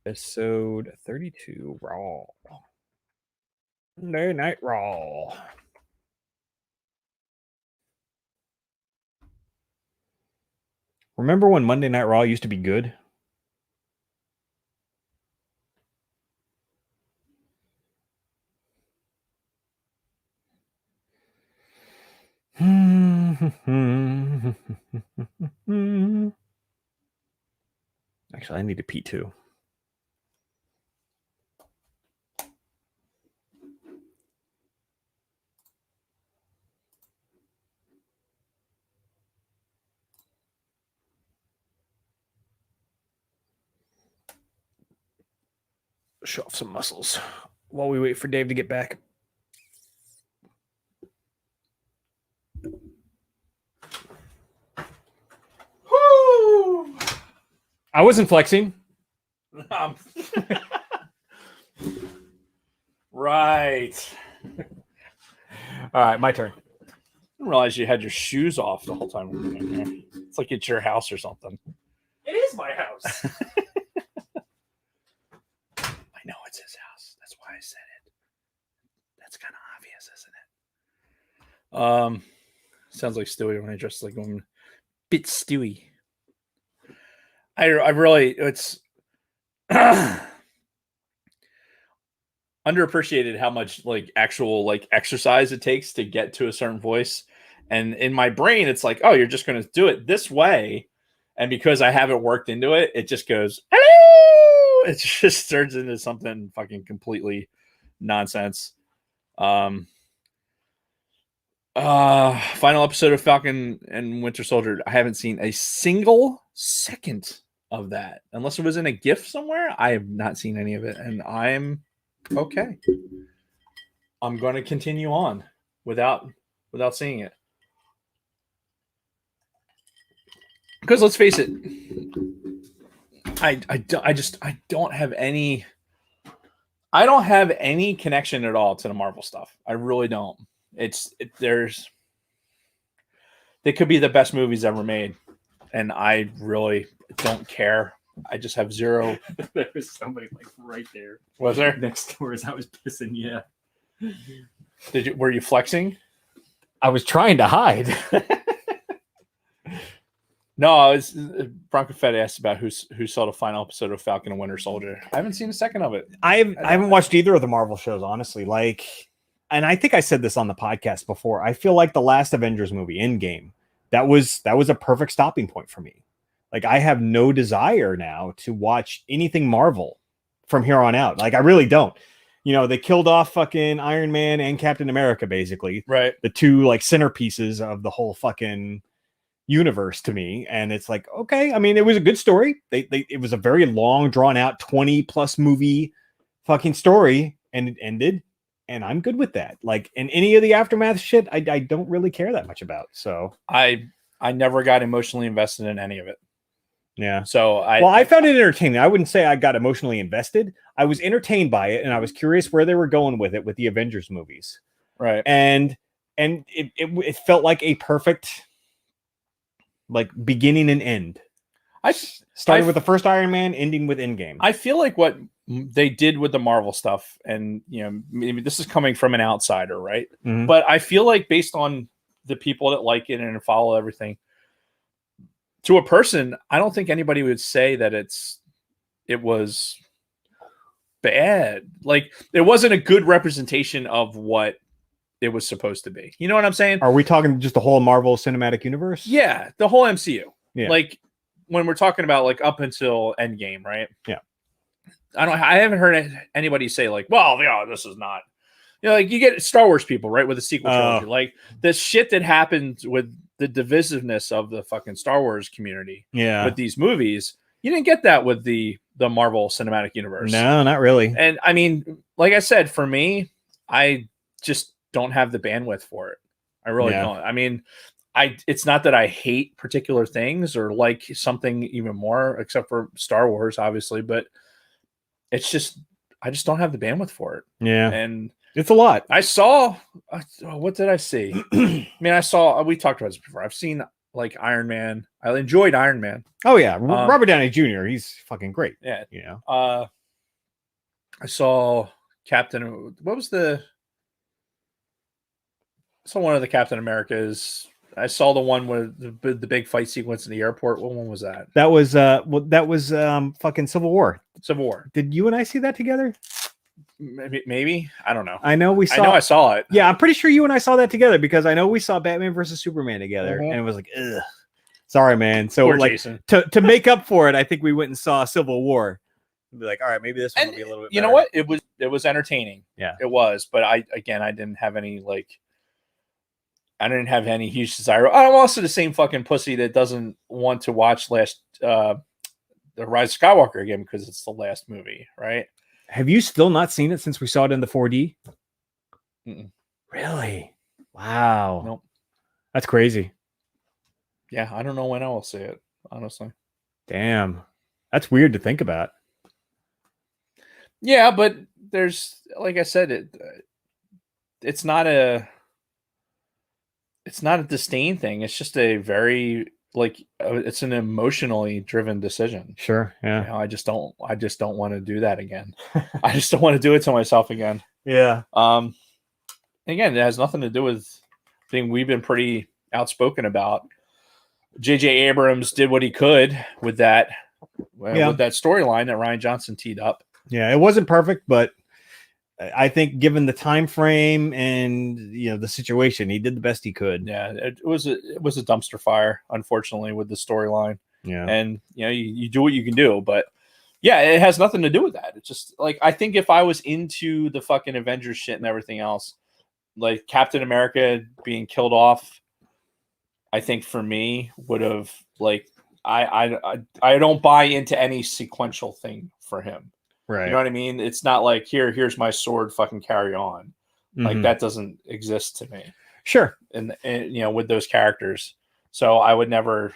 32 Raw. Monday Night Raw. Remember when Monday Night Raw used to be good? Actually, I need to pee too. Show off some muscles while we wait for Dave to get back. Woo! I wasn't flexing. Right. All right, my turn. I didn't realize you had your shoes off the whole time we were in here. It's like it's your house or something. It is my house. I know it's his house. That's why I said it. That's kind of obvious, isn't it? Sounds like Stewie when I dress like a bit Stewie. I really, it's underappreciated how much like actual like exercise it takes to get to a certain voice. And in my brain, it's like, oh, you're just going to do it this way. And because I haven't worked into it, it just goes, hello. It just turns into something fucking completely nonsense. Final episode of Falcon and Winter Soldier. I haven't seen a single second of that, unless it was in a GIF somewhere. I have not seen any of it, and I'm okay. I'm going to continue on without seeing it, because let's face it, I don't have any connection at all to the Marvel stuff. I really don't. They could be the best movies ever made, and I really don't care. I just have zero. There was somebody like right there. Was there? Next door as I was pissing, yeah. Were you flexing? I was trying to hide. No, I was. Bronco Fett asked about who saw the final episode of Falcon and Winter Soldier. I haven't seen a second of it. I haven't watched either of the Marvel shows, honestly. And I think I said this on the podcast before. I feel like the last Avengers movie, Endgame, that was a perfect stopping point for me. Like, I have no desire now to watch anything Marvel from here on out. Like, I really don't. You know, they killed off fucking Iron Man and Captain America, basically. Right. The two, like, centerpieces of the whole fucking universe to me. And it's like, okay. I mean, it was a good story. It was a very long, drawn-out, 20-plus movie fucking story, and it ended. And I'm good with that. Like, in any of the aftermath shit, I don't really care that much about. So I never got emotionally invested in any of it. Yeah. So I found it entertaining. I wouldn't say I got emotionally invested. I was entertained by it, and I was curious where they were going with it with the Avengers movies. Right. And it felt like a perfect like beginning and end. I started with the first Iron Man, ending with Endgame. I feel like what they did with the Marvel stuff, and maybe this is coming from an outsider, right? Mm-hmm. But I feel like based on the people that like it and follow everything, to a person, I don't think anybody would say that it was bad. Like, it wasn't a good representation of what it was supposed to be. You know what I'm saying? Are we talking just the whole Marvel Cinematic Universe? Yeah, the whole MCU. Yeah. Like, when we're talking about like up until Endgame, right? Yeah. I haven't heard anybody say like, well, yeah, this is not. Like, you get Star Wars people, right, with the sequel trilogy. Like, the shit that happened with the divisiveness of the fucking Star Wars community with these movies, you didn't get that with the Marvel Cinematic Universe. No, not really. And I mean, like I said, for me, I just don't have the bandwidth for it. I really don't. I mean, it's not that I hate particular things or like something even more, except for Star Wars, obviously, but it's just, I just don't have the bandwidth for it. Yeah. And it's a lot. I saw, what did I see? I mean, we talked about this before. I've seen like Iron Man. I enjoyed Iron Man. Oh yeah. Robert Downey Jr. He's fucking great. Yeah. I saw Captain, I saw one of the Captain Americas. I saw the one with the big fight sequence in the airport. What one was that? That was fucking Civil War. Civil War. Did you and I see that together? Maybe. I don't know. I know I saw it. Yeah, I'm pretty sure you and I saw that together because I know we saw Batman versus Superman together, and it was like, ugh. Sorry, man. So poor like Jason. to make up for it, I think we went and saw Civil War. Be like, all right, maybe this one will be a little bit better. You know what? It was entertaining. Yeah. It was, but I didn't have any huge desire. I'm also the same fucking pussy that doesn't want to watch the Rise of Skywalker again because it's the last movie, right? Have you still not seen it since we saw it in the 4D? Mm-mm. Really? Wow. Nope. That's crazy. Yeah, I don't know when I will see it, honestly. Damn. That's weird to think about. Yeah, but there's, like I said, it's not a disdain thing. It's just a very it's an emotionally driven decision. Sure. Yeah. I just don't want to do that again. I just don't want to do it to myself again. Yeah. Again, it has nothing to do with thing we've been pretty outspoken about. J.J. Abrams did what he could with that storyline that Rian Johnson teed up. Yeah, it wasn't perfect, but I think given the time frame and the situation, he did the best he could. Yeah, it was a dumpster fire, unfortunately, with the storyline. Yeah, and you do what you can do, but yeah, it has nothing to do with that. It's just like, I think if I was into the fucking Avengers shit and everything else, like Captain America being killed off, I think for me would have I don't buy into any sequential thing for him. Right. You know what I mean? It's not like here's my sword, fucking carry on. Like that doesn't exist to me. Sure. And with those characters. So I would never,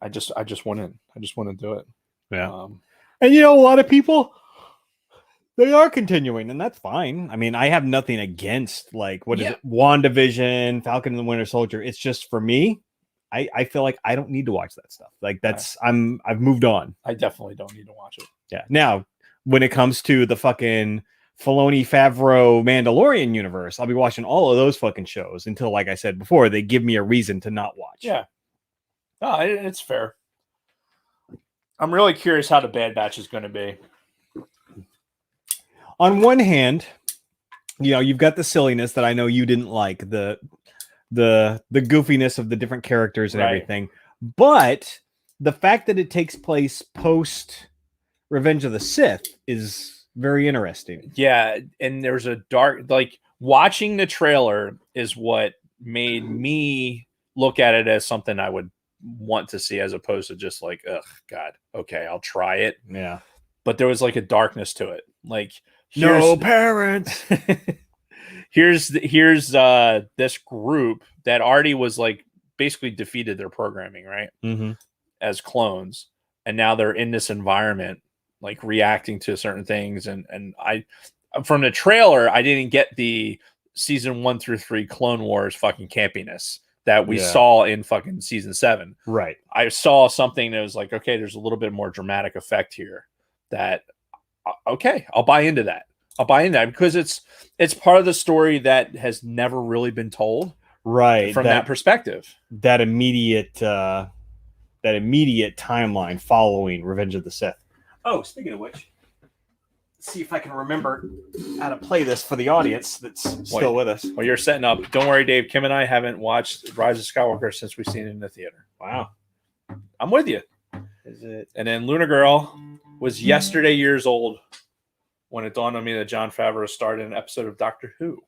I just wouldn't do it. Yeah. And a lot of people, they are continuing, and that's fine. I mean, I have nothing against what is it? WandaVision, Falcon and the Winter Soldier. It's just for me, I feel like I don't need to watch that stuff. I've moved on. I definitely don't need to watch it. Yeah. Now, when it comes to the fucking Filoni, Favreau, Mandalorian universe, I'll be watching all of those fucking shows until, like I said before, they give me a reason to not watch. Yeah. No, it's fair. I'm really curious how the Bad Batch is going to be. On one hand, you've got the silliness that I know you didn't like, the goofiness of the different characters and everything, but the fact that it takes place post Revenge of the Sith is very interesting. Yeah, and there's a dark, watching the trailer is what made me look at it as something I would want to see, as opposed to just ugh, God, okay, I'll try it. Yeah. But there was a darkness to it. No parents. here's this group that already was basically defeated their programming, right? Mm-hmm. As clones. and now they're in this environment, like reacting to certain things. And I, from the trailer, I didn't get the season 1 through 3 Clone Wars fucking campiness that we saw in fucking season 7. Right. I saw something that was like, okay, there's a little bit more dramatic effect here. That okay, I'll buy into that. I'll buy into that because it's part of the story that has never really been told. Right. From that perspective. That immediate timeline following Revenge of the Sith. Oh, speaking of which, let's see if I can remember how to play this for the audience that's still with us. Well, you're setting up. Don't worry, Dave. Kim and I haven't watched Rise of Skywalker since we've seen it in the theater. Wow. I'm with you. Is it? And then Lunar Girl was yesterday years old when it dawned on me that Jon Favreau starred in an episode of Doctor Who.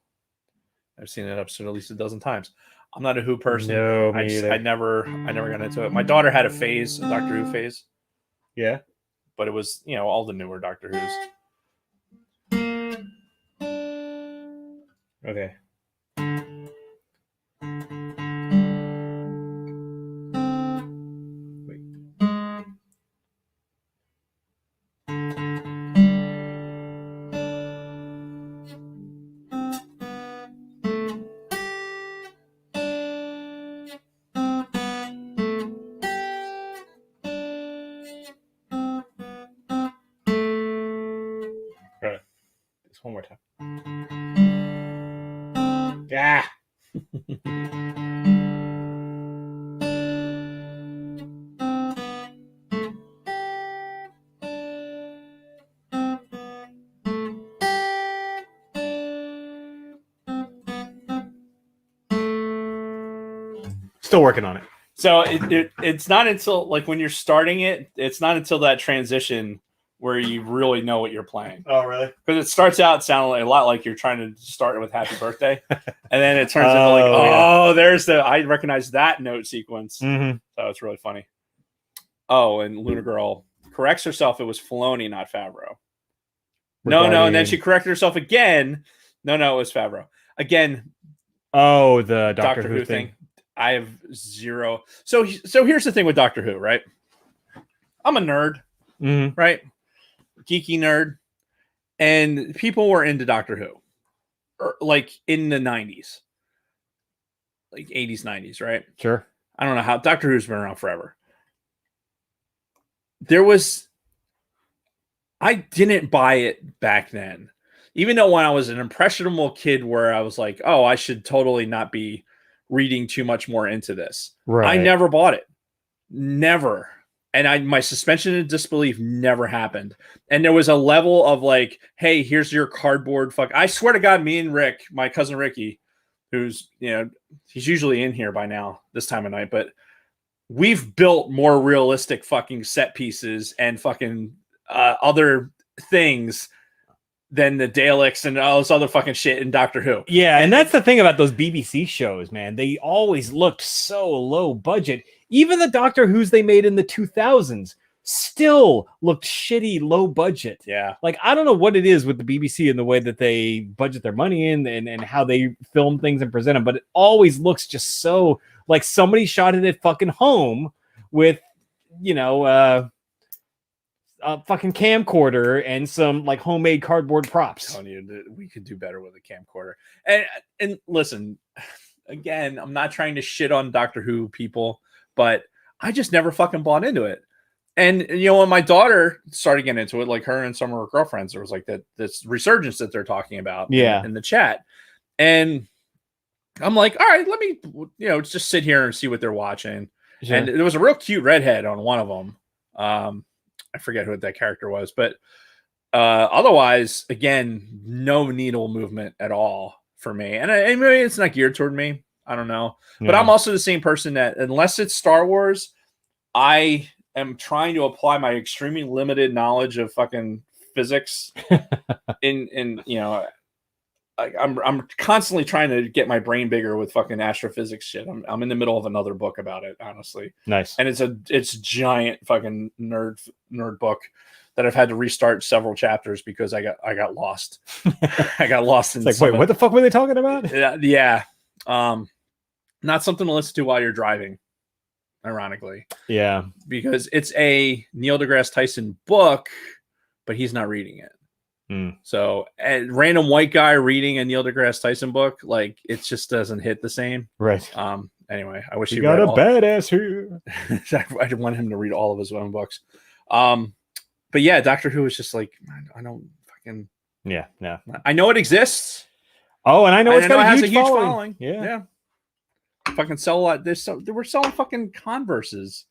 I've seen that episode at least a dozen times. I'm not a Who person. No, I never got into it. My daughter had a Doctor Who phase. Yeah. But it was, all the newer Doctor Who's. Okay. Wait. Right. Just one more time. Yeah. Still working on it. So it's not until like when you're starting it, it's not until that transition where you really know what you're playing. Oh, really? Because it starts out sounding a lot like you're trying to start it with Happy Birthday. And then it turns into like, there's I recognize that note sequence. Mm-hmm. So it's really funny. Oh, and Lunar Girl corrects herself. It was Filoni, not Favreau. No. And then she corrected herself again. No, it was Favreau. Again. Oh, the Doctor Who thing. I have zero. So here's the thing with Doctor Who, right? I'm a nerd, right? Geeky nerd. And people were into Doctor Who, like in the 90s, like 80s, 90s, right? Sure. I don't know how Doctor Who's been around forever. I didn't buy it back then. Even though when I was an impressionable kid where I was like, oh, I should totally not be reading too much more into this. Right. I never bought it. Never. And my suspension of disbelief never happened. And there was a level of like, hey, here's your cardboard fuck. I swear to God, me and Rick, my cousin Ricky, who's, he's usually in here by now this time of night, but we've built more realistic fucking set pieces and fucking other things than the Daleks and all this other fucking shit in Doctor Who. Yeah, and that's the thing about those BBC shows, man. They always looked so low budget. Even the Doctor Who's they made in the 2000s still looked shitty, low budget. Yeah. Like, I don't know what it is with the BBC and the way that they budget their money in and how they film things and present them, but it always looks just so like somebody shot it at fucking home with, a fucking camcorder and some like homemade cardboard props. I'm telling you, we could do better with a camcorder. And listen, again, I'm not trying to shit on Doctor Who people, but I just never fucking bought into it. And when my daughter started getting into it, like her and some of her girlfriends, there was like this resurgence that they're talking about in the chat. And I'm like, all right, let me just sit here and see what they're watching. Sure. And there was a real cute redhead on one of them. I forget who that character was, but otherwise, again, no needle movement at all for me. And maybe it's not geared toward me. I don't know. Yeah. But I'm also the same person that unless it's Star Wars, I am trying to apply my extremely limited knowledge of fucking physics I'm constantly trying to get my brain bigger with fucking astrophysics shit. I'm in the middle of another book about it, honestly. Nice. And it's a giant fucking nerd book that I've had to restart several chapters because I got lost. I got lost in. It's like, wait, what the fuck were they talking about? Yeah. Not something to listen to while you're driving. ironically. Yeah. Because it's a Neil deGrasse Tyson book, but he's not reading it. So a random white guy reading a Neil deGrasse Tyson book, like it just doesn't hit the same. Right. Anyway, I wish he got a badass here. I want him to read all of his own books. But yeah, Doctor Who is just like, I don't fucking. Yeah. No. I know it exists. Oh, and I know it's got a huge following. Yeah. Fucking sell a lot. They were selling fucking Converses.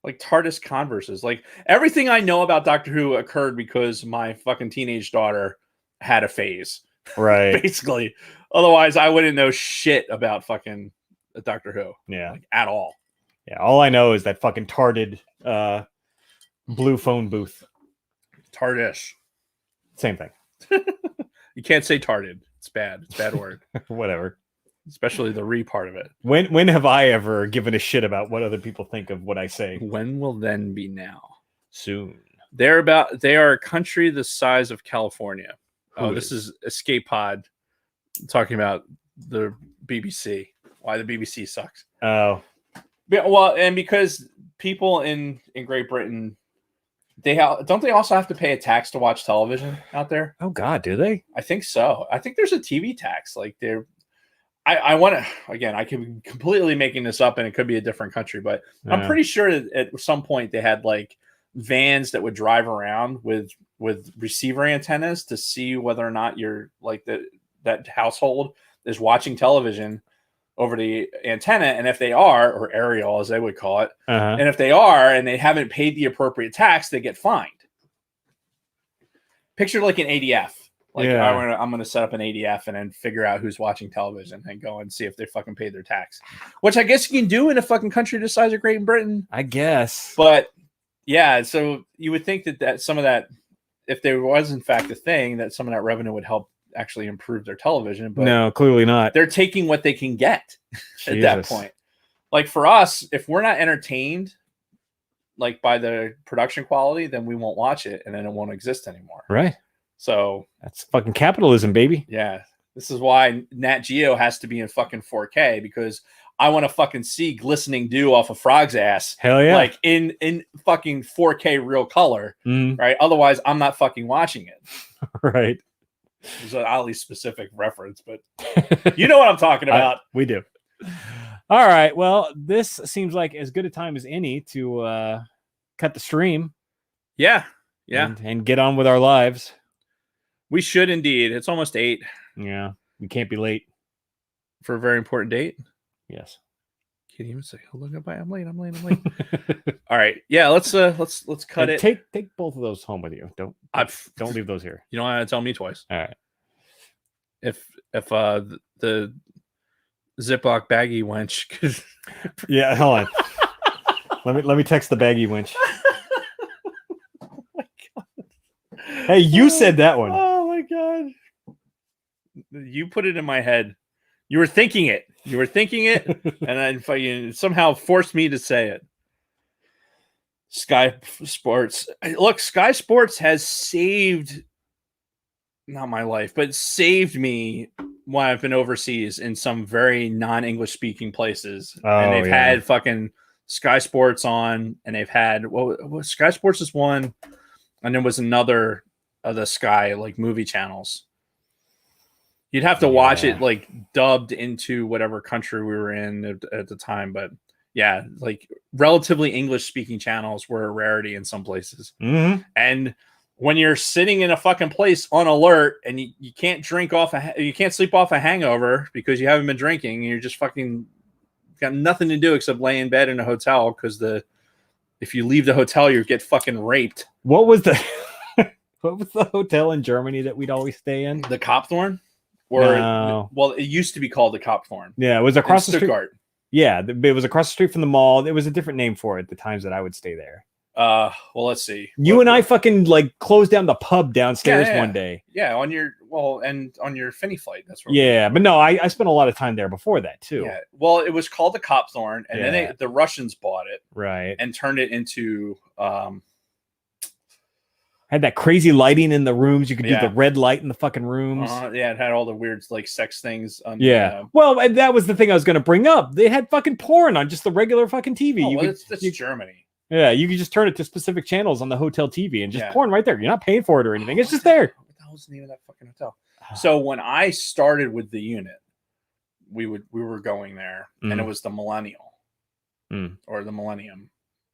Like TARDIS Converses. Like everything I know about Doctor Who occurred because my fucking teenage daughter had a phase. Right. Basically. Otherwise, I wouldn't know shit about fucking Doctor Who. Yeah. Like, at all. Yeah. All I know is that fucking tarded blue phone booth. TARDIS. Same thing. You can't say tarded. It's bad. It's a bad word. Whatever. Especially the re part of it. When have I ever given a shit about what other people think of what I say? When will then be now? Soon. They are a country the size of California. This is Escape Pod talking about the BBC. Why the BBC sucks. Oh. Well, and because people in Great Britain, don't they also have to pay a tax to watch television out there? Oh God, do they? I think so. I think there's a TV tax. Like I want to, again, I could be completely making this up and it could be a different country, but I'm pretty sure that at some point they had like vans that would drive around with receiver antennas to see whether or not you're like that household is watching television over the antenna. And if they are, or aerial as they would call it, and if they are, and they haven't paid the appropriate tax, they get fined. Picture like an ADF. Like I'm going to set up an ADF and then figure out who's watching television and go and see if they fucking paid their tax, which I guess you can do in a fucking country the size of Great Britain. I guess. But yeah, so you would think that some of that, if there was in fact a thing, that some of that revenue would help actually improve their television. But no, clearly not. They're taking what they can get at that point. Like for us, if we're not entertained like by the production quality, then we won't watch it and then it won't exist anymore. Right. So that's fucking capitalism, baby. Yeah. This is why Nat Geo has to be in fucking 4K, because I want to fucking see glistening dew off a frog's ass. Hell yeah. Like in fucking 4K real color. Right. Otherwise, I'm not fucking watching it. Right. There's an oddly specific reference, but you know what I'm talking about. We do. All right. Well, this seems like as good a time as any to cut the stream. Yeah. Yeah. And get on with our lives. We should indeed. It's almost 8. Yeah, we can't be late for a very important date. Yes. Can't even say hello, goodbye. I'm late. All right. Yeah, let's cut it. Take both of those home with you. Don't leave those here. You don't have to tell me twice. All right. If the Ziploc baggie wench. Yeah, hold on. let me text the baggie wench. Hey, you said that one. Oh my God. You put it in my head. You were thinking it. And then fucking somehow forced me to say it. Sky Sports. Look, Sky Sports has saved, not my life, but saved me when I've been overseas in some very non-English speaking places. And they've had fucking Sky Sports on, and they've had, Sky Sports is one, and there was another of the Sky like movie channels. You'd have to watch it like dubbed into whatever country we were in at the time, but yeah, like relatively English speaking channels were a rarity in some places. And when you're sitting in a fucking place on alert and you can't you can't sleep off a hangover because you haven't been drinking, and you're just fucking got nothing to do except lay in bed in a hotel because if you leave the hotel, you get fucking raped. What was the hotel in Germany that we'd always stay in? The Kopthorn? Well, it used to be called the Kopthorn. Yeah, it was across the Stuttgart. Street. Yeah, it was across the street from the mall. There was a different name for it the times that I would stay there. Well, let's see. You and I fucking like closed down the pub downstairs one day. Yeah, on your Finney flight. That's where. Yeah, but no, I spent a lot of time there before that too. Yeah. Well, it was called the Kopthorn, and then the Russians bought it, right, and turned it into Had that crazy lighting in the rooms. You could do the red light in the fucking rooms. Yeah, it had all the weird like sex things. On well, and that was the thing I was going to bring up. They had fucking porn on just the regular fucking TV. Oh, that's Germany. Yeah, you could just turn it to specific channels on the hotel TV and just porn right there. You're not paying for it or anything. It's just there. What the hell's the name of that fucking hotel? So when I started with the unit, we were going there, and it was the Millennial or the Millennium.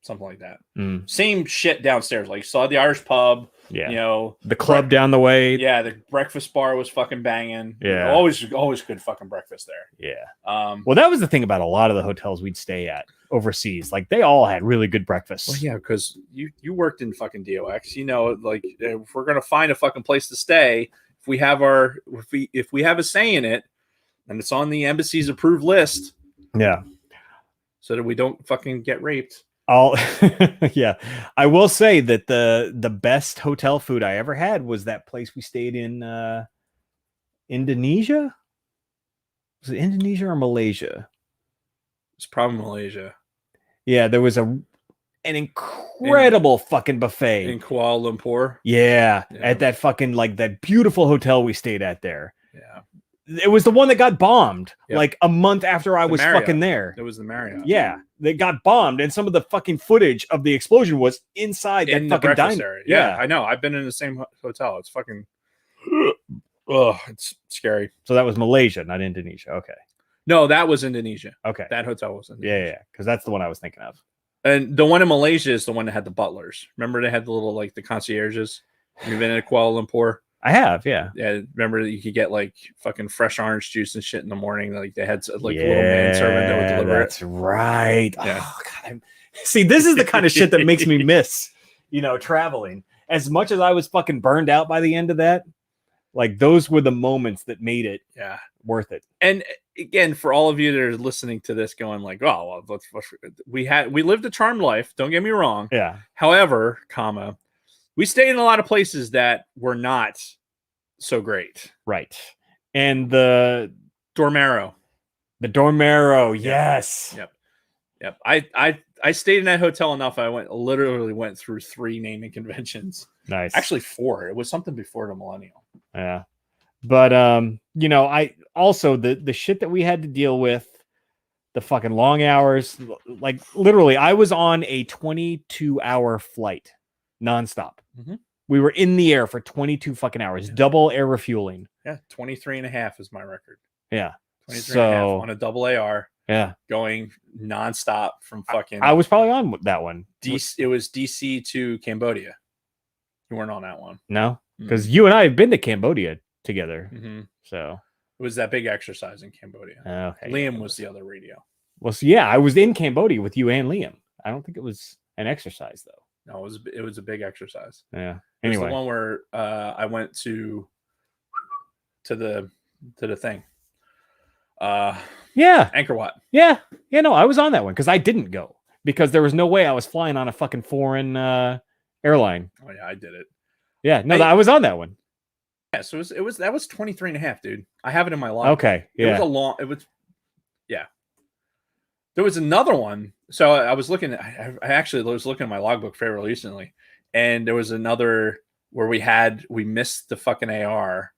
Something like that. Same shit downstairs. Like, saw the Irish pub. Yeah. You know, the club down the way. Yeah, the breakfast bar was fucking banging. Yeah. Always good fucking breakfast there. Yeah. Well, that was the thing about a lot of the hotels we'd stay at overseas. Like, they all had really good breakfasts. Well, yeah, because you worked in fucking DOX. You know, like, if we're gonna find a fucking place to stay, if we have a say in it, and it's on the embassy's approved list. Yeah. So that we don't fucking get raped. Yeah, I will say that the best hotel food I ever had was that place we stayed in Indonesia. Was it Indonesia or Malaysia? It's probably Malaysia. Yeah, there was an incredible fucking buffet in Kuala Lumpur. Yeah, at that fucking like that beautiful hotel we stayed at there. Yeah. It was the one that got bombed like a month after I was fucking there. It was the Marriott. Yeah, they got bombed, and some of the fucking footage of the explosion was inside that fucking diner. Yeah, I know. I've been in the same hotel. It's fucking, it's scary. So that was Malaysia, not Indonesia. Okay. No, that was Indonesia. Okay. That hotel was Indonesia. Yeah, because that's the one I was thinking of. And the one in Malaysia is the one that had the butlers. Remember, they had the little like the concierges. You've been in Kuala Lumpur. I have, yeah. Yeah, remember that you could get like fucking fresh orange juice and shit in the morning. Like they had like a little manservant that would deliver that's right. Yeah. Oh God, see, this is the kind of shit that makes me miss, traveling. As much as I was fucking burned out by the end of that, like those were the moments that made it worth it. And again, for all of you that are listening to this, going like, "Oh, well, we lived a charmed life." Don't get me wrong. Yeah. However, we stayed in a lot of places that were not so great. Right. And the Dormero. Yes. Yep. I stayed in that hotel enough. I literally went through 3 naming conventions. Nice. Actually 4. It was something before the Millennial. Yeah. But I also the shit that we had to deal with, the fucking long hours, like literally I was on a 22-hour flight nonstop. Mm-hmm. We were in the air for 22 fucking hours, double air refueling. Yeah, 23 and a half is my record. Yeah. 23 and a half on a double AR. Yeah. Going nonstop from fucking... I was probably on that one. It was DC to Cambodia. You weren't on that one. No? Because you and I have been to Cambodia together. Mm-hmm. So... It was that big exercise in Cambodia. Okay. Liam was the other radio. Well, so I was in Cambodia with you and Liam. I don't think it was an exercise, though. No, it was a big exercise. Yeah. Anyway, it was the one where I went to the thing. Angkor Wat. Yeah. Yeah. No, I was on that one because I didn't go because there was no way I was flying on a fucking foreign airline. Oh yeah, I did it. Yeah. No, I was on that one. Yeah. So that was 23 and a half, dude. I have it in my log. Okay. Yeah. There was another one. So I was looking. I actually was looking at my logbook fairly recently, and there was another where we missed the fucking AR,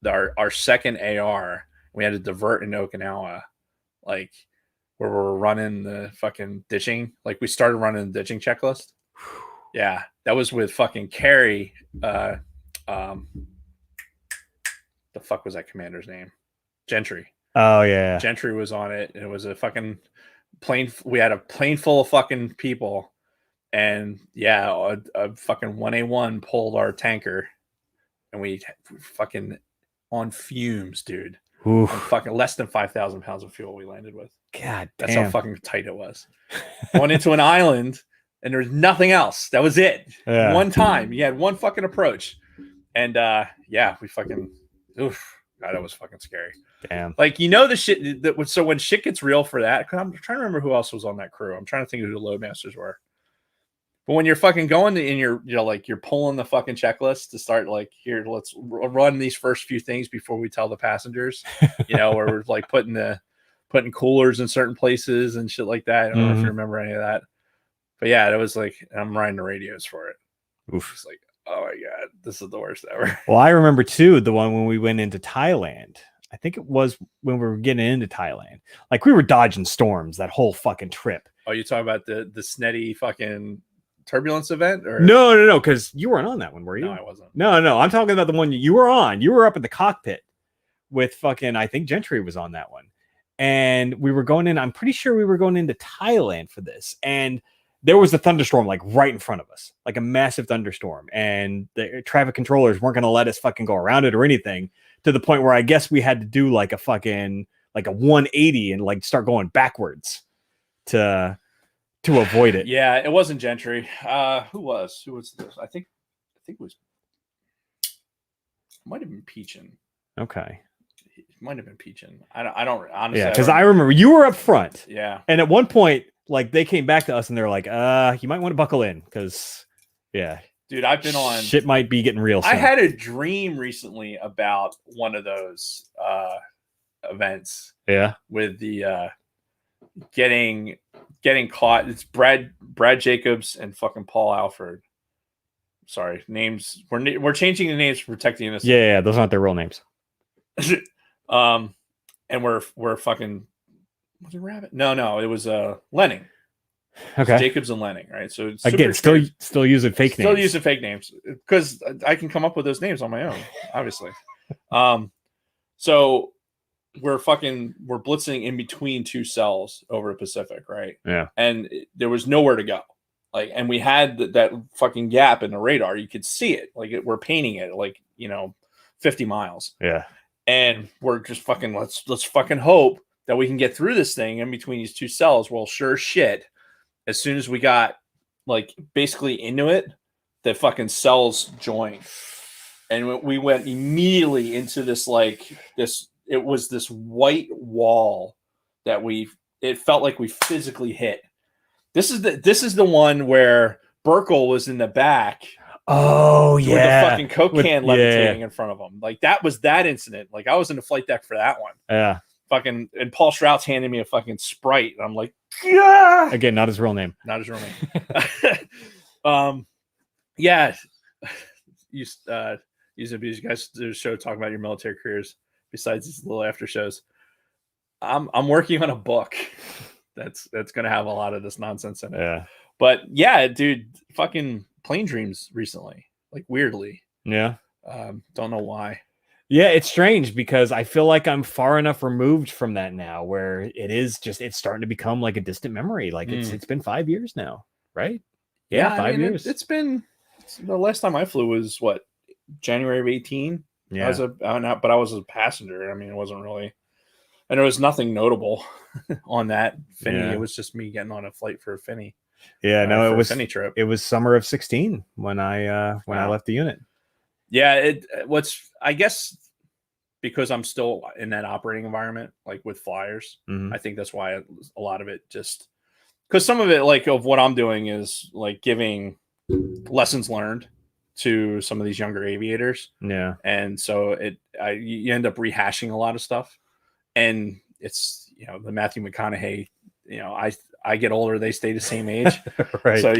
our second AR. We had to divert in Okinawa, like where we're running the fucking ditching. Like we started running the ditching checklist. Yeah, that was with fucking Carrie. The fuck was that commander's name? Gentry. Oh yeah, Gentry was on it, and it was a fucking plane. We had a plane full of fucking people, and a fucking 1A1 pulled our tanker, and we fucking on fumes, dude. Fucking less than 5,000 pounds of fuel we landed with. God, that's how fucking tight it was. Going into an island, and there's nothing else. That was it. Yeah. One time, you had one fucking approach, and we fucking. Oof. God, that was fucking scary. Damn. Like, the shit so when shit gets real for that, because I'm trying to remember who else was on that crew. I'm trying to think of who the loadmasters were. But when you're fucking going and you're pulling the fucking checklist to start, like, here, let's run these first few things before we tell the passengers, where we're like putting coolers in certain places and shit like that. I don't know if you remember any of that. But yeah, it was like, I'm riding the radios for it. Oof. It's like, Oh my god, this is the worst ever. Well, I remember too the one when we went into Thailand. I think it was when we were getting into Thailand. Like we were dodging storms that whole fucking trip. Oh, you talking about the snetty fucking turbulence event? Or No, because you weren't on that one, were you? No, I wasn't. No, I'm talking about the one you were on. You were up in the cockpit with fucking, I think Gentry was on that one. And we were going in, I'm pretty sure we were going into Thailand for this. And there was a thunderstorm like right in front of us, like a massive thunderstorm. And the traffic controllers weren't going to let us fucking go around it or anything, to the point where I guess we had to do like a fucking, like a 180 and like start going backwards to avoid it. Yeah, it wasn't Gentry. Who was this? I think it was, might have been Peachin. Okay. It might have been Peachin. I don't honestly. Yeah, because I remember you were up front. Yeah. And at one point, like they came back to us and they're like, you might want to buckle in because, yeah. Dude, I've been on. Shit might be getting real soon. I had a dream recently about one of those events. Yeah. With the getting caught. It's Brad Jacobs and fucking Paul Alford. Sorry, names. We're changing the names to protect the innocent. Yeah, those aren't their real names. And we're fucking. Was it Rabbit? No, it was Lenning. Okay, Jacobs and Lenning, right? So it's again, still using fake names. Still using fake names because I can come up with those names on my own, obviously. So we're blitzing in between two cells over the Pacific, right? Yeah, and there was nowhere to go. Like, and we had that fucking gap in the radar. You could see it. Like we're painting it like 50 miles. Yeah, and we're just fucking let's fucking hope that we can get through this thing in between these two cells. Well, sure shit. As soon as we got like basically into it, the fucking cells joined, and we went immediately into this it was this white wall that it felt like we physically hit. This is the one where Burkle was in the back. Oh yeah, with the fucking Coke can levitating in front of him. Like that was that incident. Like I was in the flight deck for that one. Yeah. Fucking, and Paul Schrout's handed me a fucking Sprite, and I'm like, yeah. Again, not his real name. Not his real name. Yeah. You guys do a show talking about your military careers besides these little after shows. I'm working on a book that's gonna have a lot of this nonsense in it. Yeah. But yeah, dude, fucking plane dreams recently, like weirdly. Yeah. Don't know why. Yeah, it's strange because I feel like I'm far enough removed from that now where it's starting to become like a distant memory. Like it's been 5 years now, right? Yeah, 5 years. It's been the last time I flew was what, January of 18. Yeah. But I was a passenger. I mean, it wasn't really, and there was nothing notable on that Finney. Yeah. It was just me getting on a flight for a Finney. Yeah, no, it was Finney trip. It was summer of 16 when I left the unit. Yeah, I guess because I'm still in that operating environment, like with flyers, I think that's why a lot of it just, because some of it, like of what I'm doing is like giving lessons learned to some of these younger aviators. Yeah. And so you end up rehashing a lot of stuff, and it's, the Matthew McConaughey, I get older, they stay the same age. Right. So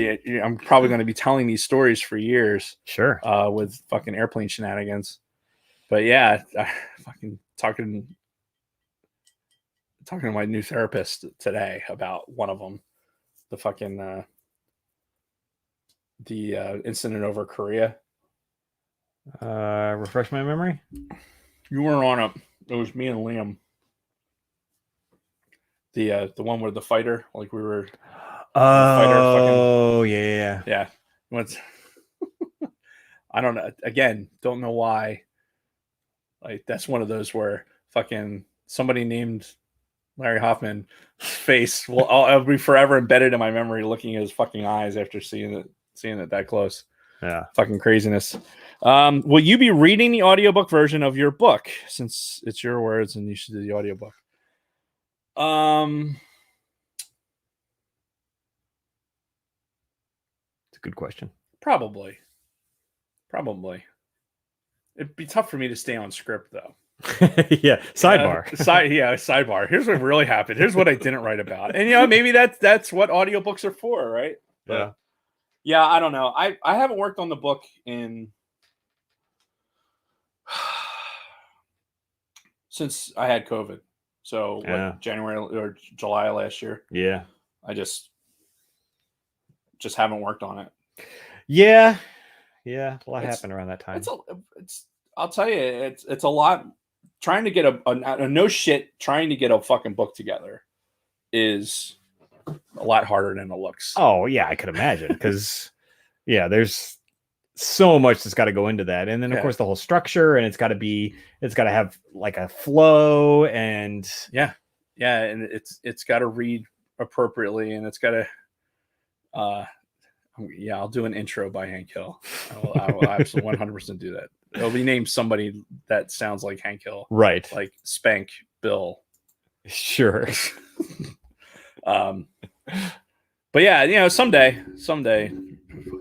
I'm probably going to be telling these stories for years. Sure. With fucking airplane shenanigans. But yeah, fucking talking to my new therapist today about one of them, the fucking the incident over Korea. Refresh my memory. You weren't on it. It was me and Liam. The one where the fighter, like we were. Oh, yeah. What's I don't know. Again, don't know why. Like that's one of those where fucking somebody named Larry Hoffman's face I'll be forever embedded in my memory, looking at his fucking eyes after seeing it that close. Yeah. Fucking craziness. Will you be reading the audiobook version of your book, since it's your words and you should do the audiobook? It's a good question. Probably. It'd be tough for me to stay on script though. Yeah. Sidebar. Sidebar. Here's what really happened. Here's what I didn't write about. And maybe that's what audiobooks are for, right? But, Yeah, I don't know. I haven't worked on the book in since I had COVID. So January or July last year. Yeah. I just haven't worked on it. Yeah. Yeah. A lot happened around that time. I'll tell you, it's a lot. Trying to get a no shit, trying to get a fucking book together is a lot harder than it looks. Oh yeah, I could imagine, because there's so much that's got to go into that, and then of course the whole structure, and it's got to have like a flow, and and it's got to read appropriately, and it's got to I'll do an intro by Hank Hill. I will absolutely 100% do that. It'll be named somebody that sounds like Hank Hill, right? Like Spank Bill. Sure. But yeah, someday,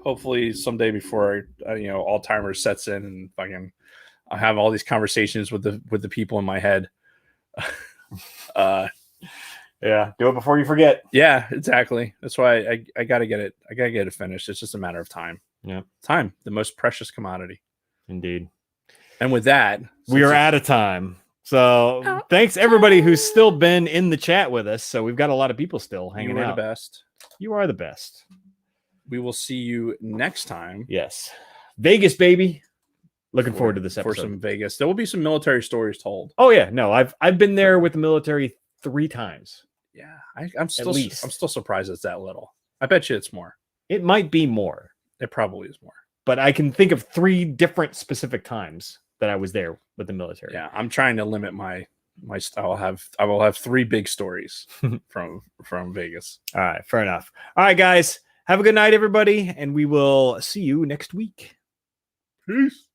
hopefully someday before Alzheimer's sets in and fucking I have all these conversations with the people in my head. Yeah, do it before you forget. Yeah, exactly. That's why I gotta get it. I gotta get it finished. It's just a matter of time. Yeah, time, the most precious commodity. Indeed. And with that, we are out of time. So thanks everybody who's still been in the chat with us. So we've got a lot of people still hanging out. You are the best. You are the best. We will see you next time. Yes, Vegas, baby. Looking forward to this episode. For some Vegas. There will be some military stories told. Oh yeah, no, I've been there with the military 3 times. Yeah, I'm still surprised it's that little. I bet you it's more. It might be more. It probably is more. But I can think of 3 different specific times that I was there with the military. Yeah, I'm trying to limit my I will have 3 big stories from Vegas. All right, fair enough. All right, guys, have a good night, everybody, and we will see you next week. Peace.